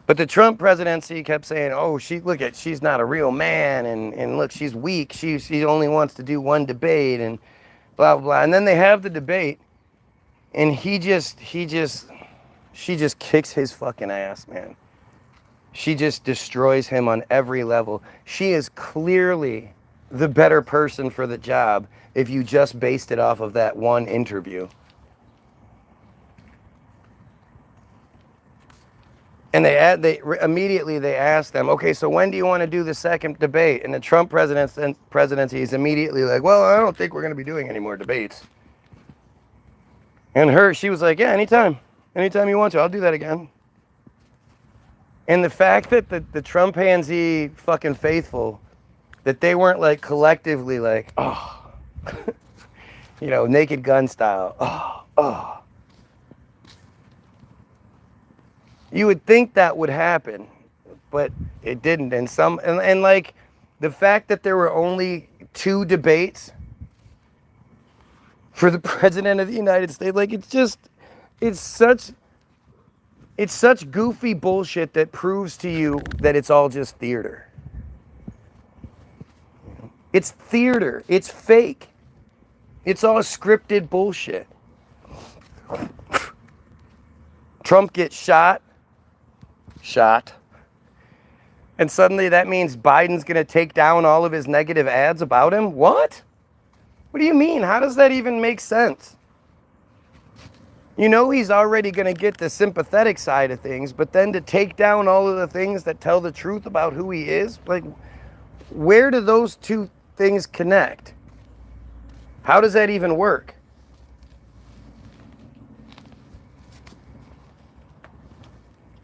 But the Trump presidency kept saying, oh, she's not a real man. And look, she's weak. She only wants to do one debate and blah, blah, blah. And then they have the debate. And she just kicks his fucking ass, man. She just destroys him on every level. She is clearly the better person for the job if you just based it off of that one interview. And they immediately asked them, okay, so when do you want to do the second debate? And the Trump presidency is immediately like, well, I don't think we're going to be doing any more debates. And she was like, yeah, anytime you want to, I'll do that again. And the fact that the Trumpanzee fucking faithful, that they weren't like collectively like, oh, Naked Gun style, oh. You would think that would happen, but it didn't. And like the fact that there were only 2 debates for the president of the United States, like it's such goofy bullshit that proves to you that it's all just theater. It's theater. It's fake. It's all scripted bullshit. Trump gets shot. And suddenly that means Biden's going to take down all of his negative ads about him? What? What do you mean? How does that even make sense? You know he's already going to get the sympathetic side of things, but then to take down all of the things that tell the truth about who he is, like, where do those two things connect? How does that even work?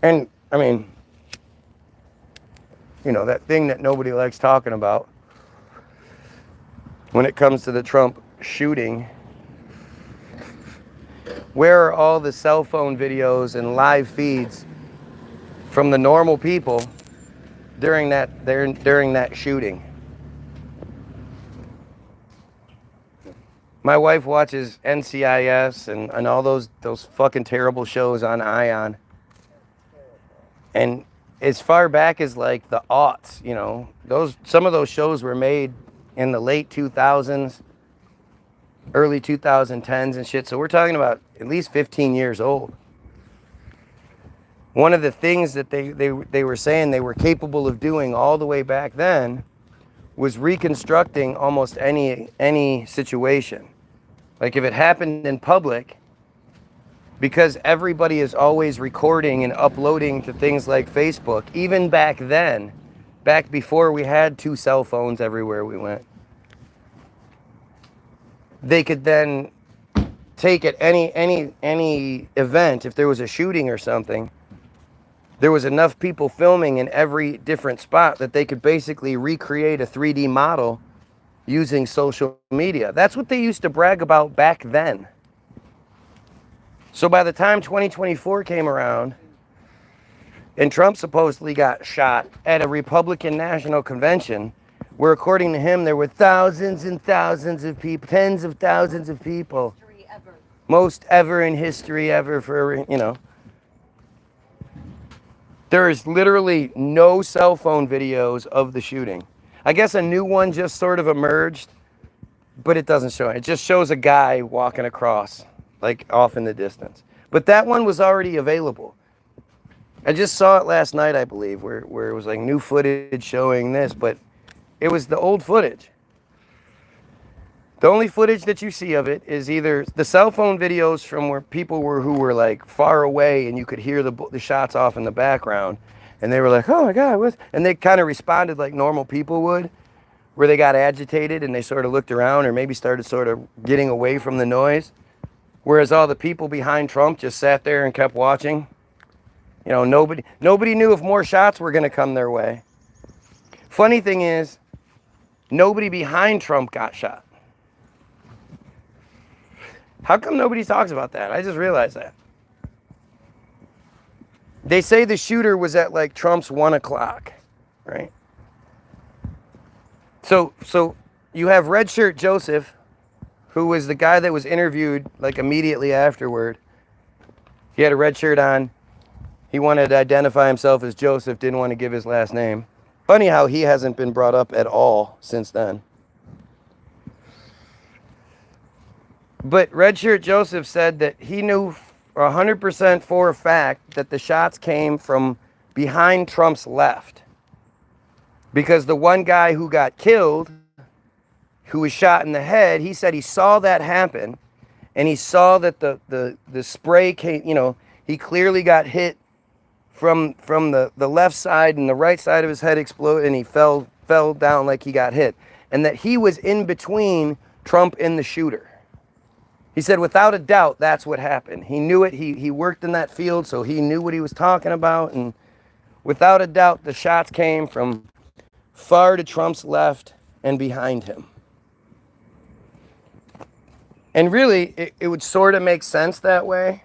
And, I mean, you know, that thing that nobody likes talking about when it comes to the Trump shooting. Where are all the cell phone videos and live feeds from the normal people during that shooting? My wife watches NCIS and all those fucking terrible shows on ION. And as far back as like the aughts, you know, some of those shows were made in the late 2000s, early 2010s and shit. So we're talking about at least 15 years old. One of the things that they were saying they were capable of doing all the way back then was reconstructing almost any situation. Like if it happened in public, because everybody is always recording and uploading to things like Facebook, even back then, back before we had 2 cell phones everywhere we went, they could then take at any event, if there was a shooting or something, there was enough people filming in every different spot that they could basically recreate a 3D model using social media. That's what they used to brag about back then. So by the time 2024 came around and Trump supposedly got shot at a Republican National Convention, where according to him there were thousands and thousands of people, tens of thousands of people, most ever in history ever for, you know. There is literally no cell phone videos of the shooting. I guess a new one just sort of emerged, but it doesn't show it. It just shows a guy walking across, like off in the distance. But that one was already available. I just saw it last night, I believe, where it was like new footage showing this, but it was the old footage. The only footage that you see of it is either the cell phone videos from where people were who were like far away and you could hear the shots off in the background, and they were like, oh my God, what? And they kind of responded like normal people would, where they got agitated and they sort of looked around or maybe started sort of getting away from the noise. Whereas all the people behind Trump just sat there and kept watching. You know, nobody knew if more shots were going to come their way. Funny thing is, nobody behind Trump got shot. How come nobody talks about that? I just realized that. They say the shooter was at like Trump's 1 o'clock, right? So you have Red Shirt Joseph, who was the guy that was interviewed like immediately afterward. He had a red shirt on. He wanted to identify himself as Joseph, didn't want to give his last name. Funny how he hasn't been brought up at all since then. But Red Shirt Joseph said that he knew 100% for a fact that the shots came from behind Trump's left. Because the one guy who got killed, who was shot in the head, he said he saw that happen, and he saw that the spray came, you know, he clearly got hit from the left side, and the right side of his head exploded, and he fell down like he got hit. And that he was in between Trump and the shooter. He said, without a doubt, that's what happened. He knew it. He worked in that field, so he knew what he was talking about. And without a doubt, the shots came from far to Trump's left and behind him. And really, it would sort of make sense that way.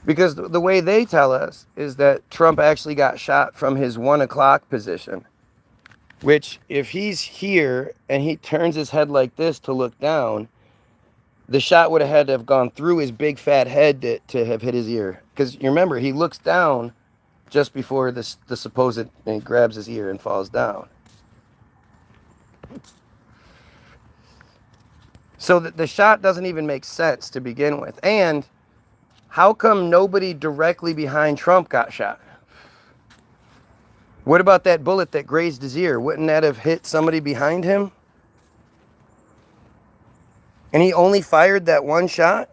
Because the way they tell us is that Trump actually got shot from his 1 o'clock position. Which, if he's here and he turns his head like this to look down, the shot would have had to have gone through his big fat head to have hit his ear. Because you remember, he looks down just before the supposed, and he grabs his ear and falls down. So the shot doesn't even make sense to begin with. And how come nobody directly behind Trump got shot? What about that bullet that grazed his ear? Wouldn't that have hit somebody behind him? And he only fired that one shot?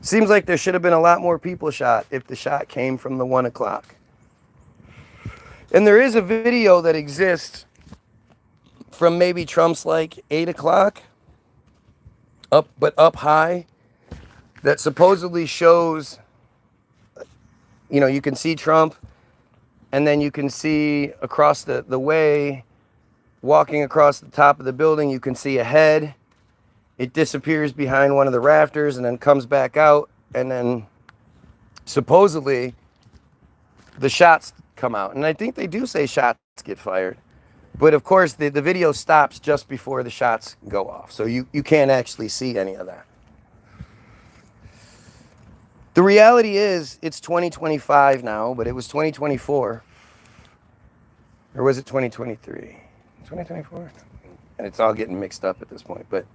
Seems like there should have been a lot more people shot if the shot came from the 1 o'clock. And there is a video that exists from maybe Trump's like 8 o'clock, up high, that supposedly shows, you know, you can see Trump, and then you can see across the way, walking across the top of the building, you can see a head. It disappears behind one of the rafters and then comes back out, and then supposedly the shots come out. And I think they do say shots get fired. But of course, the video stops just before the shots go off. So you can't actually see any of that. The reality is, it's 2025 now, but it was 2024. Or was it 2023? 2024? And it's all getting mixed up at this point. But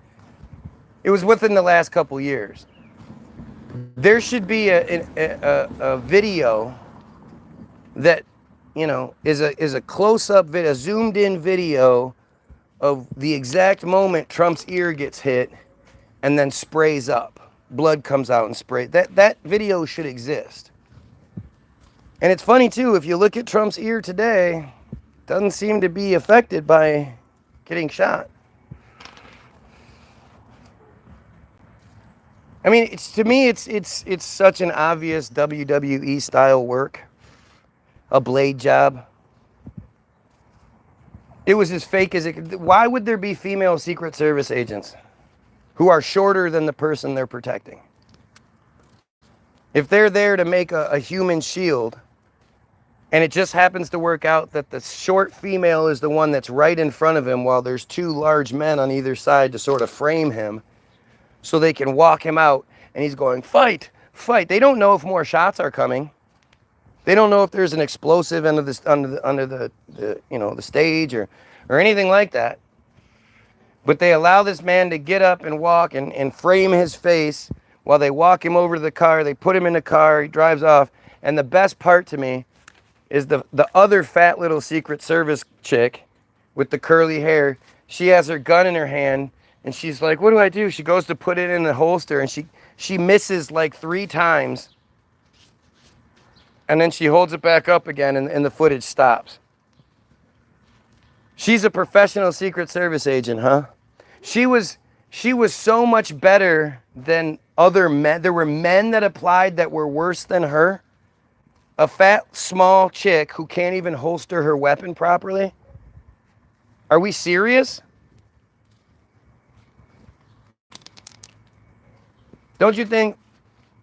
it was within the last couple years. There should be a video that, you know, is a close-up video, a zoomed-in video of the exact moment Trump's ear gets hit and then sprays up. Blood comes out and sprays. That video should exist. And it's funny, too, if you look at Trump's ear today, it doesn't seem to be affected by getting shot. I mean, to me, it's such an obvious WWE style work, a blade job. It was as fake as it could. Why would there be female Secret Service agents who are shorter than the person they're protecting? If they're there to make a human shield, and it just happens to work out that the short female is the one that's right in front of him while there's two large men on either side to sort of frame him, so they can walk him out, and he's going, fight, fight. They don't know if more shots are coming. They don't know if there's an explosive under the you know, the stage or anything like that. But they allow this man to get up and walk and frame his face while they walk him over to the car. They put him in the car. He drives off. And the best part to me is the other fat little Secret Service chick with the curly hair. She has her gun in her hand. And she's like, what do I do? She goes to put it in the holster, and she misses like 3 times. And then she holds it back up again, and the footage stops. She's a professional Secret Service agent, huh? She was so much better than other men. There were men that applied that were worse than her. A fat, small chick who can't even holster her weapon properly. Are we serious? Don't you think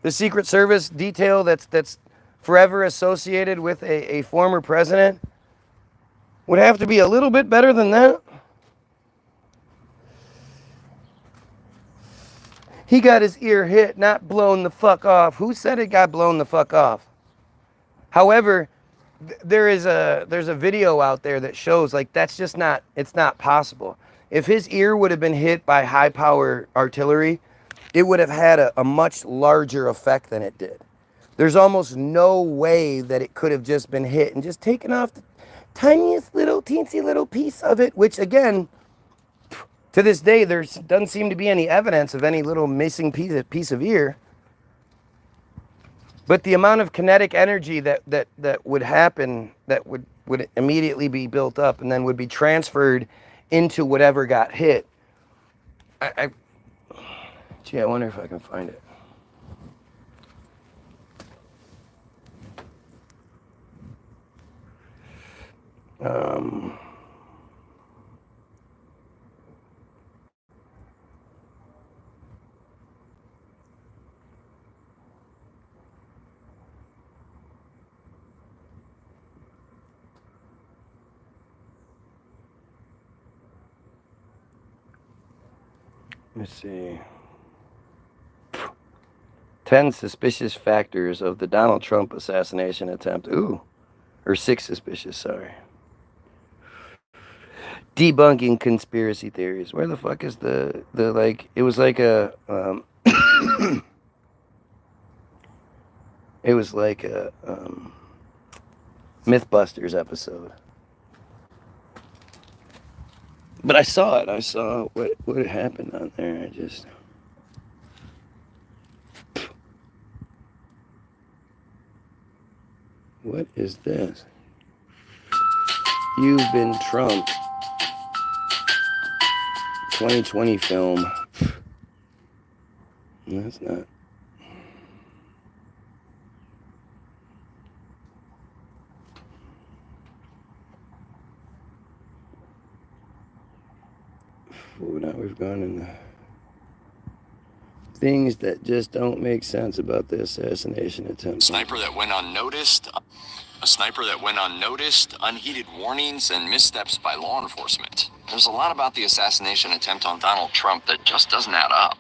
the Secret Service detail that's forever associated with a former president would have to be a little bit better than that? He got his ear hit, not blown the fuck off. Who said it got blown the fuck off? However, there's a video out there that shows like that's just not, it's not possible. If his ear would have been hit by high power artillery, it would have had a much larger effect than it did. There's almost no way that it could have just been hit and just taken off the tiniest little teensy little piece of it, which again, to this day, there doesn't seem to be any evidence of any little missing piece of ear. But the amount of kinetic energy that would happen, that would immediately be built up and then would be transferred into whatever got hit. Gee, I wonder if I can find it. Let's see. 10 suspicious factors of the Donald Trump assassination attempt. Ooh. Or 6 suspicious, sorry. Debunking conspiracy theories. Where the fuck is the like, it was like a, it was like a, Mythbusters episode. But I saw it. I saw what had happened on there. I just... What is this? You've been Trump. 2020 film. That's not. Well, now we've gone into things that just don't make sense about the assassination attempt. Sniper that went unnoticed. A sniper that went unnoticed, unheeded warnings, and missteps by law enforcement. There's a lot about the assassination attempt on Donald Trump that just doesn't add up.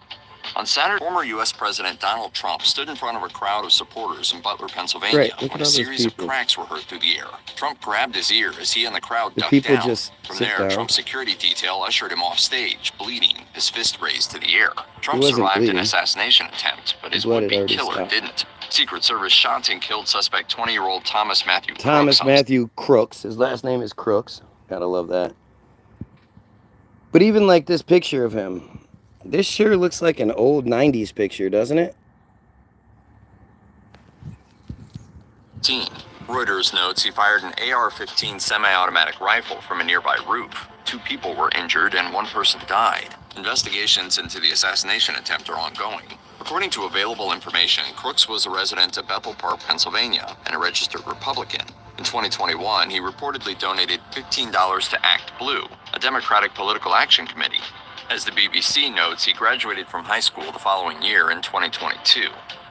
On Saturday, former U.S. President Donald Trump stood in front of a crowd of supporters in Butler, Pennsylvania, when a series of cracks were heard through the air. Trump grabbed his ear as he and the crowd ducked down. From there, Trump's security detail ushered him off stage, bleeding, his fist raised to the air. Trump survived an assassination attempt, but his would-be killer didn't. Secret Service shot and killed suspect 20-year-old Thomas Matthew Crooks. Thomas Matthew Crooks. His last name is Crooks. Gotta love that. But even like this picture of him, this sure looks like an old 90s picture, doesn't it? Reuters notes he fired an AR-15 semi-automatic rifle from a nearby roof. 2 people were injured and 1 person died. Investigations into the assassination attempt are ongoing. According to available information, Crooks was a resident of Bethel Park, Pennsylvania, and a registered Republican. In 2021, he reportedly donated $15 to Act.il, a Democratic political action committee. As the BBC notes, he graduated from high school the following year in 2022.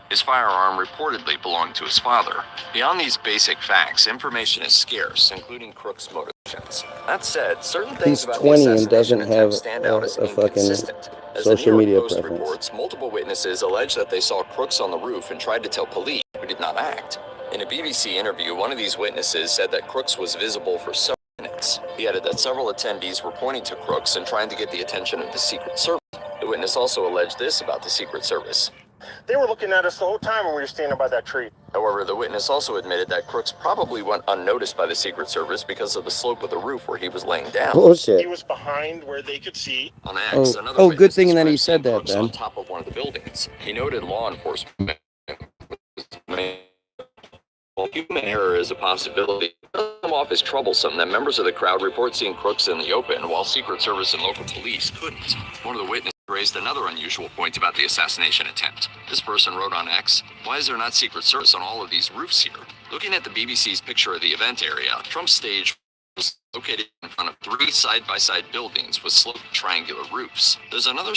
His firearm reportedly belonged to his father. Beyond these basic facts, information is scarce, including Crooks' motivations. That said, certain things about the assassination attempt stand out as inconsistent. As the New York Post reports, multiple witnesses allege that they saw Crooks on the roof and tried to tell police, who did not act. In a BBC interview, one of these witnesses said that Crooks was visible for several minutes. He added that several attendees were pointing to Crooks and trying to get the attention of the Secret Service. The witness also alleged this about the Secret Service. They were looking at us the whole time when we were standing by that tree. However, the witness also admitted that Crooks probably went unnoticed by the Secret Service because of the slope of the roof where he was laying down. Bullshit. He was behind where they could see. On X, another good thing that he said that, Crooks then. on top of one of the buildings. He noted law enforcement. While human error is a possibility, it doesn't come off as troublesome that members of the crowd report seeing Crooks in the open while Secret Service and local police couldn't. One of the witnesses raised another unusual point about the assassination attempt. This person wrote on X, "Why is there not Secret Service on all of these roofs here?" Looking at the BBC's picture of the event area, Trump's stage was located in front of 3 side-by-side buildings with sloped triangular roofs. There's another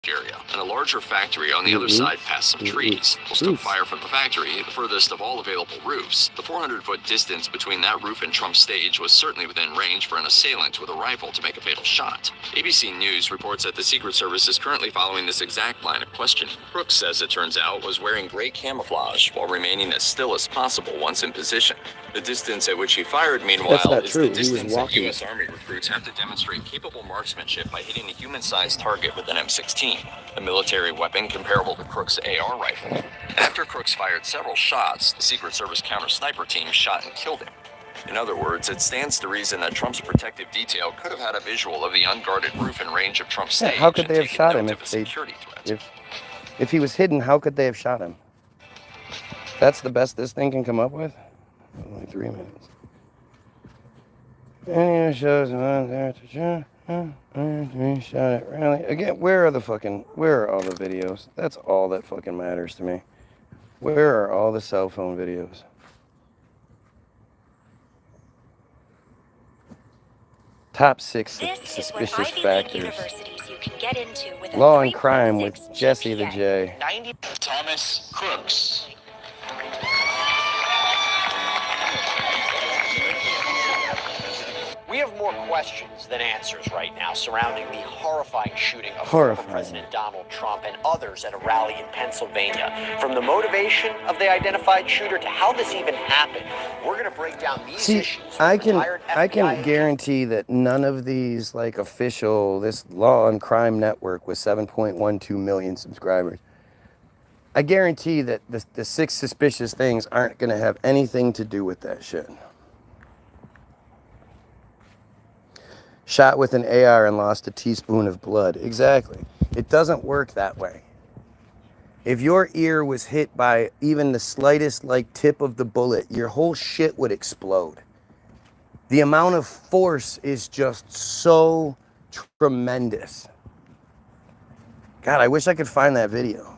area and a larger factory on the other side past some trees. Most took fire from the factory, the furthest of all available roofs. The 400-foot distance between that roof and Trump's stage was certainly within range for an assailant with a rifle to make a fatal shot. ABC News reports that the Secret Service is currently following this exact line of questioning. Crooks, as it turns out, was wearing gray camouflage while remaining as still as possible once in position. The distance at which he fired, meanwhile, is the distance that U.S. Army recruits have to demonstrate capable marksmanship by hitting a human-sized target with an M16, a military weapon comparable to Crooks' AR rifle. After Crooks fired several shots, the Secret Service counter-sniper team shot and killed him. In other words, it stands to reason that Trump's protective detail could have had a visual of the unguarded roof and range of Trump's stage. How could they have shot him if he was hidden? How could they have shot him? That's the best this thing can come up with. Only 3 minutes. Any shows on there to shot at rally. Again, where are all the videos? That's all that fucking matters to me. Where are all the cell phone videos? Top 6 suspicious factors. Law and Crime with Jesse the J. Thomas Crooks. We have more questions than answers right now surrounding the horrifying shooting of former President Donald Trump and others at a rally in Pennsylvania. From the motivation of the identified shooter to how this even happened, we're going to break down these issues. I can guarantee that none of these, like, this Law and Crime network with 7.12 million subscribers, I guarantee that the 6 suspicious things aren't going to have anything to do with that shit. Shot with an AR and lost a teaspoon of blood. Exactly. It doesn't work that way. If your ear was hit by even the slightest like tip of the bullet, your whole shit would explode. The amount of force is just so tremendous. God, I wish I could find that video.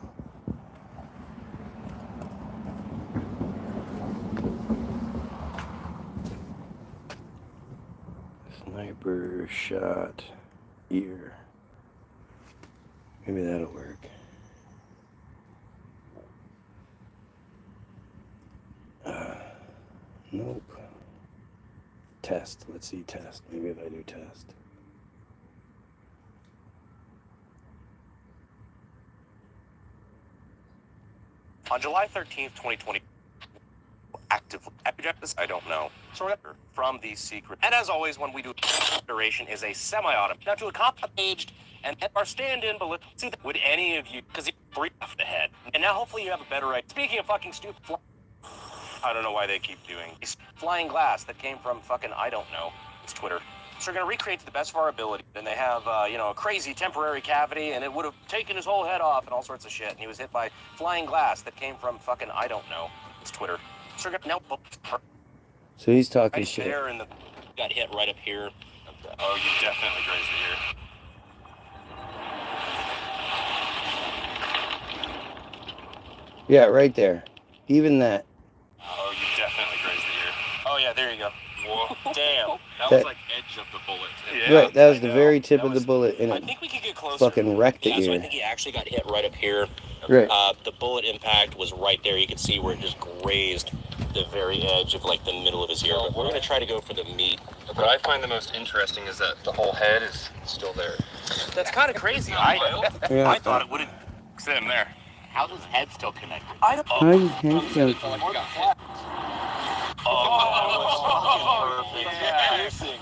Sniper shot ear. Maybe that'll work. Nope. Test. Let's see test. Maybe if I do test. On July 13th, 2020, actively object this, I don't know. So from these secret. And as always, when we do duration is a semi-autumn. Now to accomplish aged and our stand-in, but let's see, would any of you, because it's free off the head. And now hopefully you have a better idea. Speaking of fucking stupid, I don't know why they keep doing this. Flying glass that came from fucking, I don't know. It's Twitter. So we're going to recreate to the best of our ability. And they have, you know, a crazy temporary cavity, and it would have taken his whole head off and all sorts of shit. And he was hit by flying glass that came from fucking, I don't know. It's Twitter. So we're going to So he's talking right shit. there, and got hit right up here. Oh, you definitely grazed the ear. Yeah, right there. Even that. Oh, you definitely grazed the ear. Oh, yeah, there you go. Whoa. Damn. That was like edge of the bullet. Yeah, right, that was the very tip of the bullet, and I it think we could get closer. fucking wrecked the Yeah, so I ear. think he actually got hit right up here. Right. The bullet impact was right there. You could see where it just grazed the very edge of like the middle of his ear. But we're going to try to go for the meat. What I find the most interesting is that the whole head is still there. That's kind of crazy. Yeah. I thought it would have sent him there. How's his head still connected? I don't How his head still Oh, perfect.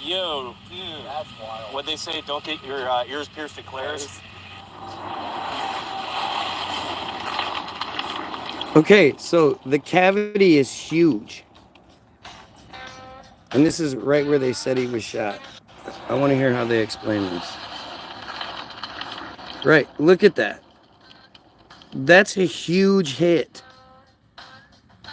Yo, dude, that's wild. What'd they say? Don't get your ears pierced at Claire's? Okay, so the cavity is huge. And this is right where they said he was shot. I want to hear how they explain this. Right, look at that. That's a huge hit.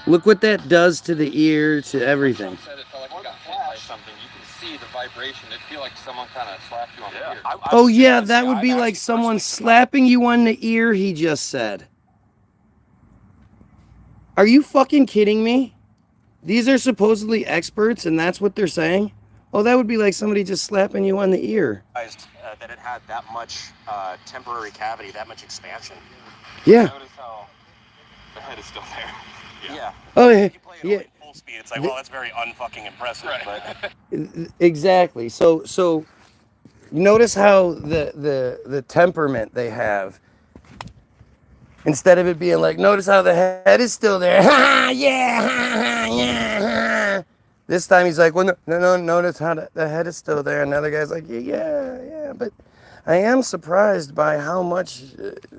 Look what that does to the ear, to everything. Said it felt like you got hit by something. You can see the vibration. It feel like someone kind of slapped you on the ear. Oh yeah, that would be like someone slapping you on the ear, he just said. Are you fucking kidding me? These are supposedly experts and that's what they're saying? Oh, that would be like somebody just slapping you on the ear. That it had that much temporary cavity, that much expansion. Yeah. Notice how the head is still there. Yeah. Oh yeah. If you play it Yeah. at full speed, it's like, well, that's very unfucking impressive. Right. But Exactly. So notice how the temperament they have. Instead of it being like, notice how the head is still there. Ha, yeah, ha, yeah. This time he's like, well, no, notice how the head is still there. And the other guy's like, yeah, but I am surprised by how much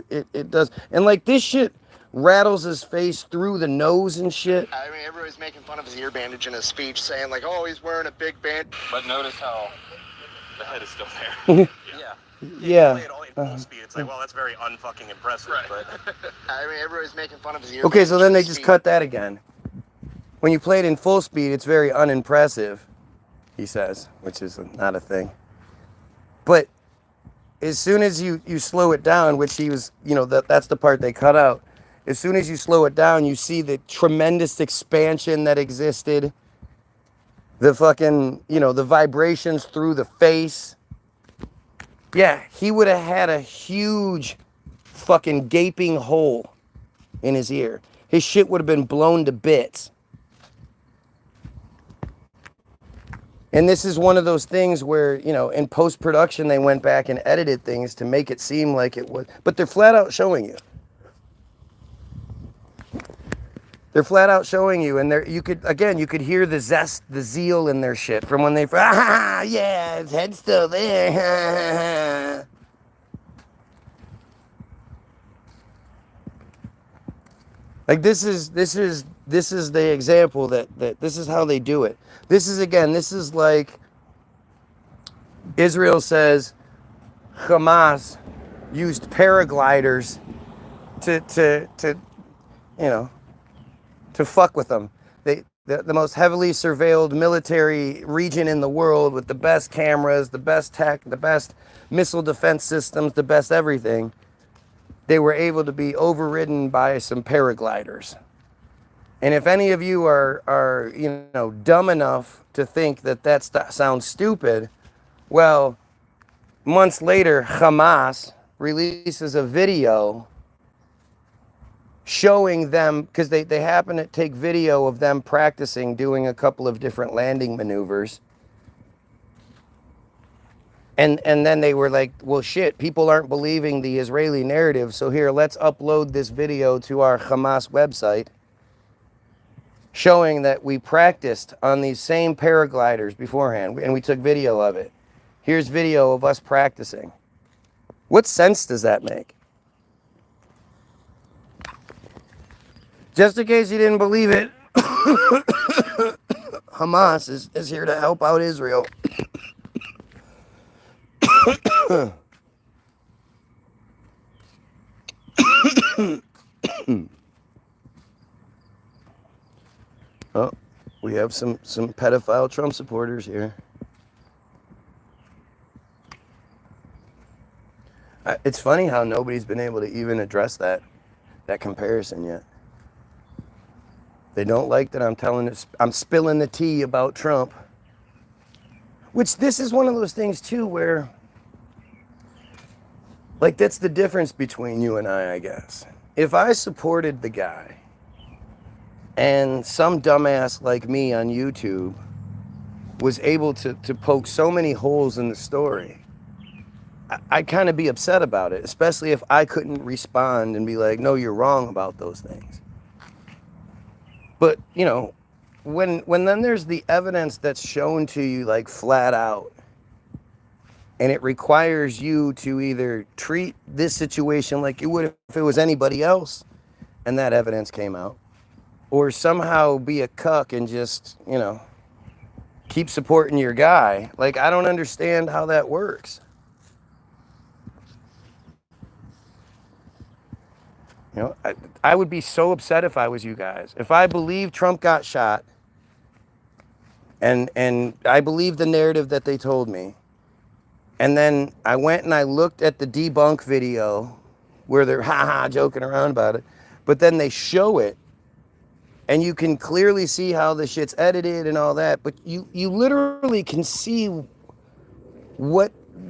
it does. And like this shit rattles his face through the nose and shit. I mean, everybody's making fun of his ear bandage in his speech, saying like, oh, he's wearing a big band. But notice how the head is still there. Yeah. Yeah. Play it all in full speed. It's like, well, that's very unfucking impressive. Right. But I mean, everybody's making fun of his ear. Okay, so bandage then in they his just speech. cut that again. When you play it in full speed, it's very unimpressive, he says, which is not a thing. But as soon as you slow it down, which he was, that's the part they cut out. As soon as you slow it down, you see the tremendous expansion that existed. The fucking, the vibrations through the face. Yeah, he would have had a huge fucking gaping hole in his ear. His shit would have been blown to bits. And this is one of those things where, in post-production, they went back and edited things to make it seem like it was. But they're flat out showing you. They're flat out showing you. And you could hear the zest, the zeal in their shit from when they, yeah, his head's still there. Like this is the example that this is how they do it. This is like Israel says Hamas used paragliders to you know, to fuck with them. The most heavily surveilled military region in the world with the best cameras, the best tech, the best missile defense systems, the best everything. They were able to be overridden by some paragliders. And if any of you are dumb enough to think that sounds stupid, well, months later, Hamas releases a video showing them, because they happen to take video of them practicing doing a couple of different landing maneuvers. And then they were like, well, shit, people aren't believing the Israeli narrative, so here, let's upload this video to our Hamas website showing that we practiced on these same paragliders beforehand, and we took video of it. Here's video of us practicing. What sense does that make? Just in case you didn't believe it, Hamas is here to help out Israel. Oh, we have some pedophile Trump supporters here. It's funny how nobody's been able to even address that comparison yet. They don't like that I'm spilling the tea about Trump. Which this is one of those things too where, like, that's the difference between you and I guess. If I supported the guy and some dumbass like me on YouTube was able to poke so many holes in the story, I'd kind of be upset about it, especially if I couldn't respond and be like, no, you're wrong about those things. But, when then there's the evidence that's shown to you, like, flat out, and it requires you to either treat this situation like you would if it was anybody else, and that evidence came out, or somehow be a cuck and just, keep supporting your guy. Like, I don't understand how that works. I would be so upset if I was you guys. If I believed Trump got shot, and I believed the narrative that they told me, and then I went and I looked at the debunk video where they're joking around about it, but then they show it, and you can clearly see how the shit's edited and all that, but you literally can see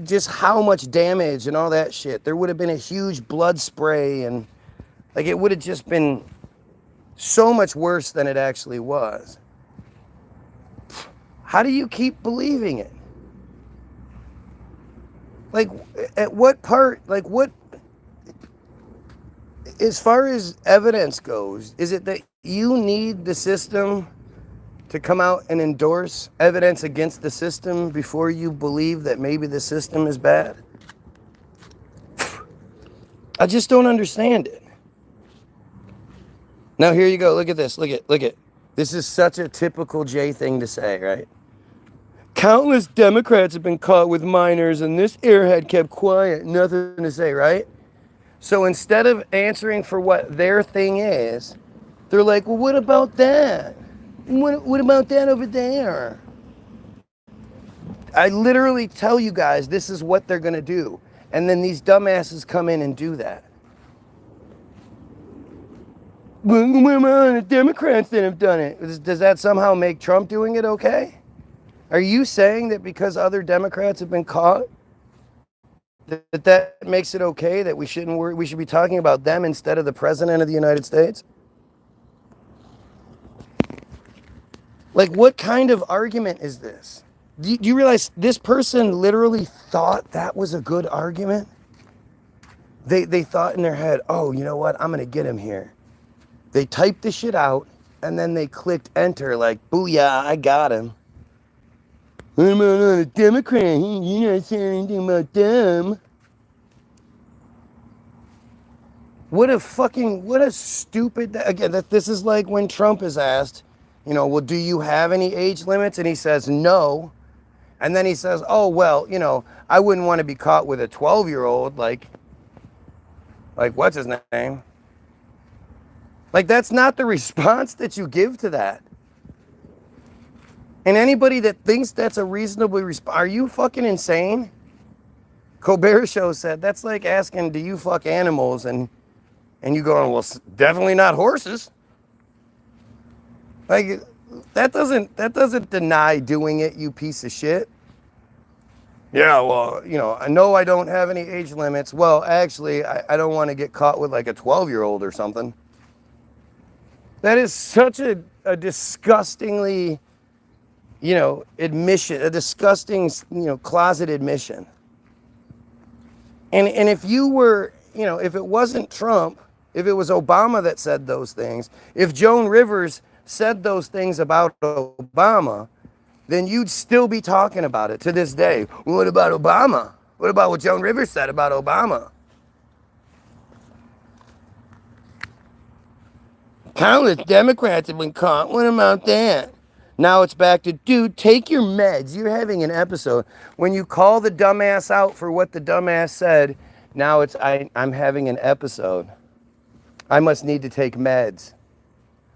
just how much damage and all that shit. There would have been a huge blood spray, and like, it would have just been so much worse than it actually was. How do you keep believing it? Like, at what part, like, what, as far as evidence goes, is it that you need the system to come out and endorse evidence against the system before you believe that maybe the system is bad? I just don't understand it. Now, here you go. Look at this. Look at. This is such a typical Jay thing to say, right? Countless Democrats have been caught with minors, and this airhead kept quiet. Nothing to say, right? So instead of answering for what their thing is, they're like, well, what about that? What about that over there? I literally tell you guys this is what they're going to do. And then these dumbasses come in and do that. The Democrats that have done it. Does that somehow make Trump doing it okay? Are you saying that because other Democrats have been caught, that makes it okay, that we shouldn't worry, we should be talking about them instead of the President of the United States? Like, what kind of argument is this? Do you realize this person literally thought that was a good argument? They thought in their head, oh, you know what? I'm going to get him here. They typed the shit out, and then they clicked enter like, booyah, I got him. I'm not a Democrat. You're not saying anything about them. What a stupid, again, this is like when Trump is asked, well, do you have any age limits? And he says, no. And then he says, oh, well, I wouldn't want to be caught with a 12-year-old, like what's his name? Like, that's not the response that you give to that. And anybody that thinks that's a reasonable response, are you fucking insane? Colbert Show said, that's like asking, do you fuck animals? And you going, well, definitely not horses. Like, that doesn't deny doing it, you piece of shit. Yeah, well, you know, I know I don't have any age limits. Well, actually, I don't want to get caught with like a 12-year-old or something. That is such a disgustingly, you know, admission, a disgusting, you know, closet admission. And if you were, you know, if it wasn't Trump, if it was Obama that said those things, if Joan Rivers said those things about Obama, then you'd still be talking about it to this day. What about Obama? What about what Joan Rivers said about Obama? Countless Democrats have been caught. What about that? Now it's back to, dude, take your meds. You're having an episode. When you call the dumbass out for what the dumbass said, now it's, I'm having an episode. I must need to take meds.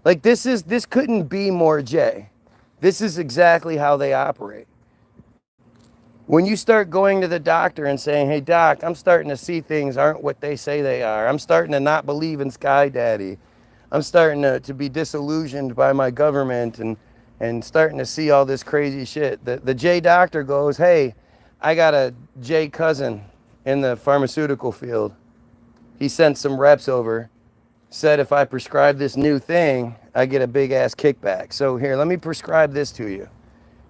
Like, this couldn't be more Jay. This is exactly how they operate. When you start going to the doctor and saying, hey, doc, I'm starting to see things aren't what they say they are. I'm starting to not believe in Sky Daddy. I'm starting to be disillusioned by my government and starting to see all this crazy shit. The Jay doctor goes, hey, I got a Jay cousin in the pharmaceutical field. He sent some reps over, said if I prescribe this new thing, I get a big ass kickback. So here, let me prescribe this to you.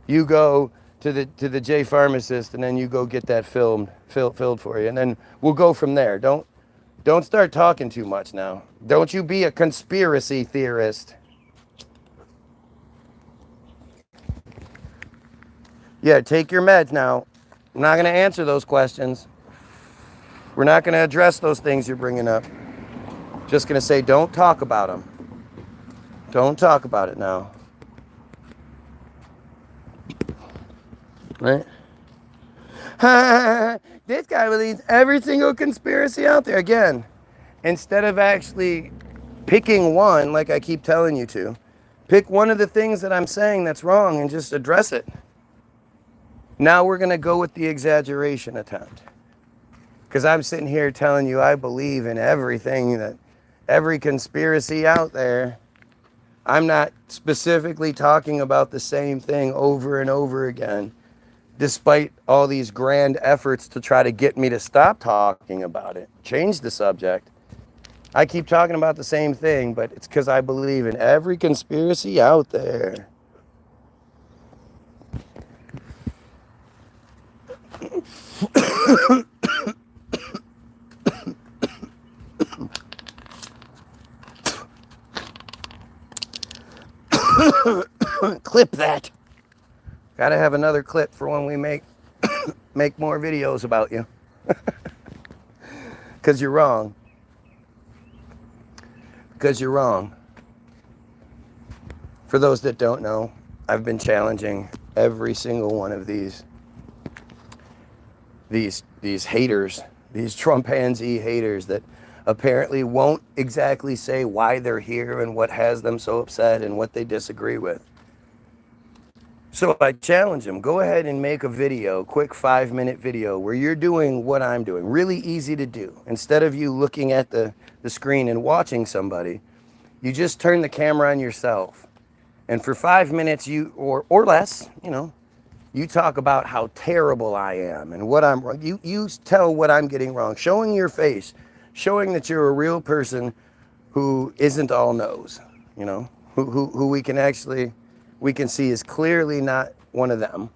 You go to the J pharmacist and then you go get that filled for you. And then we'll go from there. Don't start talking too much now. Don't you be a conspiracy theorist. Yeah, take your meds now. I'm not going to answer those questions. We're not going to address those things you're bringing up. Just going to say, don't talk about them. Don't talk about it now. Right? This guy believes every single conspiracy out there. Again, instead of actually picking one, like I keep telling you to, pick one of the things that I'm saying that's wrong and just address it. Now we're going to go with the exaggeration attempt. Because I'm sitting here telling you I believe in everything, that every conspiracy out there. I'm not specifically talking about the same thing over and over again, despite all these grand efforts to try to get me to stop talking about it, change the subject. I keep talking about the same thing, but it's because I believe in every conspiracy out there. Clip that. Gotta have another clip for when we make more videos about you. Because you're wrong. Because you're wrong. For those that don't know, I've been challenging every single one of these haters, these Trumpanzee haters that apparently won't exactly say why they're here and what has them so upset and what they disagree with. So I challenge them, go ahead and make a video, quick 5-minute video where you're doing what I'm doing. Really easy to do. Instead of you looking at the screen and watching somebody, you just turn the camera on yourself. And for 5 minutes, you or less, you know, you talk about how terrible I am and what I'm wrong. You tell what I'm getting wrong, showing your face, showing that you're a real person who isn't all nose, you know, who we can see is clearly not one of them.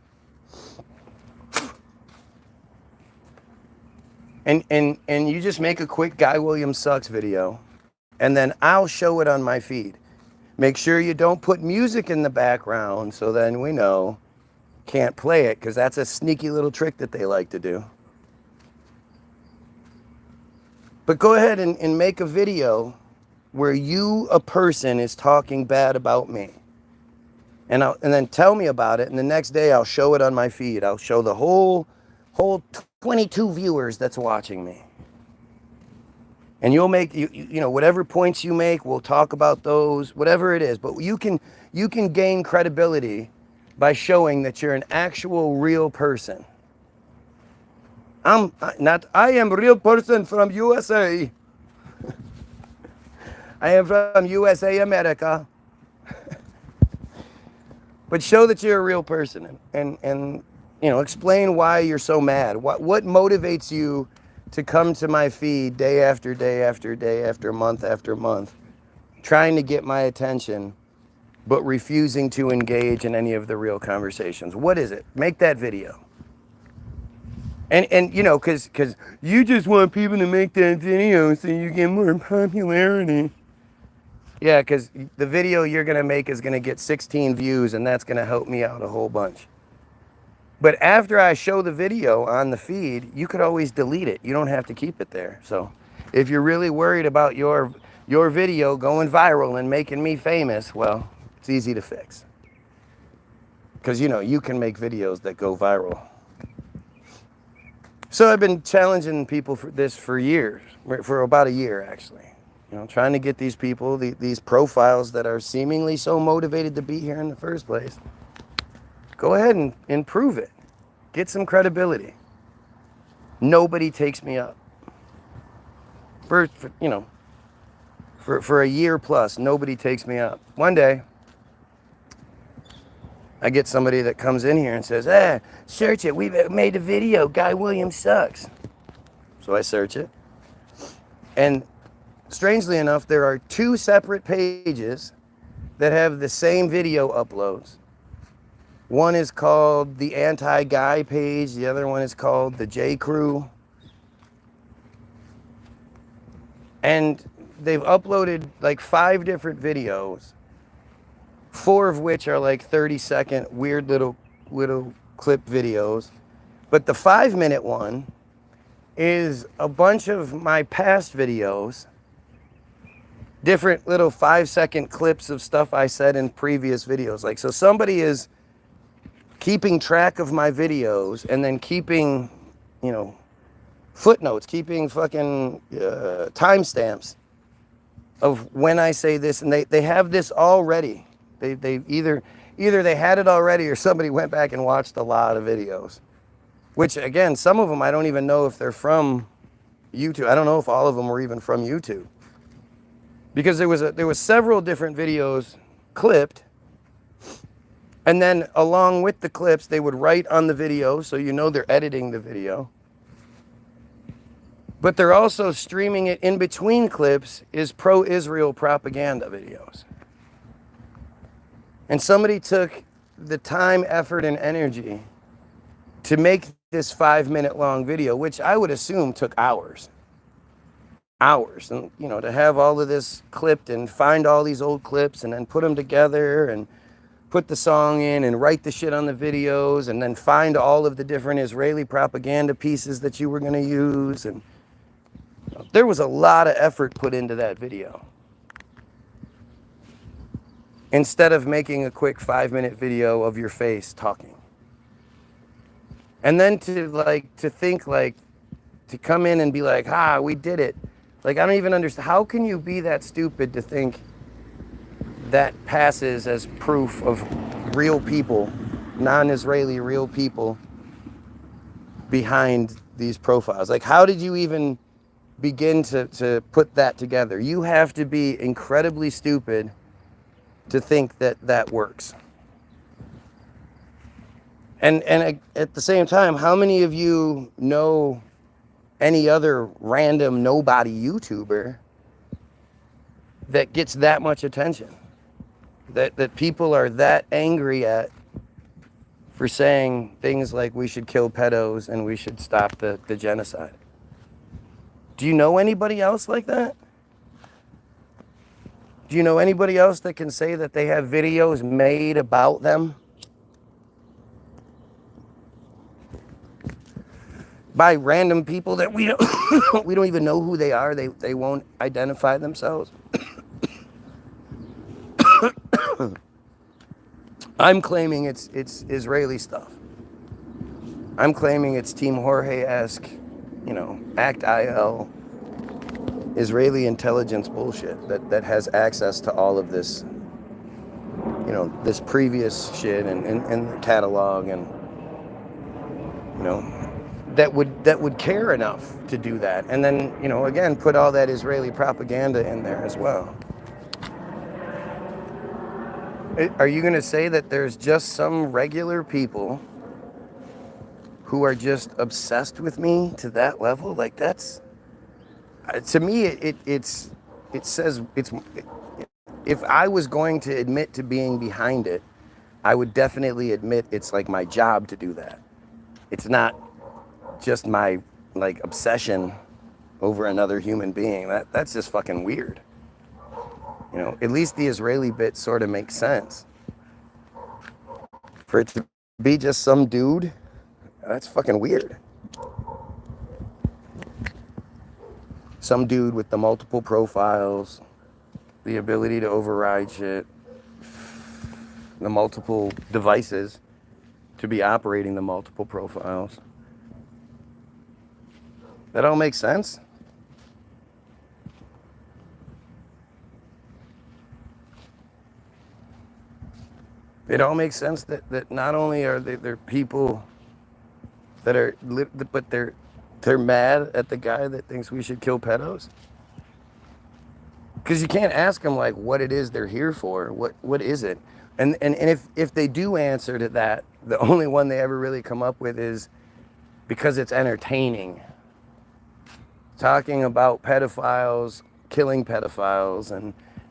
And you just make a quick Guy Williams Sucks video, and then I'll show it on my feed. Make sure you don't put music in the background, so then we know can't play it, because that's a sneaky little trick that they like to do. But go ahead and make a video where you, a person, is talking bad about me. And then tell me about it, and the next day I'll show it on my feed. I'll show the whole 22 viewers that's watching me. And you'll make, you know, whatever points you make, we'll talk about those, whatever it is. But you can gain credibility by showing that you're an actual real person. I am a real person from USA. I am from USA, America. But show that you're a real person and you know, explain why you're so mad. What motivates you to come to my feed day after day after day after month, trying to get my attention, but refusing to engage in any of the real conversations? What is it? Make that video. And you know, cause you just want people to make that video so you get more popularity. Yeah, because the video you're gonna make is gonna get 16 views, and that's gonna help me out a whole bunch. But after I show the video on the feed, you could always delete it. You don't have to keep it there. So if you're really worried about your video going viral and making me famous, well, it's easy to fix. Because, you know, you can make videos that go viral. So I've been challenging people for this for years, for about a year, actually. You know, trying to get these people, these profiles that are seemingly so motivated to be here in the first place. Go ahead and prove it. Get some credibility. Nobody takes me up. For you know, for a year plus, nobody takes me up. One day, I get somebody that comes in here and says, search it. We've made a video. Guy Williams sucks. So I search it. And strangely enough, there are 2 separate pages that have the same video uploads. One is called the Anti-Guy page. The other one is called the J Crew. And they've uploaded like 5 different videos, 4 of which are like 30-second weird little clip videos. But the 5-minute one is a bunch of my past videos, different little 5-second clips of stuff I said in previous videos. Like, so somebody is keeping track of my videos and then keeping, you know, footnotes, keeping fucking timestamps of when I say this, and they have this already. They either they had it already or somebody went back and watched a lot of videos. Which again, some of them I don't even know if they're from YouTube. I don't know if all of them were even from YouTube. Because there was several different videos clipped. And then along with the clips, they would write on the video, so you know they're editing the video. But they're also streaming it in between clips is pro-Israel propaganda videos. And somebody took the time, effort, and energy to make this 5-minute long video, which I would assume took hours. Hours. And, you know, to have all of this clipped and find all these old clips and then put them together and put the song in and write the shit on the videos and then find all of the different Israeli propaganda pieces that you were going to use. And there was a lot of effort put into that video. Instead of making a quick 5-minute video of your face talking. And then to come in and be like, we did it. Like, I don't even understand. How can you be that stupid to think that passes as proof of real people, non-Israeli real people behind these profiles? Like, how did you even begin to put that together? You have to be incredibly stupid to think that that works. And at the same time, how many of you know any other random nobody YouTuber that gets that much attention? That people are that angry at for saying things like we should kill pedos and we should stop the genocide. Do you know anybody else like that? Do you know anybody else that can say that they have videos made about them? By random people that we don't even know who they are. They won't identify themselves. I'm claiming it's Israeli stuff. I'm claiming it's Team Jorge-esque, you know, act.il Israeli intelligence bullshit that has access to all of this, you know, this previous shit and the catalog, and you know, that would care enough to do that, and then, you know, again, put all that Israeli propaganda in there as well. Are you going to say that there's just some regular people who are just obsessed with me to that level? Like, that's, to me, it says, if I was going to admit to being behind it, I would definitely admit it's like my job to do that. It's not just my, like, obsession over another human being. That's just fucking weird. You know, at least the Israeli bit sort of makes sense. For it to be just some dude, that's fucking weird. Some dude with the multiple profiles, the ability to override shit, the multiple devices to be operating the multiple profiles. That all makes sense? It all makes sense that not only are there people that are, but they're mad at the guy that thinks we should kill pedos? Because you can't ask them, like, what it is they're here for. What is it? And if they do answer to that, the only one they ever really come up with is because it's entertaining. Talking about pedophiles, killing pedophiles,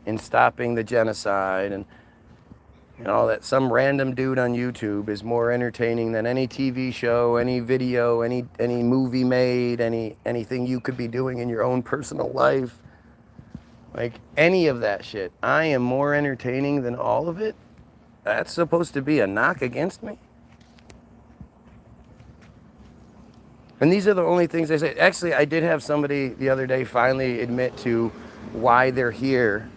and stopping the genocide, and all that. Some random dude on YouTube is more entertaining than any TV show, any video, any movie made, anything you could be doing in your own personal life. Like, any of that shit. I am more entertaining than all of it? That's supposed to be a knock against me? And these are the only things they say. Actually, I did have somebody the other day finally admit to why they're here,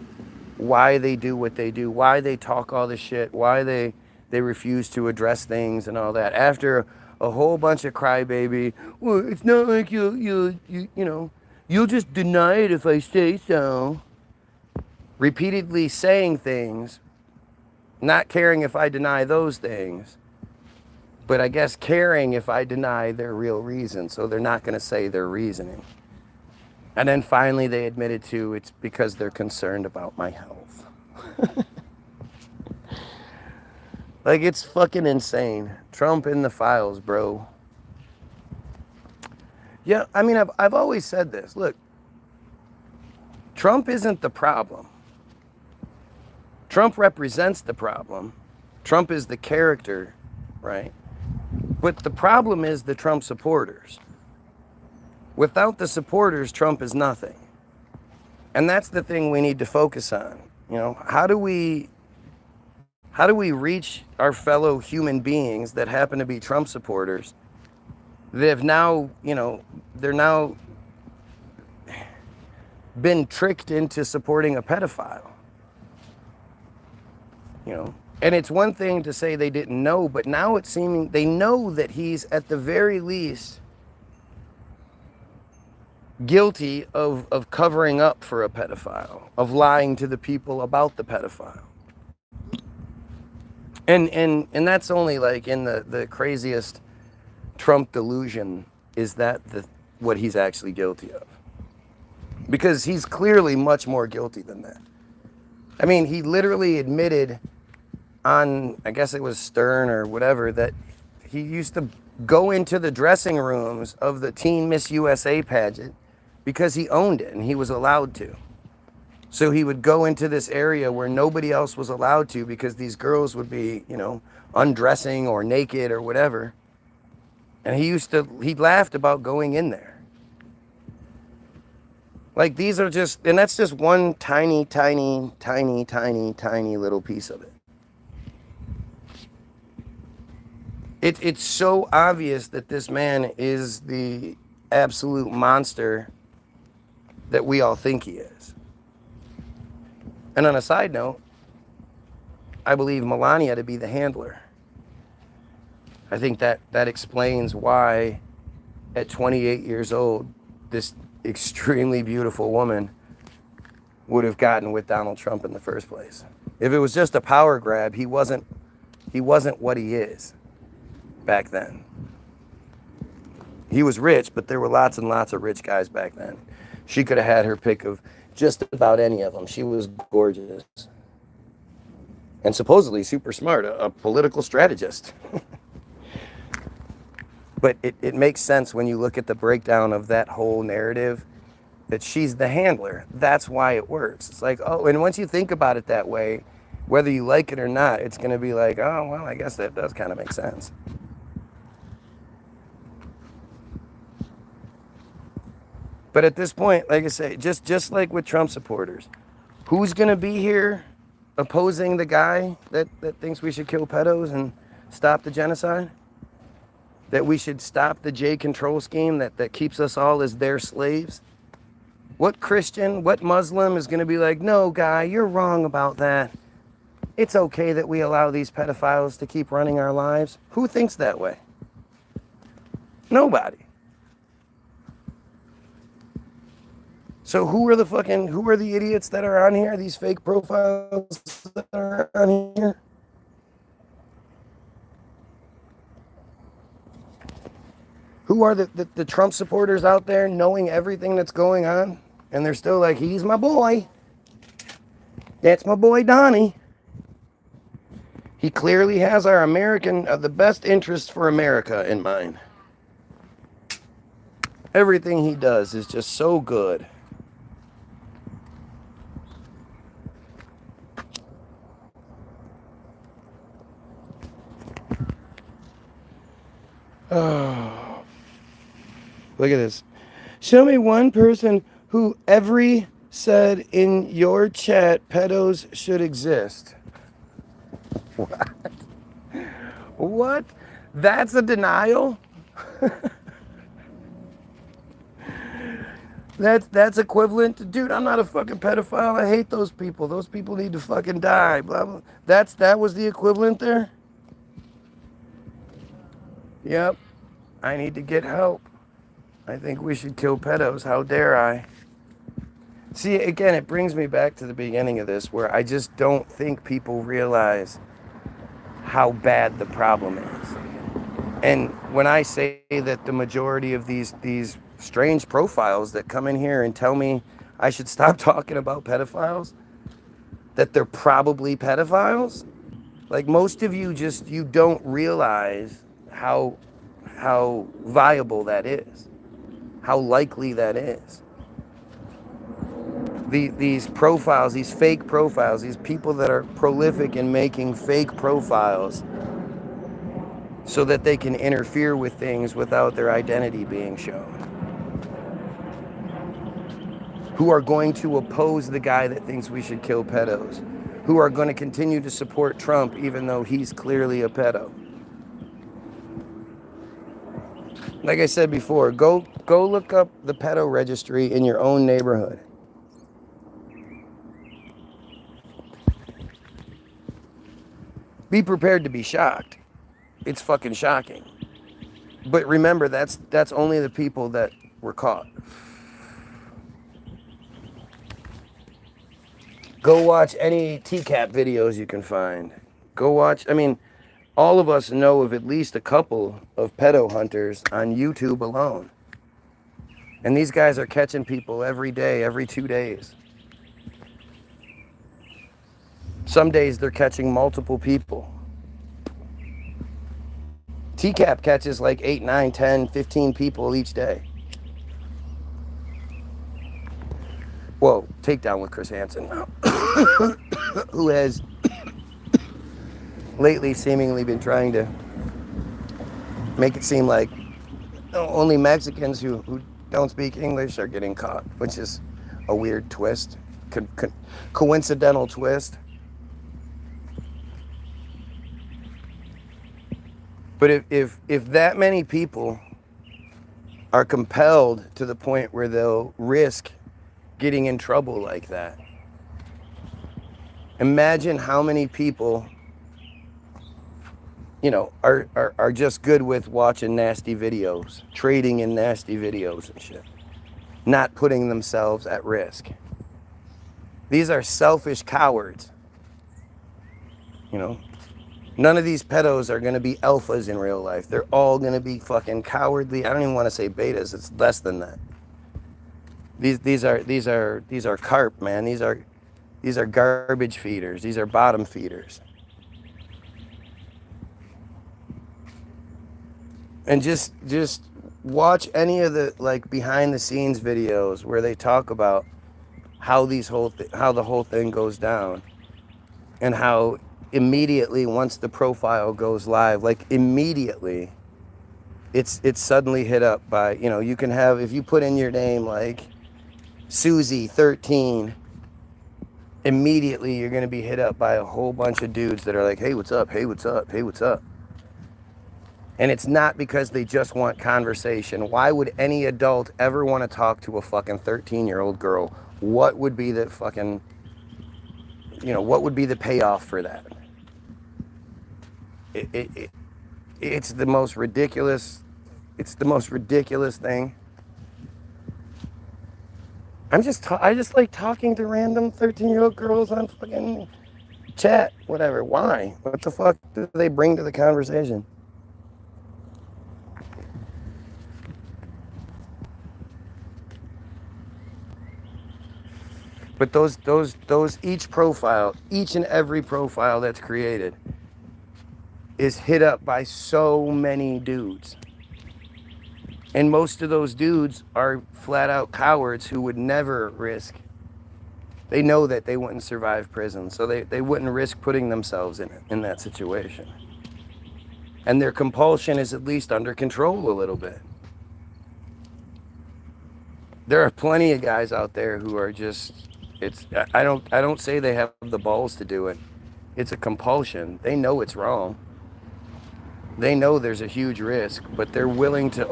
why they do what they do, why they talk all this shit, why they refuse to address things and all that. After a whole bunch of crybaby, well, it's not like you know, you'll just deny it if I say so. Repeatedly saying things, not caring if I deny those things, but I guess caring if I deny their real reason, so they're not going to say their reasoning. And then finally they admitted to it's because they're concerned about my health. Like, it's fucking insane. Trump in the files, bro. Yeah, I mean, I've always said this. Look, Trump isn't the problem. Trump represents the problem. Trump is the character, right? But the problem is the Trump supporters. Without the supporters, Trump is nothing. And that's the thing we need to focus on. You know, how do we reach our fellow human beings that happen to be Trump supporters that have now, you know, they're now been tricked into supporting a pedophile? You know, and it's one thing to say they didn't know, but now it's seeming they know that he's at the very least guilty of covering up for a pedophile, of lying to the people about the pedophile. And that's only like in the craziest Trump delusion, is that what he's actually guilty of. Because he's clearly much more guilty than that. I mean, he literally admitted on, I guess it was Stern or whatever, that he used to go into the dressing rooms of the Teen Miss USA pageant because he owned it and he was allowed to. So he would go into this area where nobody else was allowed to because these girls would be, you know, undressing or naked or whatever. And he laughed about going in there. Like, these are just, and that's just one tiny little piece of it. It's so obvious that this man is the absolute monster that we all think he is. And on a side note, I believe Melania to be the handler. I think that explains why at 28 years old, this extremely beautiful woman would have gotten with Donald Trump in the first place. If it was just a power grab, he wasn't what he is back then. He was rich, but there were lots and lots of rich guys back then. She could have had her pick of just about any of them. She was gorgeous. And supposedly super smart, a political strategist. But it makes sense when you look at the breakdown of that whole narrative that she's the handler. That's why it works. It's like, oh, and once you think about it that way, whether you like it or not, it's going to be like, oh, well, I guess that does kind of make sense. But at this point, like I say, just like with Trump supporters, who's going to be here opposing the guy that thinks we should kill pedos and stop the genocide? That we should stop the J control scheme that keeps us all as their slaves? What Christian, what Muslim is going to be like, no, guy, you're wrong about that. It's okay that we allow these pedophiles to keep running our lives? Who thinks that way? Nobody. So who are the idiots that are on here? These fake profiles that are on here? Who are the Trump supporters out there knowing everything that's going on? And they're still like, he's my boy. That's my boy Donnie. He clearly has our the best interest for America in mind. Everything he does is just so good. Oh, look at this. Show me one person who every said in your chat pedos should exist. What? What? That's a denial? That's equivalent to, dude, I'm not a fucking pedophile. I hate those people. Those people need to fucking die. Blah, blah. That was the equivalent there? Yep. I need to get help. I think we should kill pedos. How dare I? See, again, it brings me back to the beginning of this, where I just don't think people realize how bad the problem is. And when I say that the majority of these strange profiles that come in here and tell me I should stop talking about pedophiles, that they're probably pedophiles, like most of you you don't realize how viable that is, how likely that is. These profiles, these fake profiles, these people that are prolific in making fake profiles so that they can interfere with things without their identity being shown, who are going to oppose the guy that thinks we should kill pedos, who are going to continue to support Trump even though he's clearly a pedo. Like I said before, go look up the pedo registry in your own neighborhood. Be prepared to be shocked. It's fucking shocking. But remember, that's only the people that were caught. Go watch any TCAP videos you can find. Go watch, all of us know of at least a couple of pedo hunters on YouTube alone. And these guys are catching people every day, every 2 days. Some days they're catching multiple people. TCAP catches like 8, 9, 10, 15 people each day. Whoa, takedown with Chris Hansen, who has lately seemingly been trying to make it seem like only Mexicans who don't speak English are getting caught, which is a weird twist, coincidental twist. But if that many people are compelled to the point where they'll risk getting in trouble like that, imagine how many people, are just good with watching nasty videos, trading in nasty videos and shit. not putting themselves at risk. These are selfish cowards. You know, none of these pedos are going to be alphas in real life. They're all going to be fucking cowardly. I don't even want to say betas. It's less than that. These are carp, man. These are garbage feeders. These are bottom feeders. And just watch any of the like behind the scenes videos where they talk about how how the whole thing goes down, and how immediately once the profile goes live, like immediately it's suddenly hit up by, you know, you can have, if you put in your name like Susie 13, immediately you're going to be hit up by a whole bunch of dudes that are like, hey, what's up? Hey, what's up? Hey, what's up? And it's not because they just want conversation. Why would any adult ever want to talk to a fucking 13-year-old girl? What would be the fucking, you know, what would be the payoff for that? It's the most ridiculous, thing. I just like talking to random 13-year-old girls on fucking chat, whatever. Why? What the fuck do they bring to the conversation? But each and every profile that's created is hit up by so many dudes. And most of those dudes are flat out cowards who would never risk. They know that they wouldn't survive prison, so they wouldn't risk putting themselves in that situation. And their compulsion is at least under control a little bit. There are plenty of guys out there who are just, I don't say they have the balls to do it. It's a compulsion. They know it's wrong. They know there's a huge risk, but they're willing to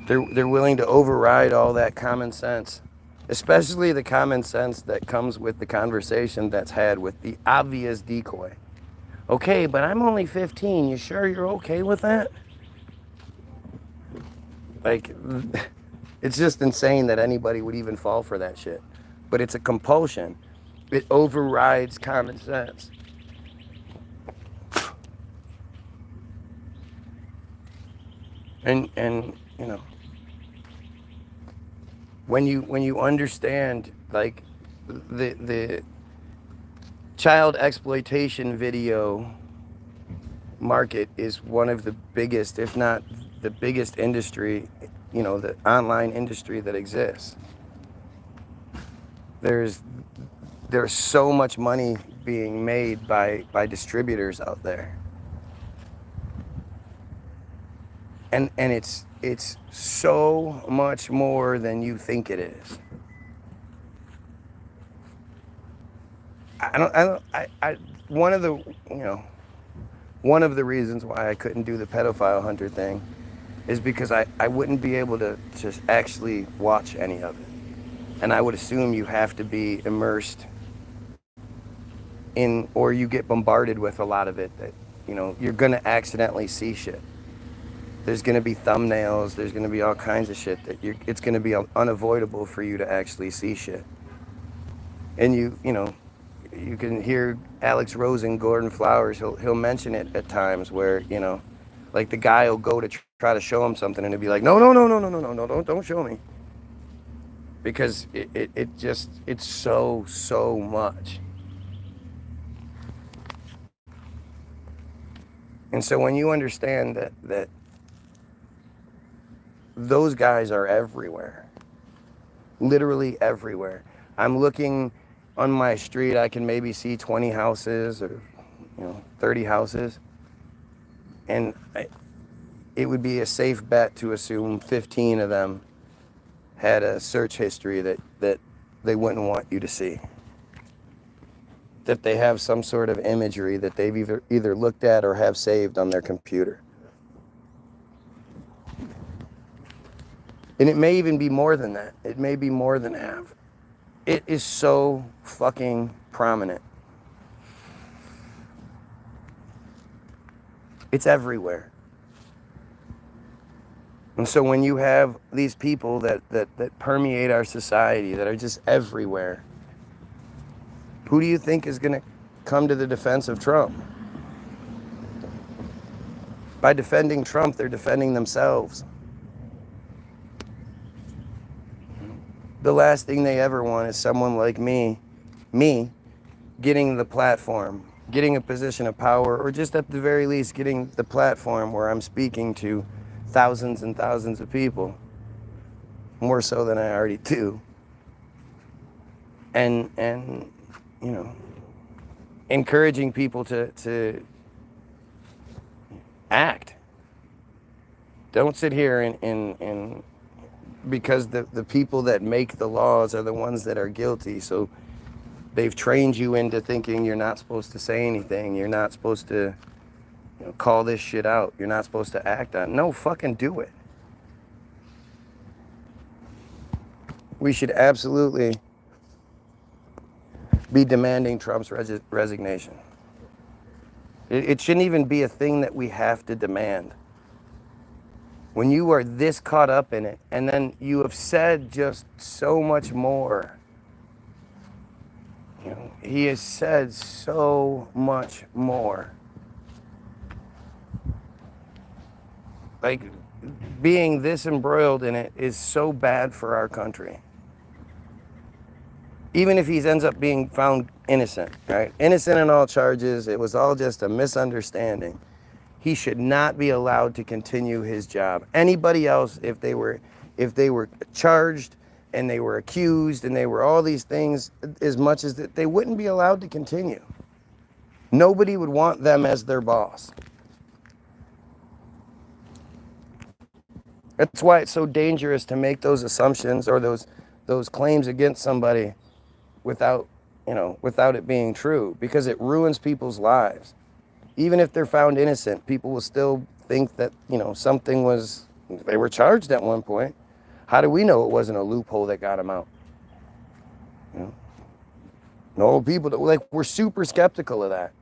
they're willing to override all that common sense, especially the common sense that comes with the conversation that's had with the obvious decoy. Okay, but I'm only 15. You sure you're okay with that? Like, it's just insane that anybody would even fall for that shit. But it's a compulsion. It overrides common sense. And you know, when you understand, like, the child exploitation video market is one of the biggest, if not the biggest industry, you know, the online industry that exists. There's so much money being made by distributors out there. And it's so much more than you think it is. One of the reasons why I couldn't do the pedophile hunter thing is because I wouldn't be able to just actually watch any of it. And I would assume you have to be immersed in, or you get bombarded with a lot of it, that, you know, you're gonna accidentally see shit. There's gonna be thumbnails, there's gonna be all kinds of shit that it's gonna be unavoidable for you to actually see shit. And you know, you can hear Alex Rosen, Gordon Flowers, he'll mention it at times where, you know, like the guy will go to try to show him something and he'll be like, no, don't show me. Because it's so much. And so when you understand that those guys are everywhere, literally everywhere. I'm looking on my street, I can maybe see 20 houses or, you know, 30 houses. And it would be a safe bet to assume 15 of them had a search history that they wouldn't want you to see. That they have some sort of imagery that they've either looked at or have saved on their computer. And it may even be more than that. It may be more than half. It is so fucking prominent. It's everywhere. And so when you have these people that permeate our society, that are just everywhere, who do you think is going to come to the defense of Trump? By defending Trump, they're defending themselves. The last thing they ever want is someone like me, getting the platform, getting a position of power, or just at the very least getting the platform where I'm speaking to thousands and thousands of people, more so than I already do. And you know, encouraging people to act. Don't sit here and because the people that make the laws are the ones that are guilty. So they've trained you into thinking you're not supposed to say anything. You're not supposed to, you know, call this shit out. You're not supposed to act on it. No, fucking do it. We should absolutely be demanding Trump's resignation. It shouldn't even be a thing that we have to demand. When you are this caught up in it, and then you have said just so much more. You know, he has said so much more. Like, being this embroiled in it is so bad for our country. Even if he ends up being found innocent, right? Innocent in all charges, it was all just a misunderstanding. He should not be allowed to continue his job. Anybody else, if they were charged and they were accused and they were all these things, as much as that, they wouldn't be allowed to continue. Nobody would want them as their boss. That's why it's so dangerous to make those assumptions or those claims against somebody without it being true, because it ruins people's lives. Even if they're found innocent, people will still think that, you know, they were charged at one point. How do we know it wasn't a loophole that got them out? You know? Normal people, we're super skeptical of that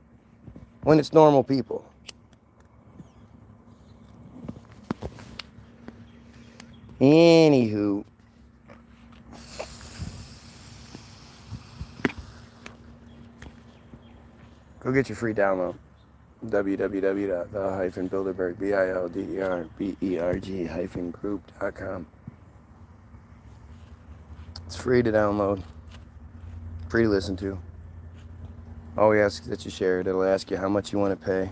when it's normal people. Anywho. Go get your free download. www.bilderberg.group.com. It's free to download, free to listen to. All we ask is that you share it. It'll ask you how much you want to pay.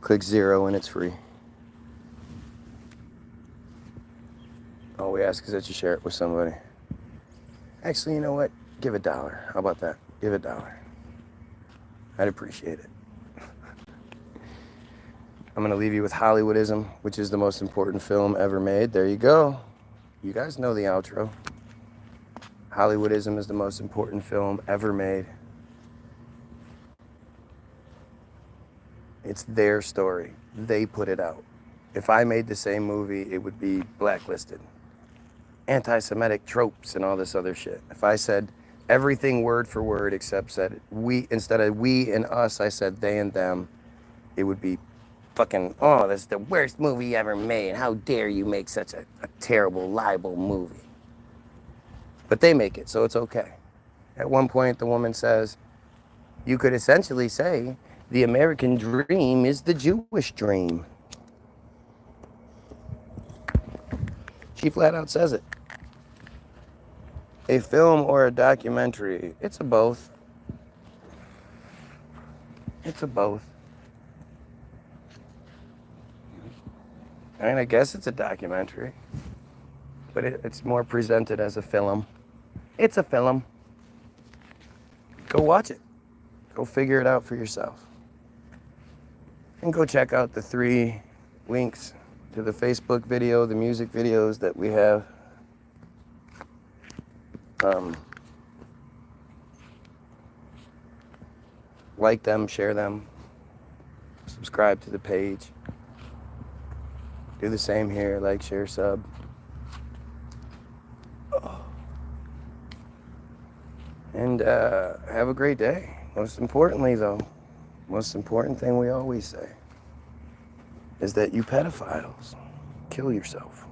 Click 0 and it's free. All we ask is that you share it with somebody. Actually, you know what? Give $1. How about that? Give $1. I'd appreciate it. I'm going to leave you with Hollywoodism, which is the most important film ever made. There you go. You guys know the outro. Hollywoodism is the most important film ever made. It's their story. They put it out. If I made the same movie, it would be blacklisted. Anti-Semitic tropes and all this other shit. If I said everything word for word except said we, instead of we and us, I said they and them, it would be fucking, oh, that's the worst movie ever made. How dare you make such a terrible libel movie? But they make it, so it's okay. At one point, the woman says, you could essentially say the American dream is the Jewish dream. She flat out says it. A film or a documentary, it's a both. It's a both. I mean, I guess it's a documentary, but it's more presented as a film. It's a film. Go watch it. Go figure it out for yourself. And go check out the 3 links to the Facebook video, the music videos that we have. Like them, share them, subscribe to the page. Do the same here, like, share, sub. And have a great day. Most importantly, though, most important thing we always say is that you pedophiles, kill kill yourself.